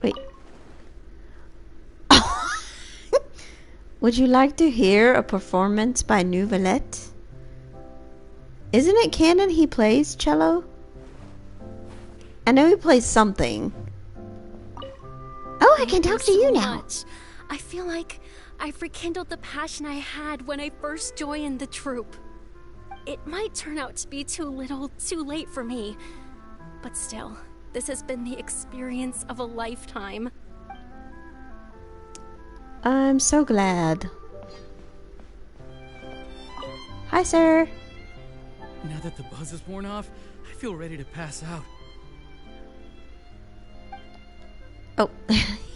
Wait. Would you like to hear a performance by Nouvelette? Isn't it canon he plays cello? I know he plays something. Oh, I can talk to you so now. much. I feel like I've rekindled the passion I had when I first joined the troupe. It might turn out to be too little, too late for me. But still, this has been the experience of a lifetime. I'm so glad. Hi, sir. Now that the buzz is worn off, I feel ready to pass out. Oh,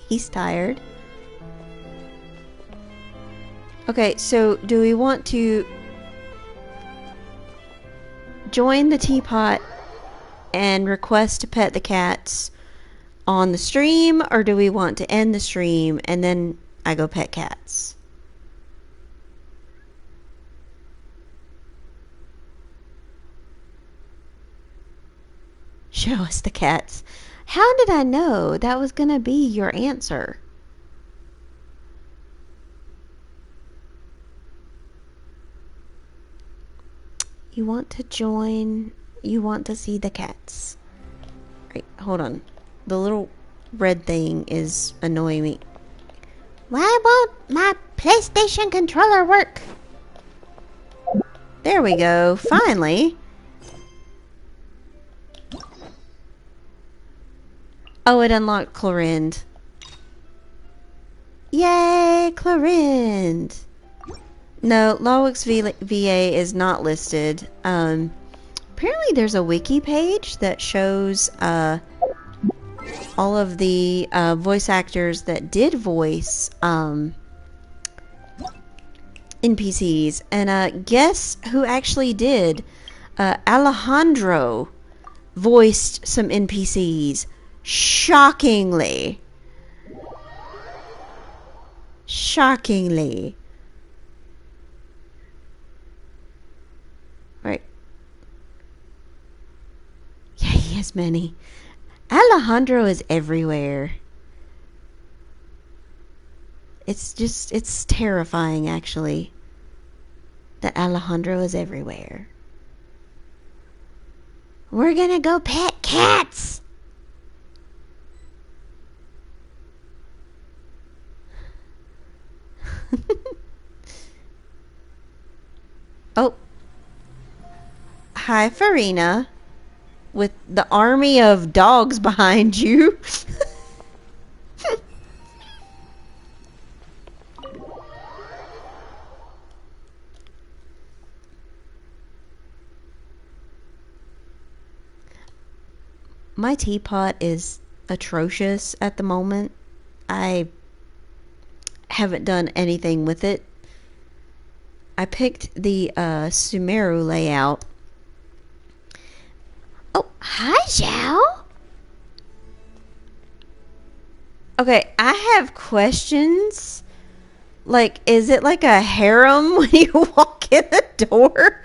he's tired. Okay, so do we want to join the teapot and request to pet the cats on the stream, or do we want to end the stream and then I go pet cats? Show us the cats. How did I know that was gonna be your answer? You want to join, you want to see the cats. Right, hold on. The little red thing is annoying me. Why won't my PlayStation controller work? There we go, finally. Oh, it unlocked Clorind. Yay, Clorind! No, Lawwick's VA is not listed. Apparently there's a wiki page that shows all of the voice actors that did voice NPCs. And guess who actually did? Alejandro voiced some NPCs. Shockingly. Shockingly. Right. Yeah, he has many. Alejandro is everywhere. It's terrifying, actually, that Alejandro is everywhere. We're gonna go pet cats. Oh. Hi, Furina. With the army of dogs behind you. My teapot is atrocious at the moment. I haven't done anything with it. I picked the Sumeru layout. Oh, hi, Zhao. Okay, I have questions. Like, is it like a harem when you walk in the door?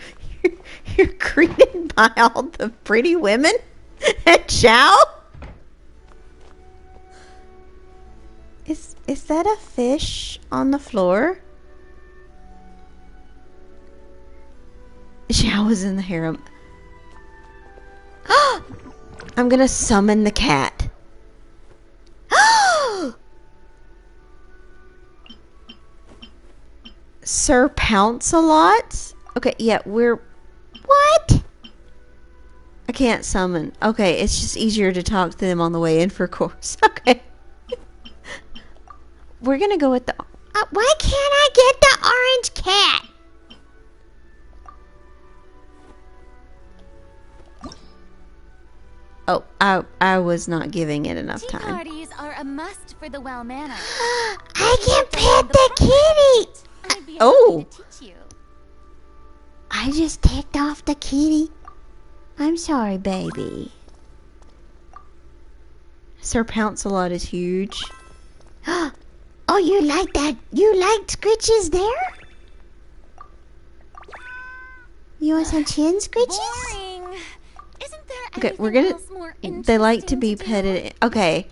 You're greeted by all the pretty women at Zhao? Is that a fish on the floor? Zhao is in the harem. I'm gonna summon the cat. Sir Pounce-a-lot? Okay, yeah, we're... What? I can't summon. Okay, it's just easier to talk to them on the way in for course. Okay. We're gonna go with the... Why can't I get the orange cat? Oh, I was not giving it enough Tea time. parties are a must for the well-mannered. I can pet the kitty. I'd be happy Oh. to teach you. I just ticked off the kitty. I'm sorry, baby. Sir Pounce-a-lot is huge. Oh, you like that? You liked scritches there? You want some chin scritches? Boring. Isn't there Okay, anything we're gonna... else more They like to interesting be do? petted. Okay.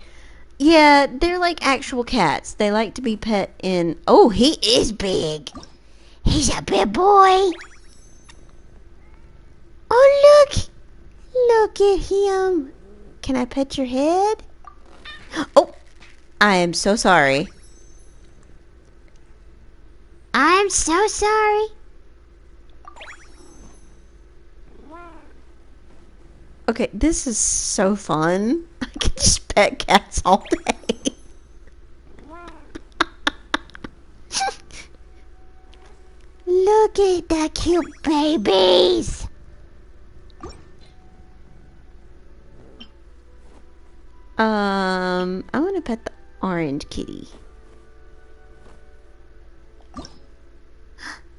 Yeah, they're like actual cats. They like to be pet in... Oh, he is big. He's a big boy. Oh, look. Look at him. Can I pet your head? Oh, I am so sorry. I'm so sorry. Okay, this is so fun. I can just pet cats all day. Look at the cute babies. I want to pet the orange kitty.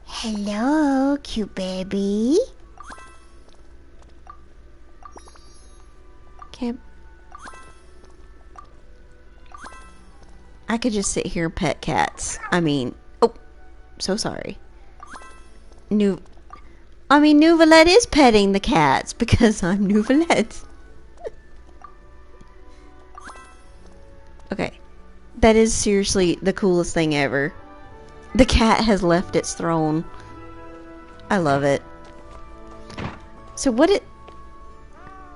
Hello, cute baby. Okay. I could just sit here and pet cats. I mean, oh, so sorry. Nouvelette is petting the cats because I'm Nouvelette. Okay. That is seriously the coolest thing ever. The cat has left its throne. I love it. So what it...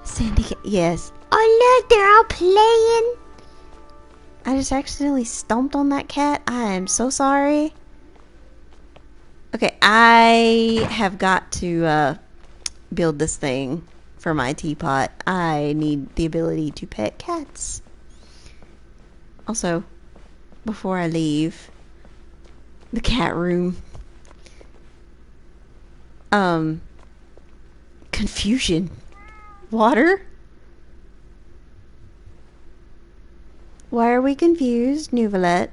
Sandy cat, yes. Oh, look, they're all playing. I just accidentally stomped on that cat. I am so sorry. Okay, I have got to build this thing for my teapot. I need the ability to pet cats. Also, before I leave the cat room, confusion. Water? Why are we confused, Nouvelette?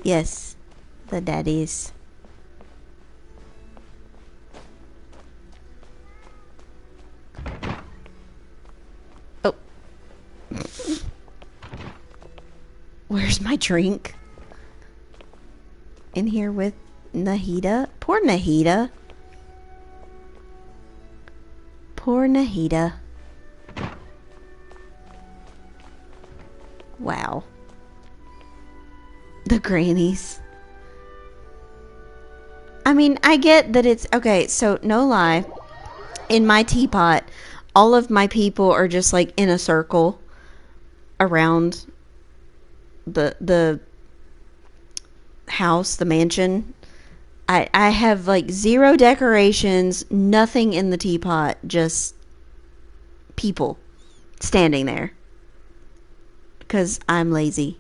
Yes, the daddies. Oh. Where's my drink? In here with Nahida? Poor Nahida. Poor Nahida. Wow. The grannies. I mean, I get that it's... Okay, so no lie. In my teapot, all of my people are just like in a circle around the house, the mansion. I have like 0 decorations, nothing in the teapot, just people standing there. Because I'm lazy.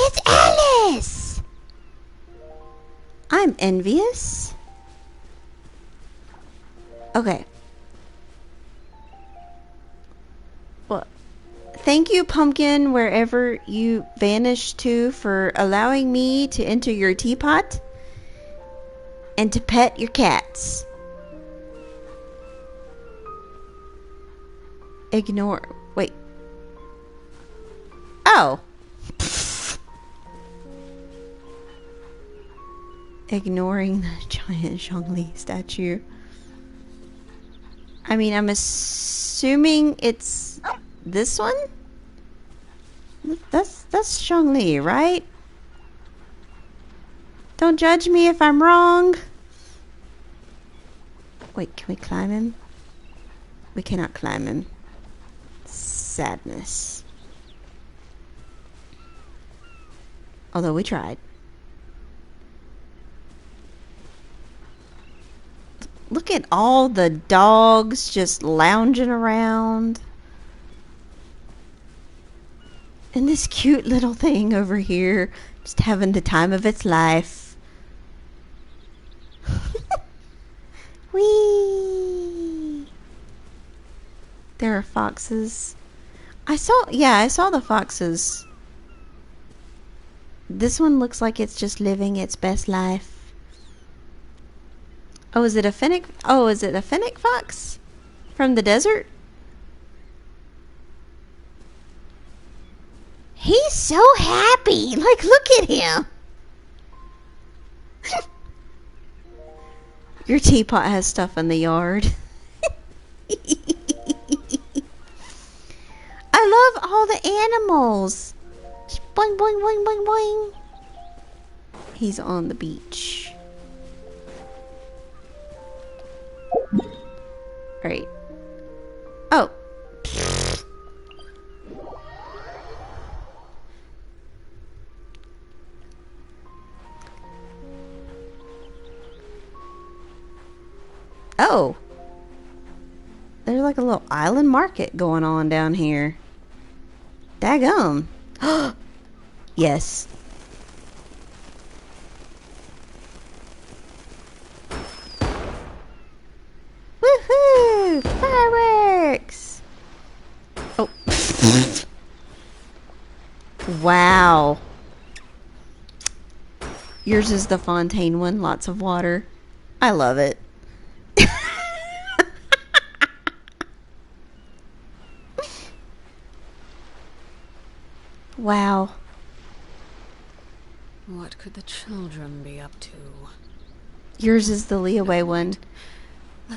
It's Alice! I'm envious. Okay. Well, thank you, Pumpkin, wherever you vanished to, for allowing me to enter your teapot and to pet your cats. Ignore. Wait. Oh. Ignoring the giant Zhongli statue. I mean, I'm assuming it's this one? That's Zhongli, right? Don't judge me if I'm wrong. Wait, can we climb him? We cannot climb him. Sadness. Although we tried. Look at all the dogs just lounging around. And this cute little thing over here just having the time of its life. Whee! There are foxes. I saw the foxes. This one looks like it's just living its best life. Oh, is it a fennec? Oh, is it a fennec fox from the desert? He's so happy. Like, look at him. Your teapot has stuff in the yard. I love all the animals. Boing, boing, boing, boing, boing. He's on the beach. Right. Oh. Oh. There's like a little island market going on down here. Daggum. Yes. Woohoo! Fireworks! Oh. Wow. Yours is the Fontaine one. Lots of water. I love it. Wow. What could the children be up to? Yours is the Leeway one.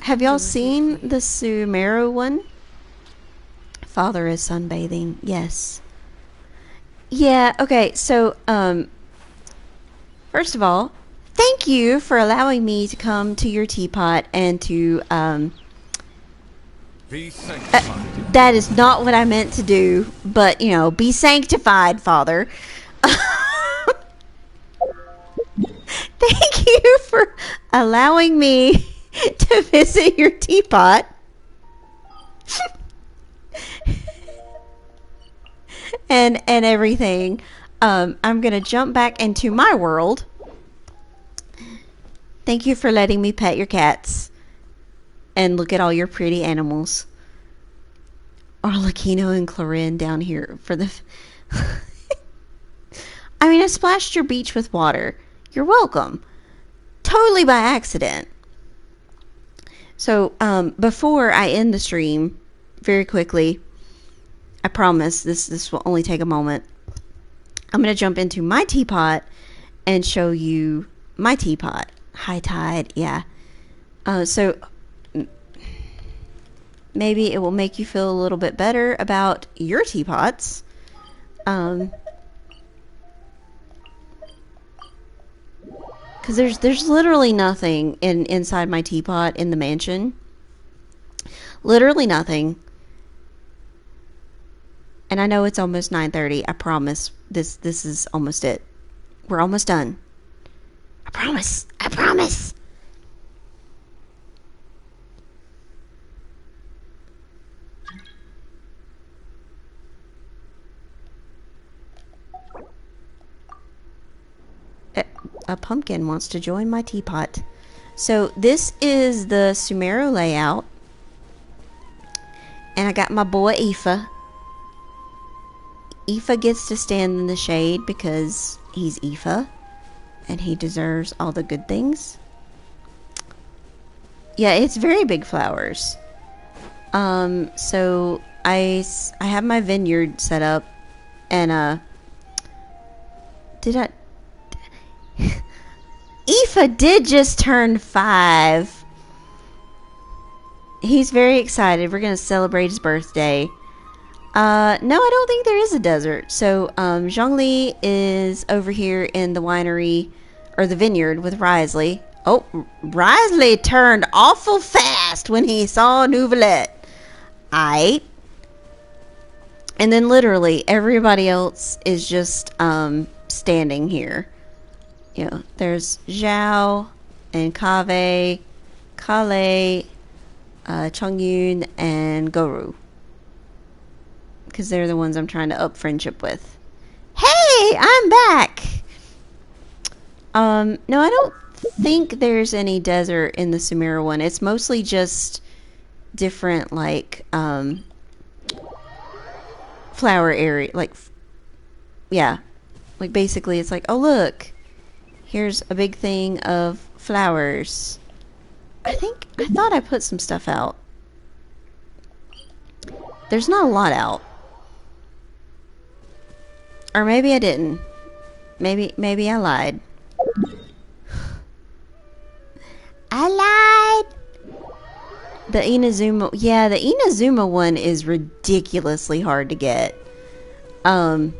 Have y'all seen the Sumeru one? Father is sunbathing. Yes. Yeah, okay, so, first of all, thank you for allowing me to come to your teapot and to, Be sanctified. that is not what I meant to do, but, you know, be sanctified, Father. Thank you for allowing me to visit your teapot. and everything. I'm gonna jump back into my world. Thank you for letting me pet your cats. And look at all your pretty animals. Arlecchino and Clarin down here for the... I mean, I splashed your beach with water. You're welcome. Totally by accident. So, before I end the stream, very quickly, I promise this will only take a moment. I'm going to jump into my teapot and show you my teapot. High tide, yeah. So, maybe it will make you feel a little bit better about your teapots. Because there's literally nothing inside my teapot in the mansion. Literally nothing. And I know it's almost 9:30. I promise this is almost it. We're almost done. I promise. I promise. A pumpkin wants to join my teapot. So this is the Sumeru layout. And I got my boy Aoife. Aoife gets to stand in the shade because he's Aoife. And he deserves all the good things. Yeah, it's very big flowers. So I have my vineyard set up. And, did I... Aoife did just turn 5. He's very excited. We're going to celebrate his birthday. No, I don't think there is a desert. So, Zhongli is over here in the winery, or the vineyard with Risley. Oh, Risley turned awful fast when he saw Nouvelette. Aight. And then literally everybody else is just, standing here. You know, there's Zhao and Kave, Kale, Chongyun, and Goru. Because they're the ones I'm trying to up friendship with. Hey, I'm back! No, I don't think there's any desert in the Sumeru one. It's mostly just different, like, flower area. Like, yeah. Like, basically, it's like, oh, look. Here's a big thing of flowers. I thought I put some stuff out. There's not a lot out. Or maybe I didn't. Maybe I lied. I lied. The Inazuma, yeah, the Inazuma one is ridiculously hard to get. I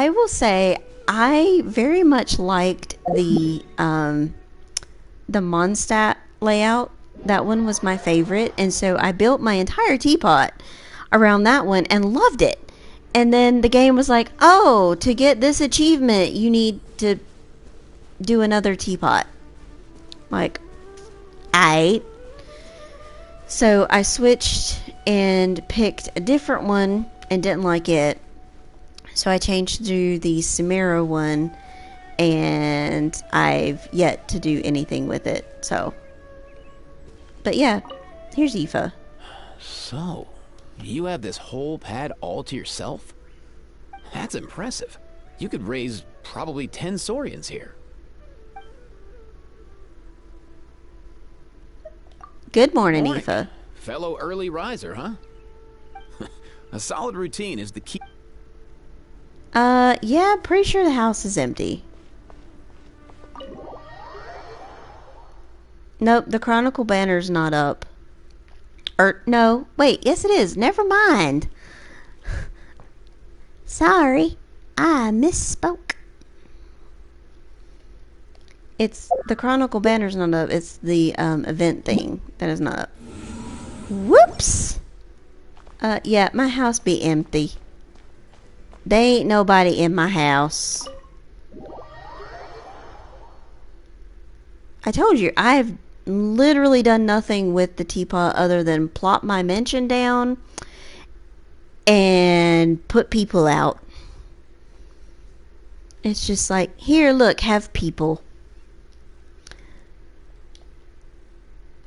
will say I very much liked the Mondstadt layout. That one was my favorite, and so I built my entire teapot around that one and loved it. And then the game was like, oh, to get this achievement, you need to do another teapot. Like, aight. So I switched and picked a different one and didn't like it. So I changed to the Samira one, and I've yet to do anything with it. So, but yeah, here's Aoife. So, you have this whole pad all to yourself? That's impressive. You could raise probably 10 Saurians here. Good morning, Aoife. Fellow early riser, huh? A solid routine is the key. Yeah, pretty sure the house is empty. Nope, the Chronicle banner's not up. No, wait, yes it is. Never mind. Sorry, I misspoke. It's the Chronicle banner's not up. It's the event thing that is not up. Whoops. Yeah, my house be empty. There ain't nobody in my house. I told you, I've literally done nothing with the teapot other than plop my mention down and put people out. It's just like, here, look, have people.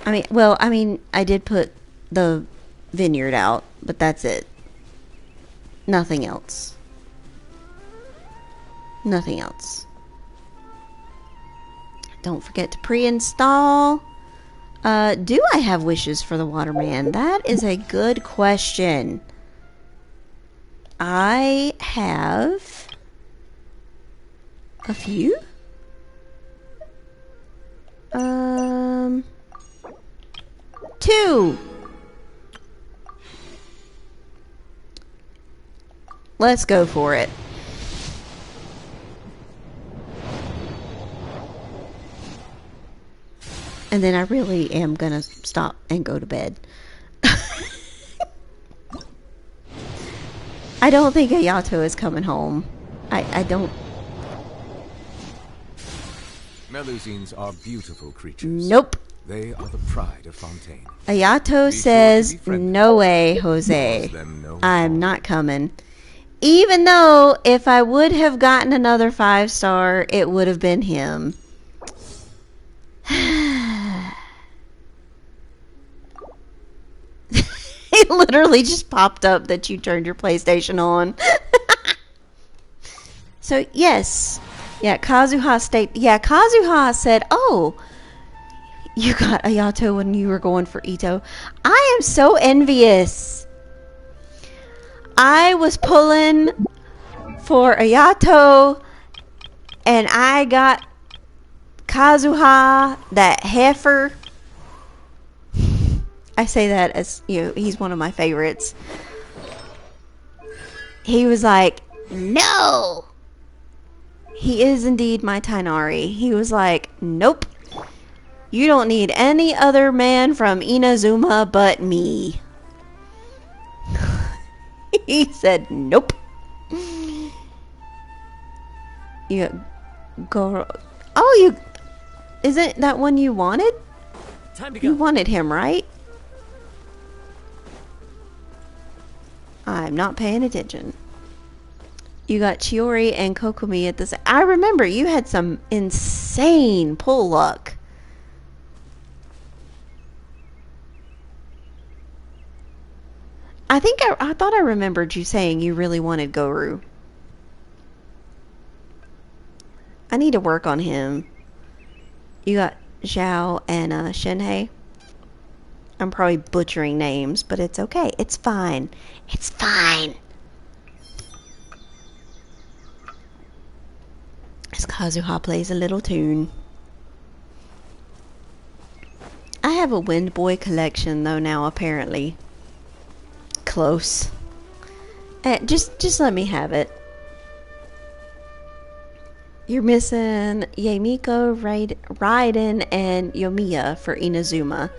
I mean, I did put the vineyard out, but that's it. Nothing else. Nothing else. Don't forget to pre-install. Do I have wishes for the Waterman? That is a good question. I have a few. 2. Let's go for it. And then I really am gonna stop and go to bed. I don't think Ayato is coming home. I don't. Melusines are beautiful creatures. Nope. They are the pride of Fontaine. Ayato says, no way, Jose. I'm not coming. Even though if I would have gotten another 5-star, it would have been him. It literally just popped up that you turned your PlayStation on. So, yes. Yeah, Kazuha said, oh, you got Ayato when you were going for Ito. I am so envious. I was pulling for Ayato, and I got Kazuha, that heifer. I say that as, he's one of my favorites. He was like, no! He is indeed my Tainari. He was like, nope. You don't need any other man from Inazuma but me. He said, nope. You go. Oh, you. Isn't that one you wanted? Time to go. You wanted him, right? I'm not paying attention. You got Chiori and Kokomi at this. I remember you had some insane pull luck. I thought I remembered you saying you really wanted Goru. I need to work on him. You got Zhao and Shenhei. I'm probably butchering names, but it's okay. It's fine. It's fine. As as Kazuha plays a little tune. I have a Wind Boy collection though now, apparently. Close. Just let me have it. You're missing Yamiko, Raiden, and Yomiya for Inazuma.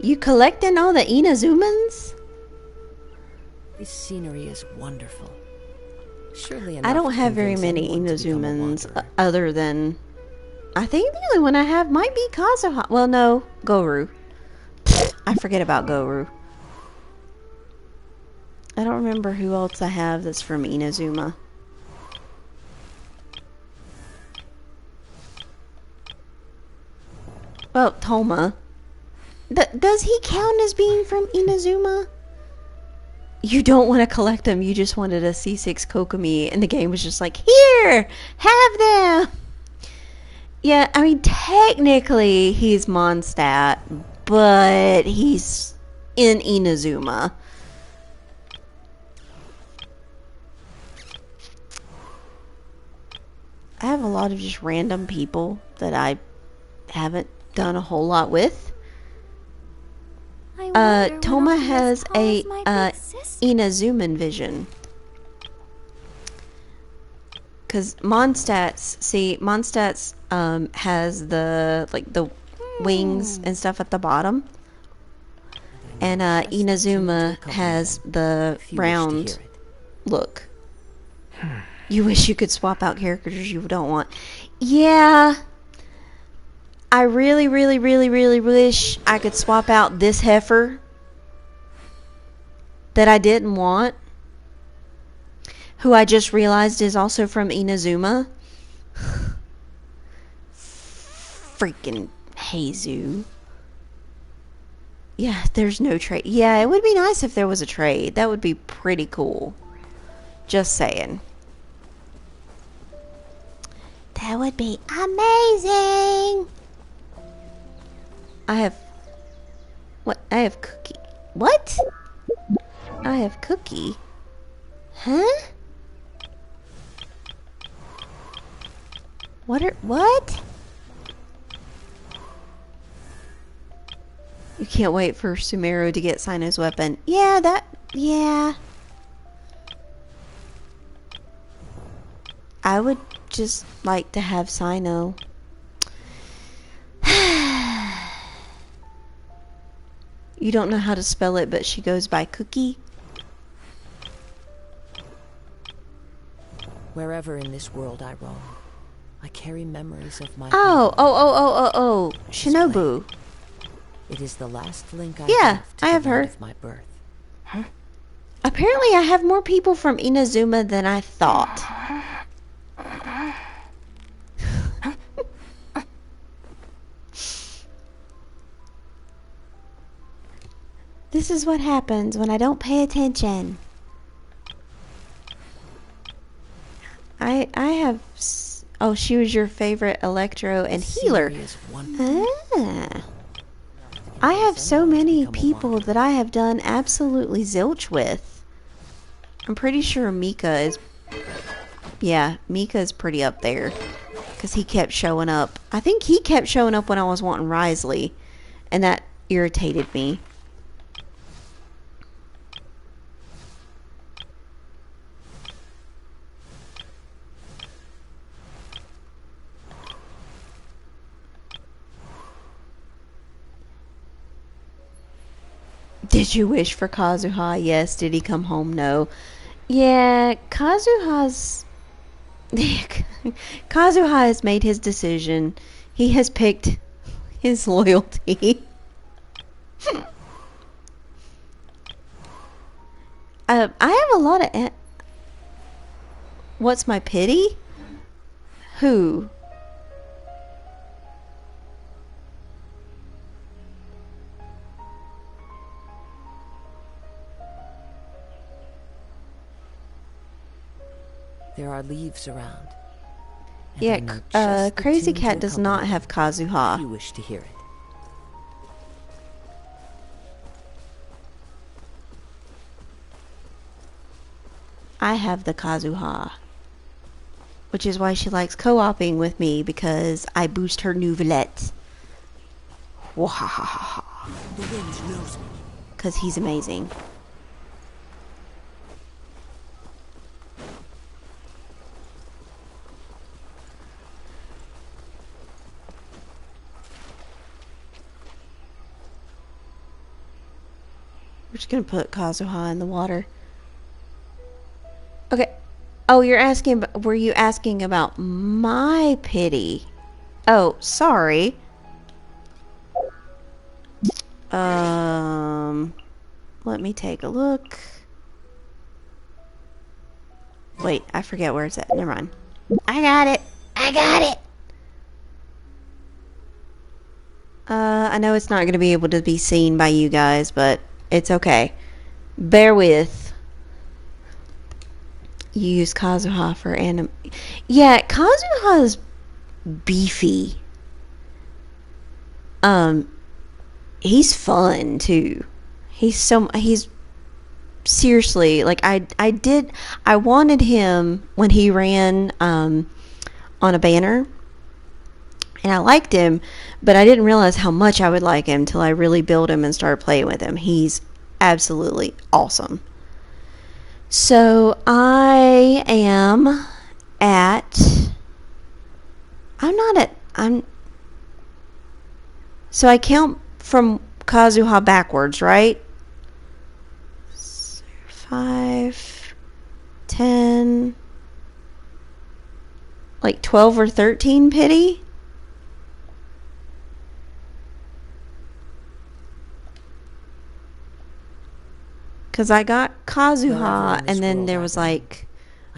You collecting all the Inazumans? This scenery is wonderful. Surely I enough don't to have very convince many anyone to become a Inazumans wanderer. other than... I think the only one I have might be Kazuha. Well, no, Goru. I forget about Goru. I don't remember who else I have that's from Inazuma. Well, Toma. Does he count as being from Inazuma? You don't want to collect them. You just wanted a C6 Kokomi, and the game was just like, here, have them. Yeah, I mean, technically he's Mondstadt, but he's in Inazuma. I have a lot of just random people that I haven't done a whole lot with. Toma has a Inazuman vision. Because Mondstadt's has the wings and stuff at the bottom. And Inazuma has the round look. You wish you could swap out characters you don't want. Yeah. I really, really, really, really wish I could swap out this heifer that I didn't want, who I just realized is also from Inazuma. Freaking Heizu. Yeah, there's no trade. Yeah, it would be nice if there was a trade. That would be pretty cool. Just saying. That would be amazing. I have... What? I have Cookie. What? I have Cookie. Huh? What? You can't wait for Sumeru to get Sino's weapon. Yeah. I would just like to have Sino. You don't know how to spell it, but she goes by Cookie. Wherever in this world I roam, I carry memories of my Oh, Shinobu. It is the last link I have to I have the land her. of my birth. Apparently I have more people from Inazuma than I thought. This is what happens when I don't pay attention. I have... Oh, she was your favorite Electro and healer. Ah. I have so many people that I have done absolutely zilch with. I'm pretty sure Mika is... Yeah, Mika is pretty up there. Because he kept showing up. I think he kept showing up when I was wanting Risley. And that irritated me. Did you wish for Kazuha? Yes. Did he come home? No. Yeah, Kazuha has made his decision. He has picked his loyalty. I have a lot of... What's my pity? Who? There are leaves around. Yeah, Crazy Cat does not have Kazuha. You wish to hear it. I have the Kazuha. which is why she likes co-oping with me, because I boost her nouvelette. Wahahaha. The wind knows me. Because he's amazing. We're just gonna put Kazuha in the water. Okay. Oh, were you asking about my pity? Oh, sorry. Let me take a look. Wait, I forget where it's at. Never mind. I got it. I got it. I know it's not going to be able to be seen by you guys, but it's okay. Bear with. You use Kazuha for anim... Yeah, Kazuha's beefy. He's fun, too. He's seriously, like, I wanted him when he ran, on a banner. And I liked him, but I didn't realize how much I would like him till I really built him and started playing with him. He's absolutely awesome. So I am at... So I count from Kazuha backwards, right? 5, 10... Like 12 or 13 pity? Because I got Kazuha, and then there was like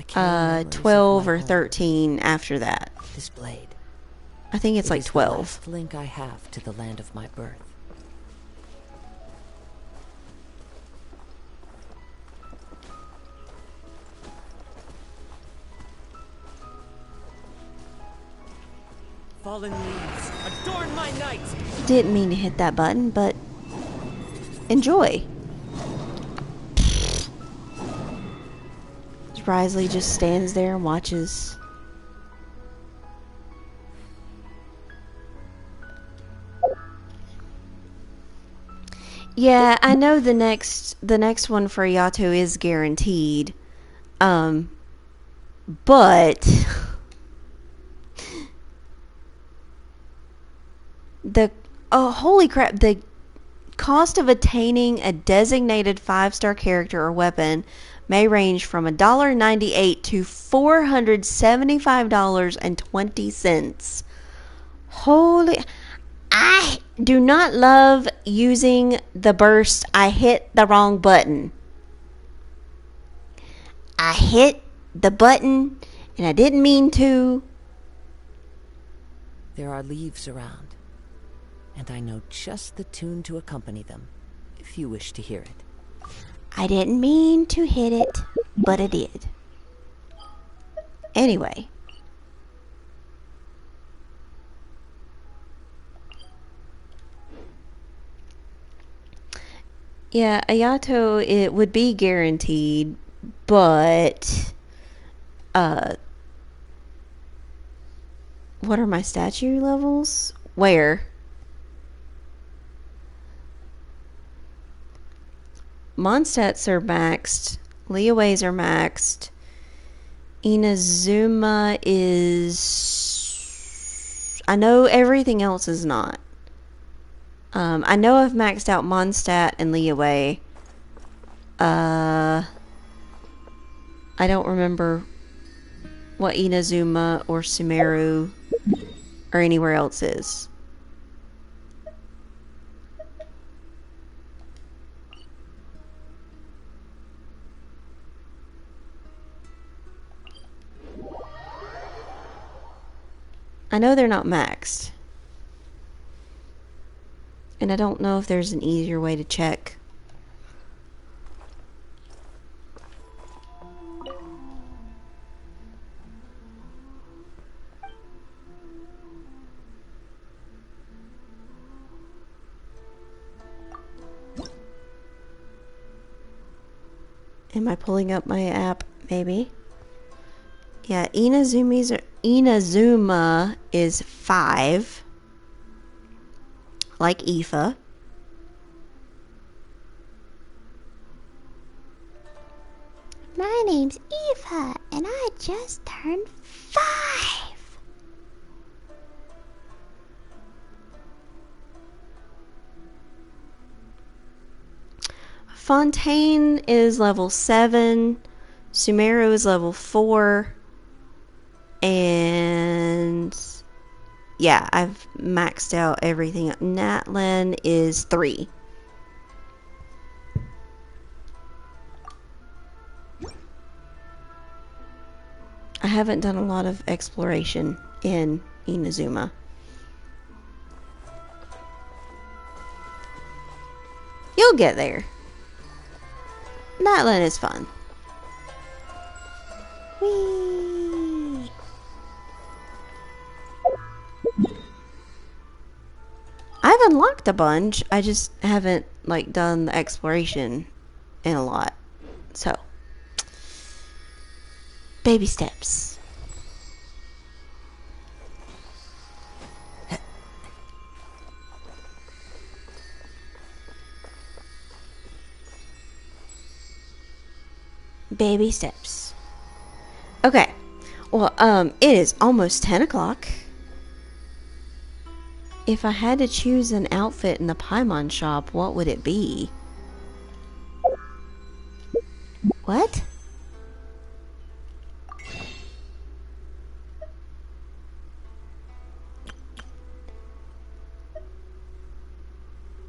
12 or 13 after that. This blade. I think it's like 12. The last link I have to the land of my birth. Fallen leaves, adorn my night! Didn't mean to hit that button, but enjoy. Risley just stands there and watches. Yeah, I know the next one for Yato is guaranteed. But holy crap, the cost of attaining a designated 5-star character or weapon may range from $1.98 to $475.20. Holy... I do not love using the burst. I hit the wrong button. I hit the button and I didn't mean to. There are leaves around, and I know just the tune to accompany them, if you wish to hear it. I didn't mean to hit it, but I did. Anyway. Yeah, Ayato, it would be guaranteed, but what are my statue levels? Where? Mondstadts are maxed. Leeways are maxed. Inazuma is... I know everything else is not. I know I've maxed out Mondstadt and Leeway. I don't remember what Inazuma or Sumeru or anywhere else is. I know they're not maxed. And I don't know if there's an easier way to check. Am I pulling up my app? Maybe. Yeah, Inazuma is 5. Like Aoife. My name's Eva, and I just turned 5. Fontaine is level 7. Sumeru is level 4. And yeah, I've maxed out everything. Natlin is 3. I haven't done a lot of exploration in Inazuma. You'll get there. Natlin is fun. Whee! I've unlocked a bunch. I just haven't like done the exploration in a lot. So, baby steps. Baby steps. Okay. Well, it is almost 10 o'clock. If I had to choose an outfit in the Paimon shop, what would it be? What?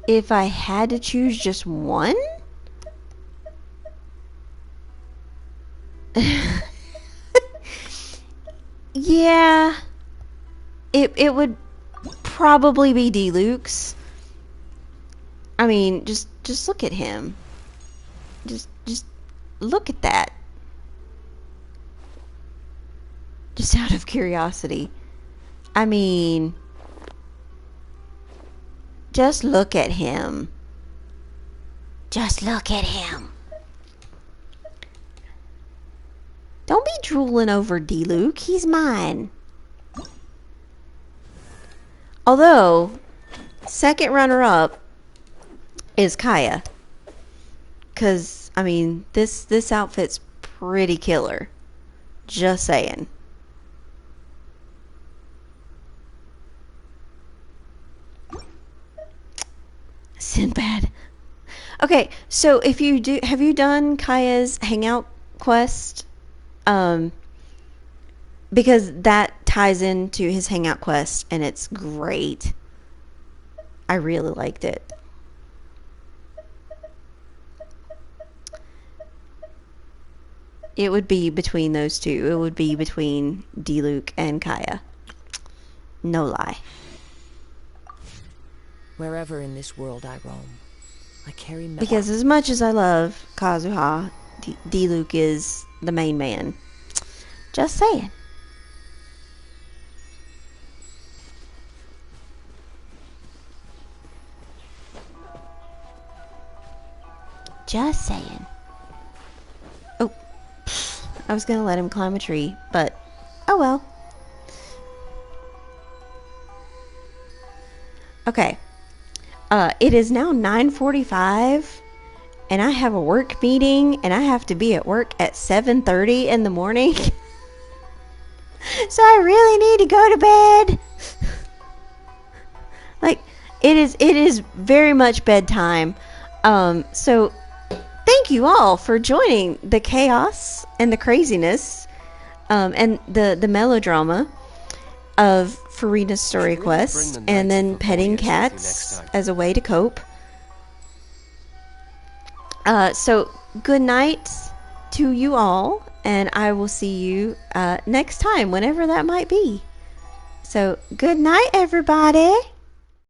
If I had to choose just one? Yeah. It would probably be Deluxe. I mean, just look at him. Just look at that. Just out of curiosity. I mean, just look at him. Just look at him. Don't be drooling over D-Luke. He's mine. Although, second runner-up is Kaya. Because, I mean, this outfit's pretty killer. Just saying. Sinbad. Okay, so if you do, have you done Kaya's hangout quest? Because that ties into his hangout quest, and it's great. I really liked it. It would be between those two. It would be between D-Luke and Kaya. No lie. Wherever in this world I roam, I carry Because as much as I love Kazuha, D-Luke is the main man. Just saying. Just saying. Oh, I was gonna let him climb a tree, but oh well. Okay. It is now 9:45, and I have a work meeting, and I have to be at work at 7:30 in the morning. So I really need to go to bed. Like, it is very much bedtime. So thank you all for joining the chaos and the craziness, and the melodrama of Furina's story quest, and then petting cats as a way to cope. So good night to you all, and I will see you next time, whenever that might be. So good night, everybody.